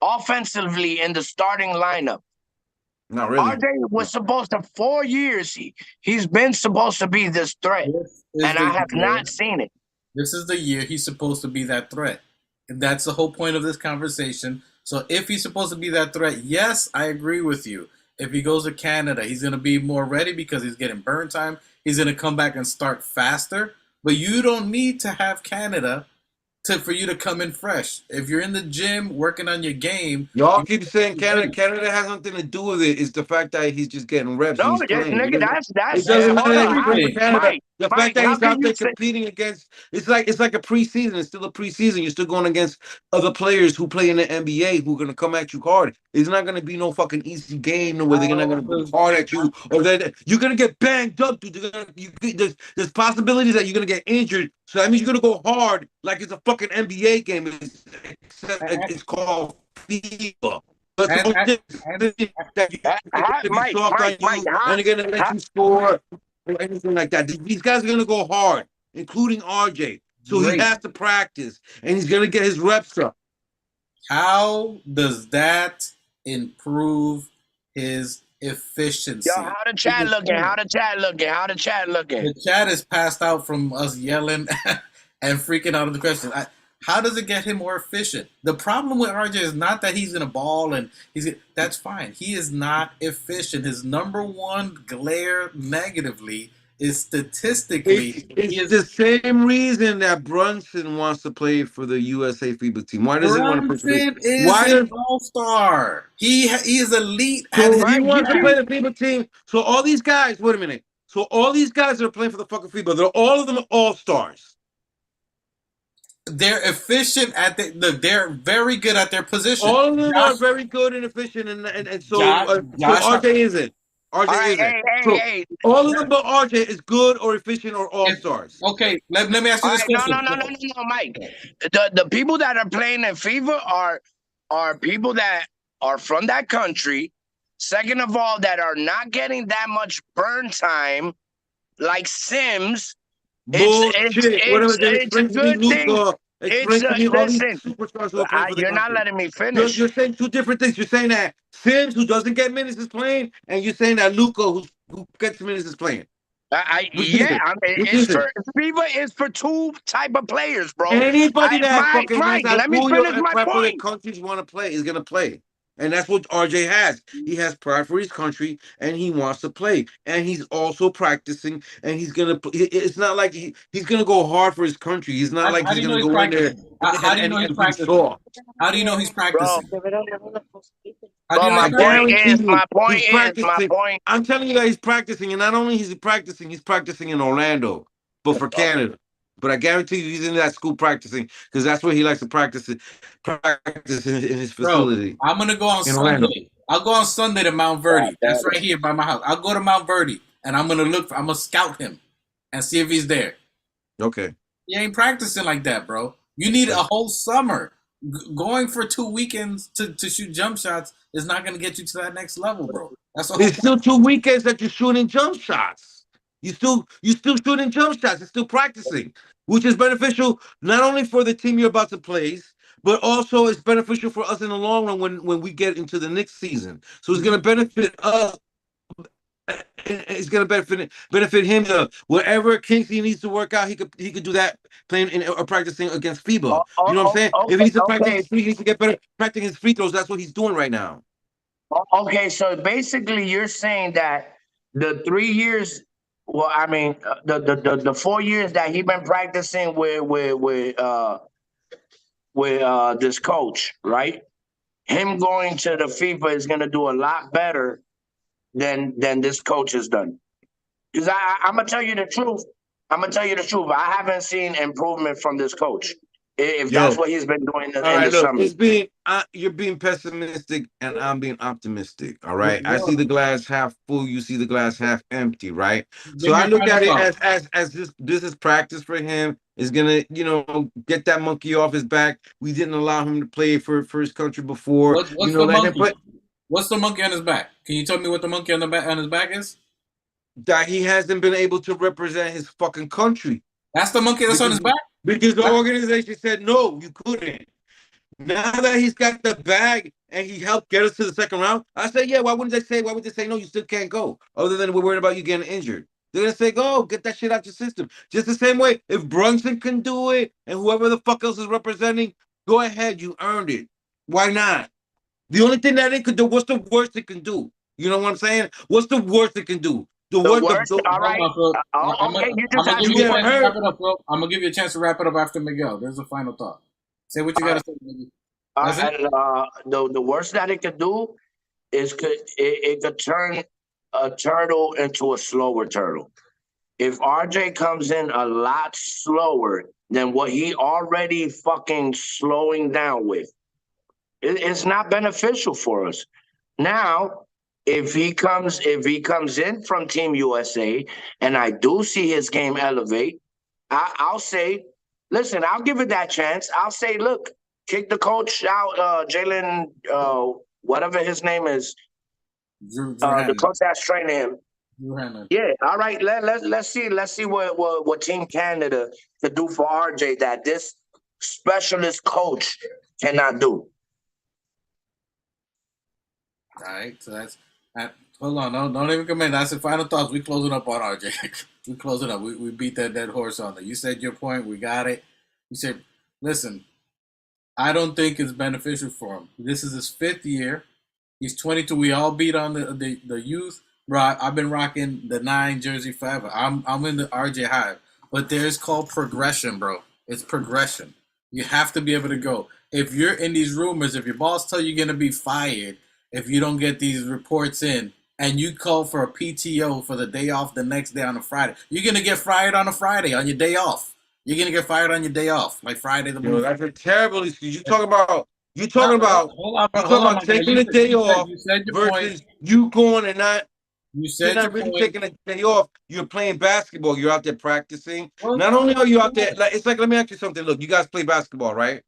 offensively in the starting lineup. Not really. RJ was supposed to 4 years. He's been supposed to be this threat, and I have not seen it. This is the year he's supposed to be that threat, and that's the whole point of this conversation. So if he's supposed to be that threat, yes, I agree with you. If he goes to Canada, he's going to be more ready because he's getting burn time. He's going to come back and start faster. But you don't need to have Canada for you to come in fresh. If you're in the gym working on your game, Y'all keep saying Canada. Canada has nothing to do with it. It's the fact that he's just getting reps and No, he's playing. nigga, It that's doesn't hold matter that on. he's playing for Canada. Mike, The fact Mike, that how he's out can you there say? competing against it's like a preseason. It's still a preseason. You're still going against other players who play in the NBA who are gonna come at you hard. It's not gonna be no fucking easy game where they're not gonna go hard at you or that you're gonna get banged up, dude. There's possibilities that you're gonna get injured. So that means you're gonna go hard like it's a fucking NBA game. Except it's called FIBA. But and, so and, and, that you're gonna be Mike, soft on Mike, you and they're gonna let how, you score or anything like that. These guys are gonna go hard, including RJ. So he great. has to practice and he's gonna get his reps up. How does that improve his yo, efficiency? how the chat looking? How the chat looking? How the chat looking? The chat is passed out from us yelling and freaking out of the question. How does it get him more efficient? The problem with RJ is not that he's in a ball and that's fine. He is not efficient. His number one glare negatively is statistically It's the same reason that Brunson wants to play for the USA FIBA team. Why does he want to play for the Brunson is Why an does all-star. He is elite at so his he Right, wants to yeah. play the FIBA team? So all these guys, wait a minute. So all these guys that are playing for the fucking FIBA, they're all of them all stars. They're efficient at they're very good at their position. All of them Josh, are very good and efficient, and so Josh, RJ isn't. RJ All right, isn't. hey, So hey. all of them but RJ is good or efficient or all stars. okay, let me ask you All this right, no, question. Mike. The people that are playing in FIFA are people that are from that country. Second of all, that are not getting that much burn time, like Sims. Bullshit. Whatever. Then It's a explain to me, good thing. Luca. Explain to me all these Listen. superstars who are playing for the You're not country. letting me finish. You're saying two different things. You're saying that Sims, who doesn't get minutes, is playing, and you're saying that Luca, who gets minutes, is playing. Which is it? Which It's is for it? FIFA is for two type of players, bro. Anybody that fucking has Mike, that let me cool finish and my pride for their point. countries want to play is gonna play. And that's what RJ has. He has pride for his country and he wants to play. And he's also practicing and he's gonna it's not like he's gonna go hard for his country. He's not like How do he's you know gonna he's go in there practicing? How do you know he's and be practicing? soft. How do you know he's Bro, practicing? How do bro, you know I he's practicing? guarantee you, he's my practicing. point. I'm telling you that he's practicing, and not only is he practicing, he's practicing in Orlando, but for Canada. But I guarantee you, he's in that school practicing because that's where he likes to practice it, practice in his Bro, facility I'm gonna go on in Orlando. Sunday. I'll go on Sunday to Mount Verde. That's right here by my house. I'll go to Mount Verde and I'm gonna scout him and see if he's there. Okay. He ain't practicing like that, bro. You need a whole summer. Going for 2 weekends to shoot jump shots is not gonna get you to that next level, bro. That's the whole There's still 2 weekends that you're shooting jump shots. You still shooting jump shots. It's still practicing, which is beneficial not only for the team you're about to place, but also it's beneficial for us in the long run when we get into the next season. So it's going to benefit us. It's going to benefit him. Wherever Kingsley needs to work out, he could do that playing or practicing against FIBA. You know what I'm saying? If he needs to practice his free, he needs to get better practicing his free throws. That's what he's doing right now. Okay, so basically you're saying that the 3 years, well, I mean, the 4 years that he been practicing with this coach, right? Him going to the FIFA is gonna do a lot better than this coach has done. Because I'm gonna tell you the truth. I haven't seen improvement from this coach. If that's what he's been doing in the Look, summer. you're being pessimistic and I'm being optimistic. All right, I see the glass half full. You see the glass half empty, right? So I look at it as this is practice for him. Is gonna get that monkey off his back. We didn't allow him to play for his country before. What's the monkey? What's the monkey on his back? Can you tell me what the monkey on his back is? That he hasn't been able to represent his fucking country. That's the monkey that's on his back? Because the organization said, no, you couldn't. Now that he's got the bag and he helped get us to the second round, I say, yeah, why would they say, no, you still can't go? Other than we're worried about you getting injured. They're going to say, go, get that shit out your system. Just the same way, if Brunson can do it and whoever the fuck else is representing, go ahead, you earned it. Why not? The only thing that it could do, what's the worst it can do? You know what I'm saying? What's the worst it can do? The worst. All right. I'm Okay, you gonna just give asked you a me. chance to wrap it up, bro. I'm gonna give you a chance to wrap it up after Miguel. There's a final thought. Say what you gotta say, baby. That's it. The worst that it could do is it could turn a turtle into a slower turtle. If RJ comes in a lot slower than what he already fucking slowing down with, it's not beneficial for us. Now, if he comes in from Team USA and I do see his game elevate, I'll say, listen, I'll give it that chance. I'll say, look, kick the coach out, Jalen, whatever his name is, the coach that's training him. Yeah, all right. Let's see what Team Canada could do for RJ that this specialist coach cannot do. All right, so that's hold on, don't even come in. That's the final thoughts. We closing up on RJ. We closing up. We beat that dead horse on it. You said your point. We got it. You said, listen, I don't think it's beneficial for him. This is his 5th year. He's 22. We all beat on the youth. Bro, I've been rocking the 9 jersey forever. I'm in the RJ hive. But there's called progression, bro. It's progression. You have to be able to go. If you're in these rumors, if your boss tell you you're gonna be fired, if you don't get these reports in, and you call for a PTO for the day off the next day on a Friday, you're gonna get fired on a Friday on your day off. You're gonna get fired on your day off, like Friday the movie. That's a terrible excuse. You're talking about taking a day off versus you going and not. You're not really taking a day off. You're playing basketball. You're out there practicing. Not only are you out there, like it's like, let me ask you something. Look, you guys play basketball, right?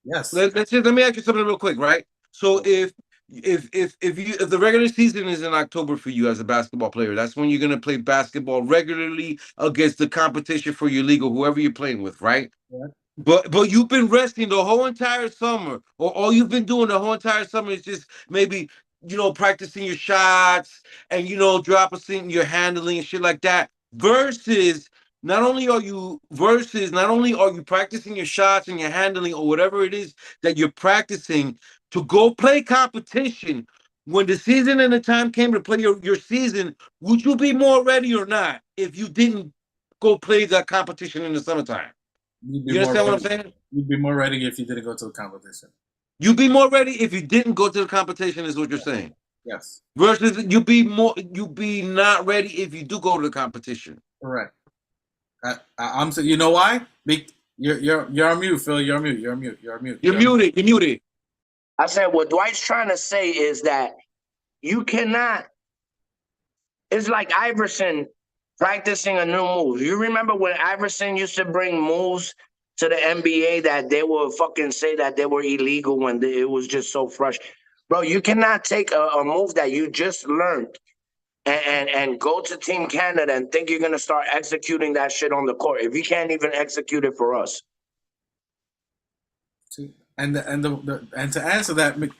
Yes. Let me ask you something real quick, right? So if the regular season is in October for you as a basketball player, that's when you're gonna play basketball regularly against the competition for your league or whoever you're playing with, right? Yeah. But you've been resting the whole entire summer, or all you've been doing the whole entire summer is just maybe practicing your shots and dropping your handling and shit like that. Versus not only are you practicing your shots and your handling or whatever it is that you're practicing to go play competition. When the season and the time came to play your season, would you be more ready or not if you didn't go play that competition in the summertime? You understand what I'm saying? You'd be more ready if you didn't go to the competition. You'd be more ready if you didn't go to the competition, is what you're saying. Yes. Versus you'd be not ready if you do go to the competition. Correct. I'm saying, you know why? You're on mute, Phil. You're on mute. You're muted. I said what Dwight's trying to say is that you cannot. It's like Iverson practicing a new move. You remember when Iverson used to bring moves to the NBA that they would fucking say that they were illegal when it was just so fresh? Bro, you cannot take a move that you just learned and go to Team Canada and think you're going to start executing that shit on the court if you can't even execute it for us. And to answer that,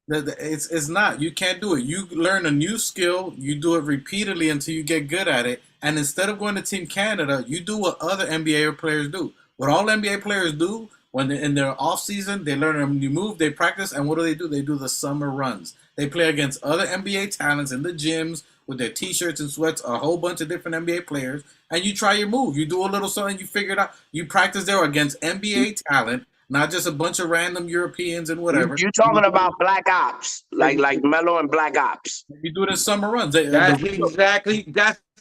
it's not. You can't do it. You learn a new skill. You do it repeatedly until you get good at it. And instead of going to Team Canada, you do what other NBA players do. What all NBA players do when they're in their off season, they learn a new move, they practice, and what do? They do the summer runs. They play against other NBA talents in the gyms with their T-shirts and sweats, a whole bunch of different NBA players, and you try your move. You do a little something, you figure it out. You practice there against NBA talent, not just a bunch of random Europeans and whatever. You're talking about Black Ops, like Melo and Black Ops. You do it in summer runs. That's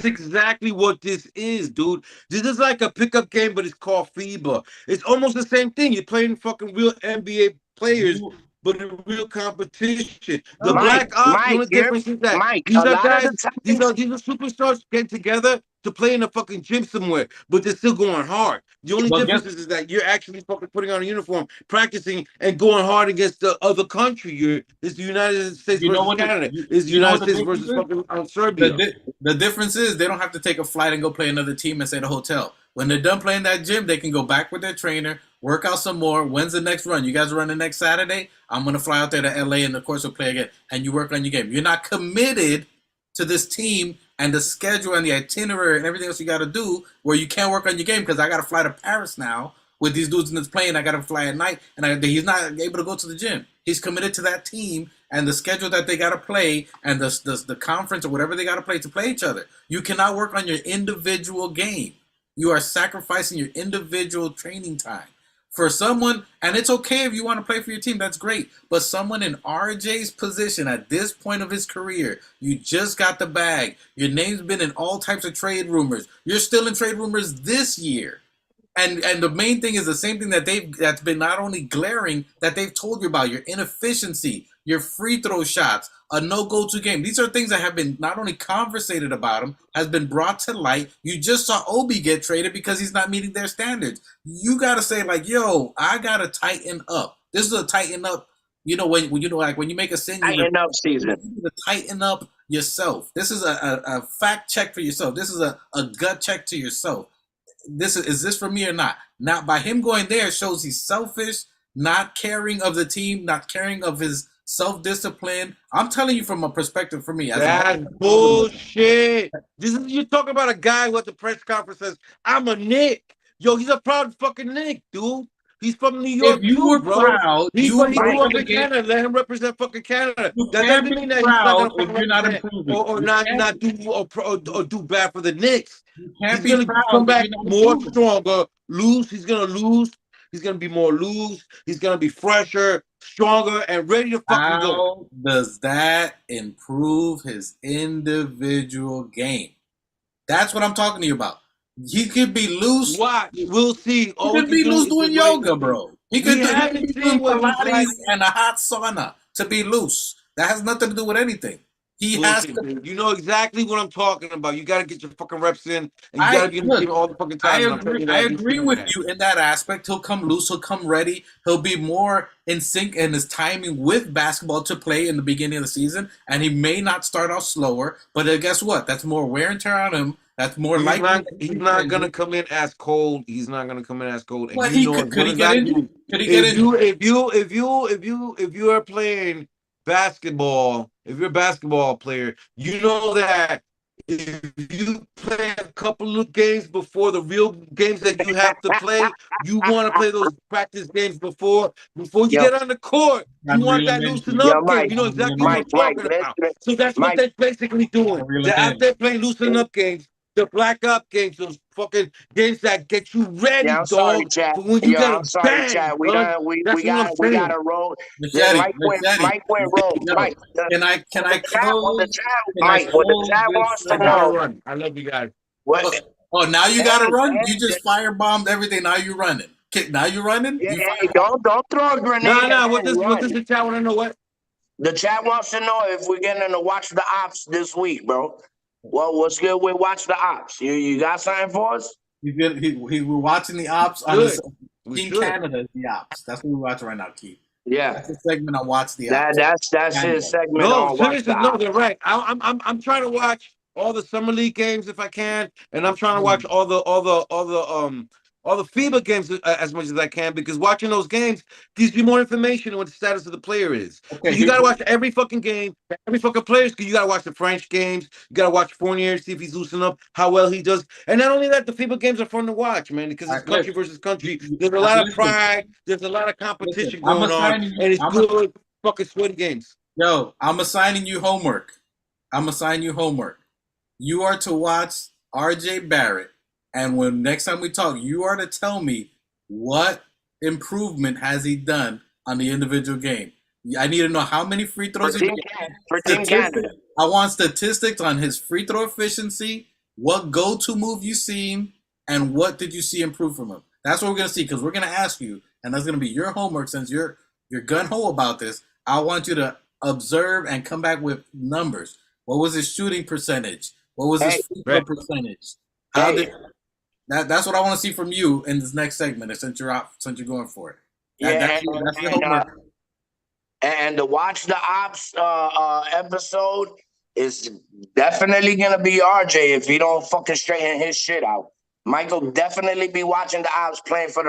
exactly what this is, dude. This is like a pickup game, but it's called FIBA. It's almost the same thing. You're playing fucking real NBA players, but in real competition. The Black Ops, the only difference is that these are guys, these are superstars getting together to play in a fucking gym somewhere, but they're still going hard. The only difference is that you're actually fucking putting on a uniform, practicing, and going hard against the other country. It's the United States versus Canada. It's the United States versus fucking Serbia. The difference is they don't have to take a flight and go play another team and stay at a hotel. When they're done playing that gym, they can go back with their trainer, work out some more. When's the next run? You guys run the next Saturday? I'm going to fly out there to LA and of course we'll play again. And you work on your game. You're not committed to this team and the schedule and the itinerary and everything else you got to do where you can't work on your game because I got to fly to Paris now with these dudes in this plane. I got to fly at night and he's not able to go to the gym. He's committed to that team and the schedule that they got to play and the conference or whatever they got to play each other. You cannot work on your individual game. You are sacrificing your individual training time. For someone, and it's okay if you want to play for your team, that's great. But someone in RJ's position at this point of his career, you just got the bag. Your name's been in all types of trade rumors. You're still in trade rumors this year. And the main thing is the same thing that's been not only glaring that they've told you about, your inefficiency, your free throw shots, a no-go-to game. These are things that have been not only conversated about him, has been brought to light. You just saw Obi get traded because he's not meeting their standards. You got to say like, yo, I got to tighten up. This is a tighten up. You know, when you make a sin, tighten up season. You tighten up yourself. This is a fact check for yourself. This is a gut check to yourself. Is this for me or not? Now, by him going there, it shows he's selfish, not caring of the team, not caring of his self-discipline. I'm telling you from a perspective for me. That's bullshit. You're talking about a guy who at the press conference says, I'm a Knick. Yo, he's a proud fucking Knick, dude. He's from New York, if you were bro. proud, He grew up in Canada. Let him represent fucking Canada. That doesn't mean that he's not going to represent or not do bad for the Knicks. He's going to come back more stronger. He's going to lose. He's going to be more loose. He's going to be fresher, stronger, and ready to fucking go. How does that improve his individual game? That's what I'm talking to you about. He could be loose. Watch. We'll see. He could be loose doing yoga, bro. He could be doing Pilates and a hot sauna to be loose. That has nothing to do with anything. He has to. You know exactly what I'm talking about. You got to get your fucking reps in, and you got to get in all the fucking time. I agree with you in that aspect. He'll come loose. He'll come ready. He'll be more in sync in his timing with basketball to play in the beginning of the season, and he may not start off slower. But guess what? That's more wear and tear on him. That's more likely. He's not gonna come in as cold. He's not gonna come in as cold. And could he get injured? If you are playing basketball, if you're a basketball player, you know that if you play a couple of games before the real games that you have to play, you want to play those practice games before you get on the court. You want that loosen up game. You know exactly what I'm talking about. So that's what they're basically doing. They're out there playing loosen up games. The black up games, those fucking games that get you ready, dog. Sorry, Chad. But when you get I'm sorry, Chad. We got a roll. Mike went roll. Mike, can I close? Mike, what the chat wants to know. I love you guys. What? Oh, now you got to run. You just firebombed everything. Now you running. Now you running. Yeah, don't throw a grenade. No. What does the chat want to know? What? The chat wants to know if we're getting to watch the ops this week, bro. Well, what's good with Watch the Ops? You got something for us? We're watching the Ops on Team Canada. The Ops. That's what we're watching right now, Keith. Yeah, that's the segment on Watch the Ops. That's his segment. No, seriously, no, they're right. I'm trying to watch all the summer league games if I can, and I'm trying to watch all the FIBA games as much as I can, because watching those games gives you more information on what the status of the player is. Okay, so you got to watch every fucking game, every fucking player. You got to watch the French games. You got to watch Fournier, see if he's loosening up, how well he does. And not only that, the FIBA games are fun to watch, man, because it's country versus country. There's a lot of pride. There's a lot of competition going on, and it's good fucking sweaty games. Yo, I'm assigning you homework. You are to watch RJ Barrett. And when next time we talk, you are to tell me what improvement has he done on the individual game. I need to know how many free throws he made. I want statistics on his free throw efficiency, what go-to move you seen, and what did you see improve from him. That's what we're going to see, because we're going to ask you, and that's going to be your homework since you're gun-ho about this. I want you to observe and come back with numbers. What was his shooting percentage? What was his free throw percentage? That's what I want to see from you in this next segment. Since you're going for it, that's your homework. And the Watch the Ops episode is definitely gonna be RJ if he don't fucking straighten his shit out. Michael definitely be watching the Ops playing for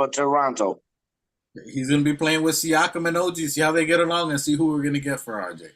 Toronto. He's gonna be playing with Siakam and OG. See how they get along and see who we're gonna get for RJ.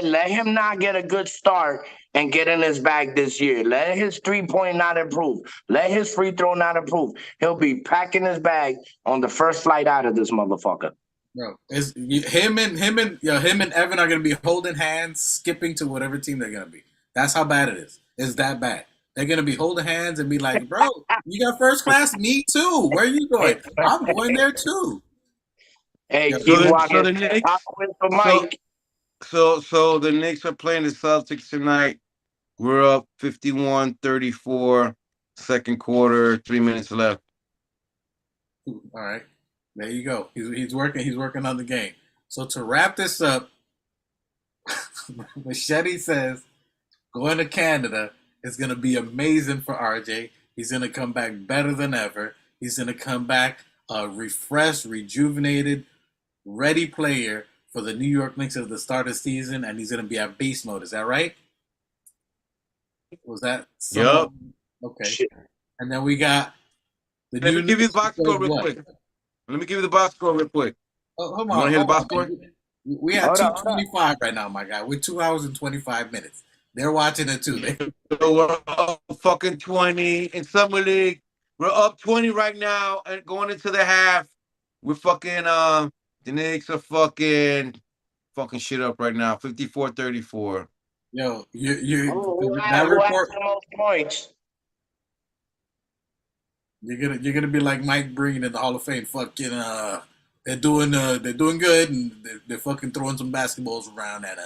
Let him not get a good start and get in his bag this year. Let his 3-point not improve. Let his free throw not improve. He'll be packing his bag on the first flight out of this motherfucker. Bro, him and Evan are gonna be holding hands, skipping to whatever team they're gonna be. That's how bad it is. It's that bad. They're gonna be holding hands and be like, "Bro, you got first class. Me too. Where are you going? I'm going there too." Hey, Yeah, keep So walking. the Knicks, I'll quit for so Mike. so the Knicks are playing the Celtics tonight. We're up 51-34, second quarter, 3 minutes left. all right. There you go. He's working. He's working on the game. So to wrap this up, Machete says going to Canada is going to be amazing for RJ. He's going to come back better than ever. He's going to come back refreshed, rejuvenated, ready player for the New York Knicks at the start of the season, and he's going to be at beast mode. Is that right? Was that somewhat Yup. okay? Shit. And then we got the Let new me give you Knicks the box score real what? quick. Let me give you the box score real quick. Oh, hold You want on, to hear the hold box on. score? We had Hold on, 2:25 right now, my guy. We're 2 hours and 25 minutes. They're watching it too. So we're up fucking 20 in summer league. We're up 20 right now and going into the half. We're fucking the Knicks are fucking shit up right now. 54-34. Yo, you Who that has report. the most points? You're gonna be like Mike Breen in the Hall of Fame. Fucking they're doing good and they're fucking throwing some basketballs around and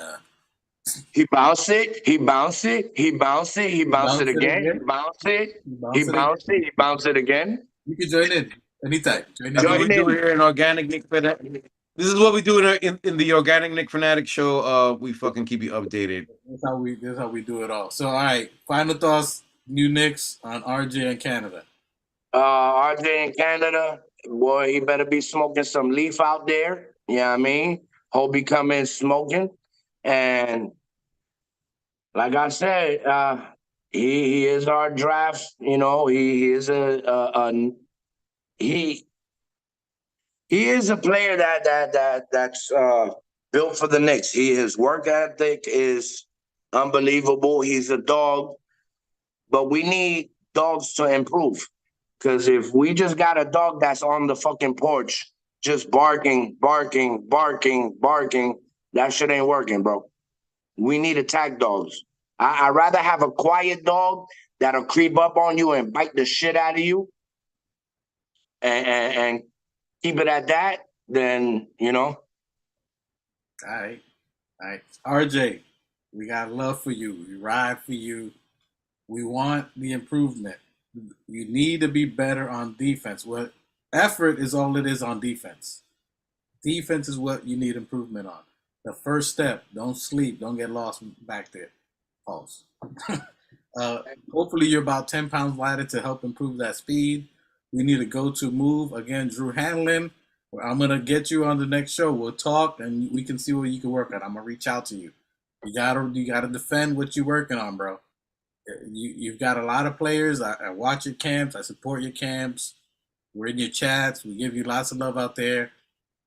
He bounced it. He bounced it. He bounced it. He you bounced bounce it it again. He again. bounced it. You He bounce it again. bounced it. He bounced it again. You can join in anytime. Join in. That's what we Join do in. here in Organic Nick Fanatic. This is what we do in the Organic Nick Fanatic show. We fucking keep you updated. That's how we do it all. So all right, final thoughts, new Knicks on RJ and Canada. RJ in Canada, boy, he better be smoking some leaf out there. You know what I mean? Hope he come in smoking. And like I said, he is our draft. You know, he is he he is a player that's built for the Knicks. His work ethic is unbelievable. He's a dog, but we need dogs to improve. Because if we just got a dog that's on the fucking porch, just barking, barking, barking, barking, that shit ain't working, bro. We need attack dogs. I'd rather have a quiet dog that'll creep up on you and bite the shit out of you and keep it at that than, you know. All right. RJ, we got love for you. We ride for you. We want the improvement. You need to be better on defense. What effort is all it is on defense. Defense is what you need improvement on. The first step. Don't sleep. Don't get lost back there. Pause. Hopefully you're about 10 pounds lighter to help improve that speed. We need a go-to move. Again, Drew Hanlon. I'm going to get you on the next show. We'll talk and we can see what you can work on. I'm going to reach out to you. You gotta defend what you're working on, bro. You've got a lot of players. I watch your camps. I support your camps. We're in your chats. We give you lots of love out there.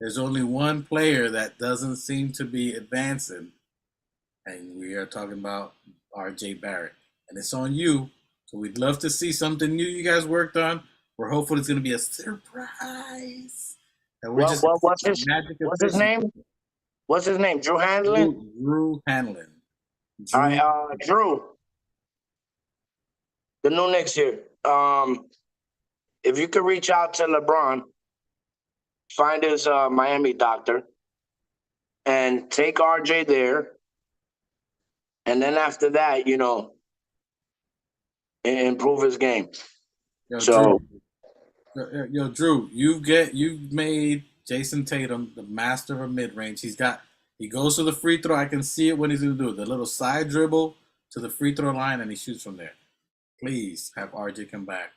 There's only one player that doesn't seem to be advancing, and we are talking about RJ Barrett. And it's on you. So we'd love to see something new you guys worked on. We're hopeful it's going to be a surprise. And we're What's his name? What's his name? Drew Hanlon? Drew Hanlon. All right, Drew. The new Knicks here. If you could reach out to LeBron, find his Miami doctor, and take RJ there. And then after that, you know, improve his game. Drew, you've made Jason Tatum the master of mid-range. He goes to the free throw. I can see it when he's going to do it. The little side dribble to the free throw line, and he shoots from there. Please have RJ come back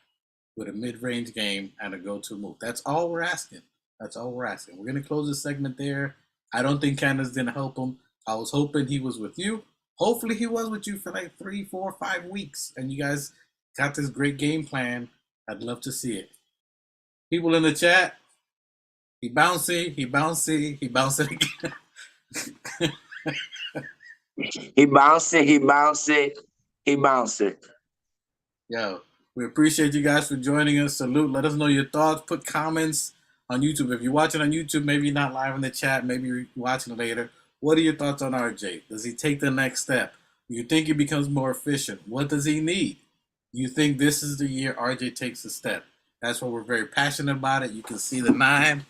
with a mid-range game and a go-to move. That's all we're asking. We're going to close this segment there. I don't think Canada's going to help him. I was hoping he was with you. Hopefully he was with you for like 3, 4, 5 weeks, and you guys got this great game plan. I'd love to see it. People in the chat, he bouncy again. He bounced it. Yo, we appreciate you guys for joining us. Salute. Let us know your thoughts. Put comments on YouTube. If you're watching on YouTube, maybe you're not live in the chat, maybe you're watching it later. What are your thoughts on RJ? Does he take the next step? Do you think he becomes more efficient? What does he need? Do you think this is the year RJ takes a step? That's why we're very passionate about it. You can see the 9.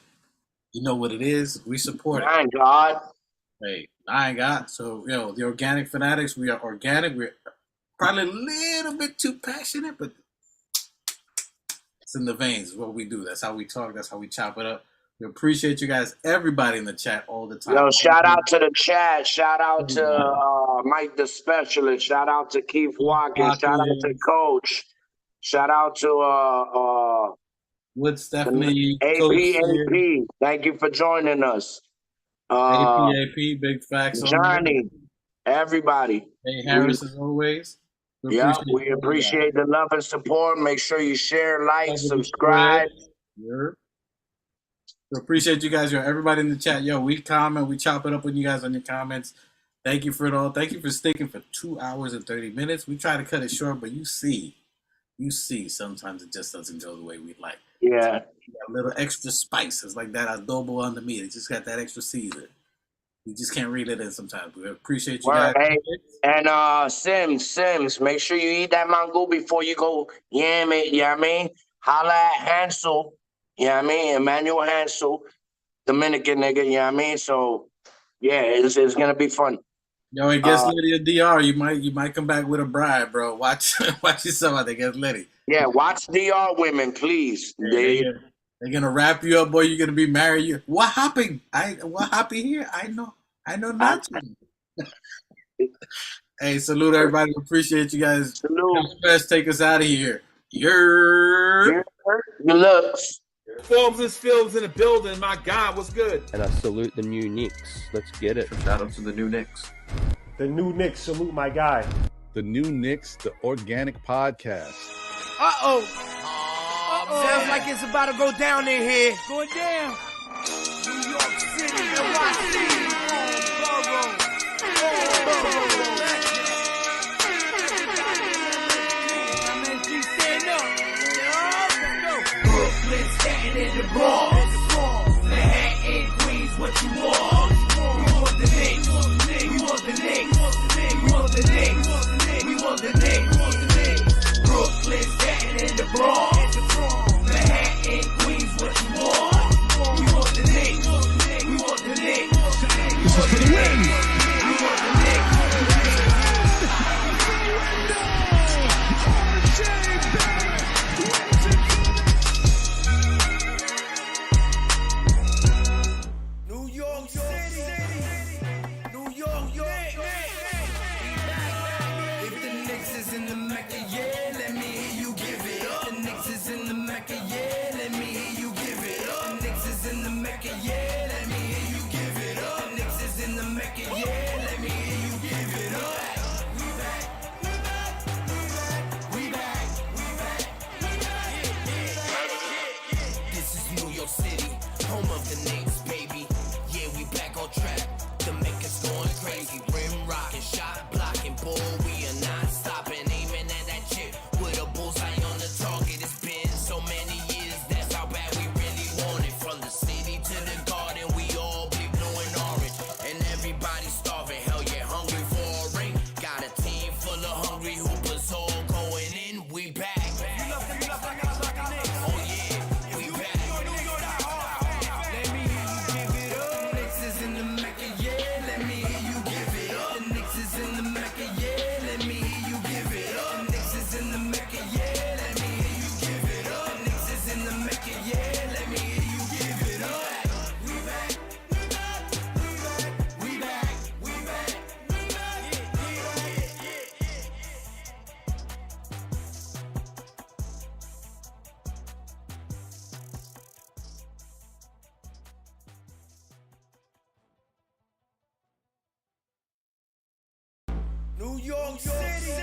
You know what it is. We support it. 9 God. Hey, 9 God. So, the Organic Fanatics, we are organic. We're probably a little bit too passionate, but it's in the veins. It's what we do. That's how we talk. That's how we chop it up. We appreciate you guys, everybody in the chat all the time. Yo, shout out to the chat. Shout out to Mike the Specialist. Shout out to Keith Watkins. Shout out to Coach. Shout out to with Stephanie. AP. Thank you for joining us. AP, big facts. Johnny, everybody. Hey, Harris, as always. We appreciate the love and support. Make sure you share, like, subscribe. We appreciate you guys. Everybody in the chat. We comment. We chop it up with you guys on your comments. Thank you for it all. Thank you for sticking for 2 hours and 30 minutes. We try to cut it short, but you see, sometimes it just doesn't go the way we like. Yeah. A little extra spice. It's like that adobo on the meat. It just got that extra season. You just can't read it in sometimes. We appreciate you guys. Hey, and Sims, make sure you eat that mango before you go. Yeah, man. You know what I mean? Holla at Hansel. You know what I mean? Emmanuel Hansel, Dominican nigga. You know what I mean? So, yeah, it's gonna be fun. Yo, it gets Liddy a DR. You might come back with a bride, bro. Watch yourself out there, Gets Liddy. Yeah, watch DR women, please. They're gonna wrap you up, boy. You're gonna be married. What happened? What happened here? I know nothing. Hey, salute everybody. Appreciate you guys. Salute. Best take us out of here. Good looks. Films in the building. My God, what's good? And I salute the new Knicks. Let's get it. Shout out to the new Knicks. The new Knicks, salute my guy. The new Knicks, the organic podcast. Uh-oh. Sounds like it's about to go down in here. Going down. New York City, NYC, Brooklyn, Staten in the Bronx. Manhattan, Queens, what you want? We want the Knicks. We want the Knicks. We want the Knicks. We want the Knicks. Brooklyn, Staten in the Bronx. Manhattan, Queens, what you want? We want the Knicks. We want the Knicks. We want the Knicks. New York City.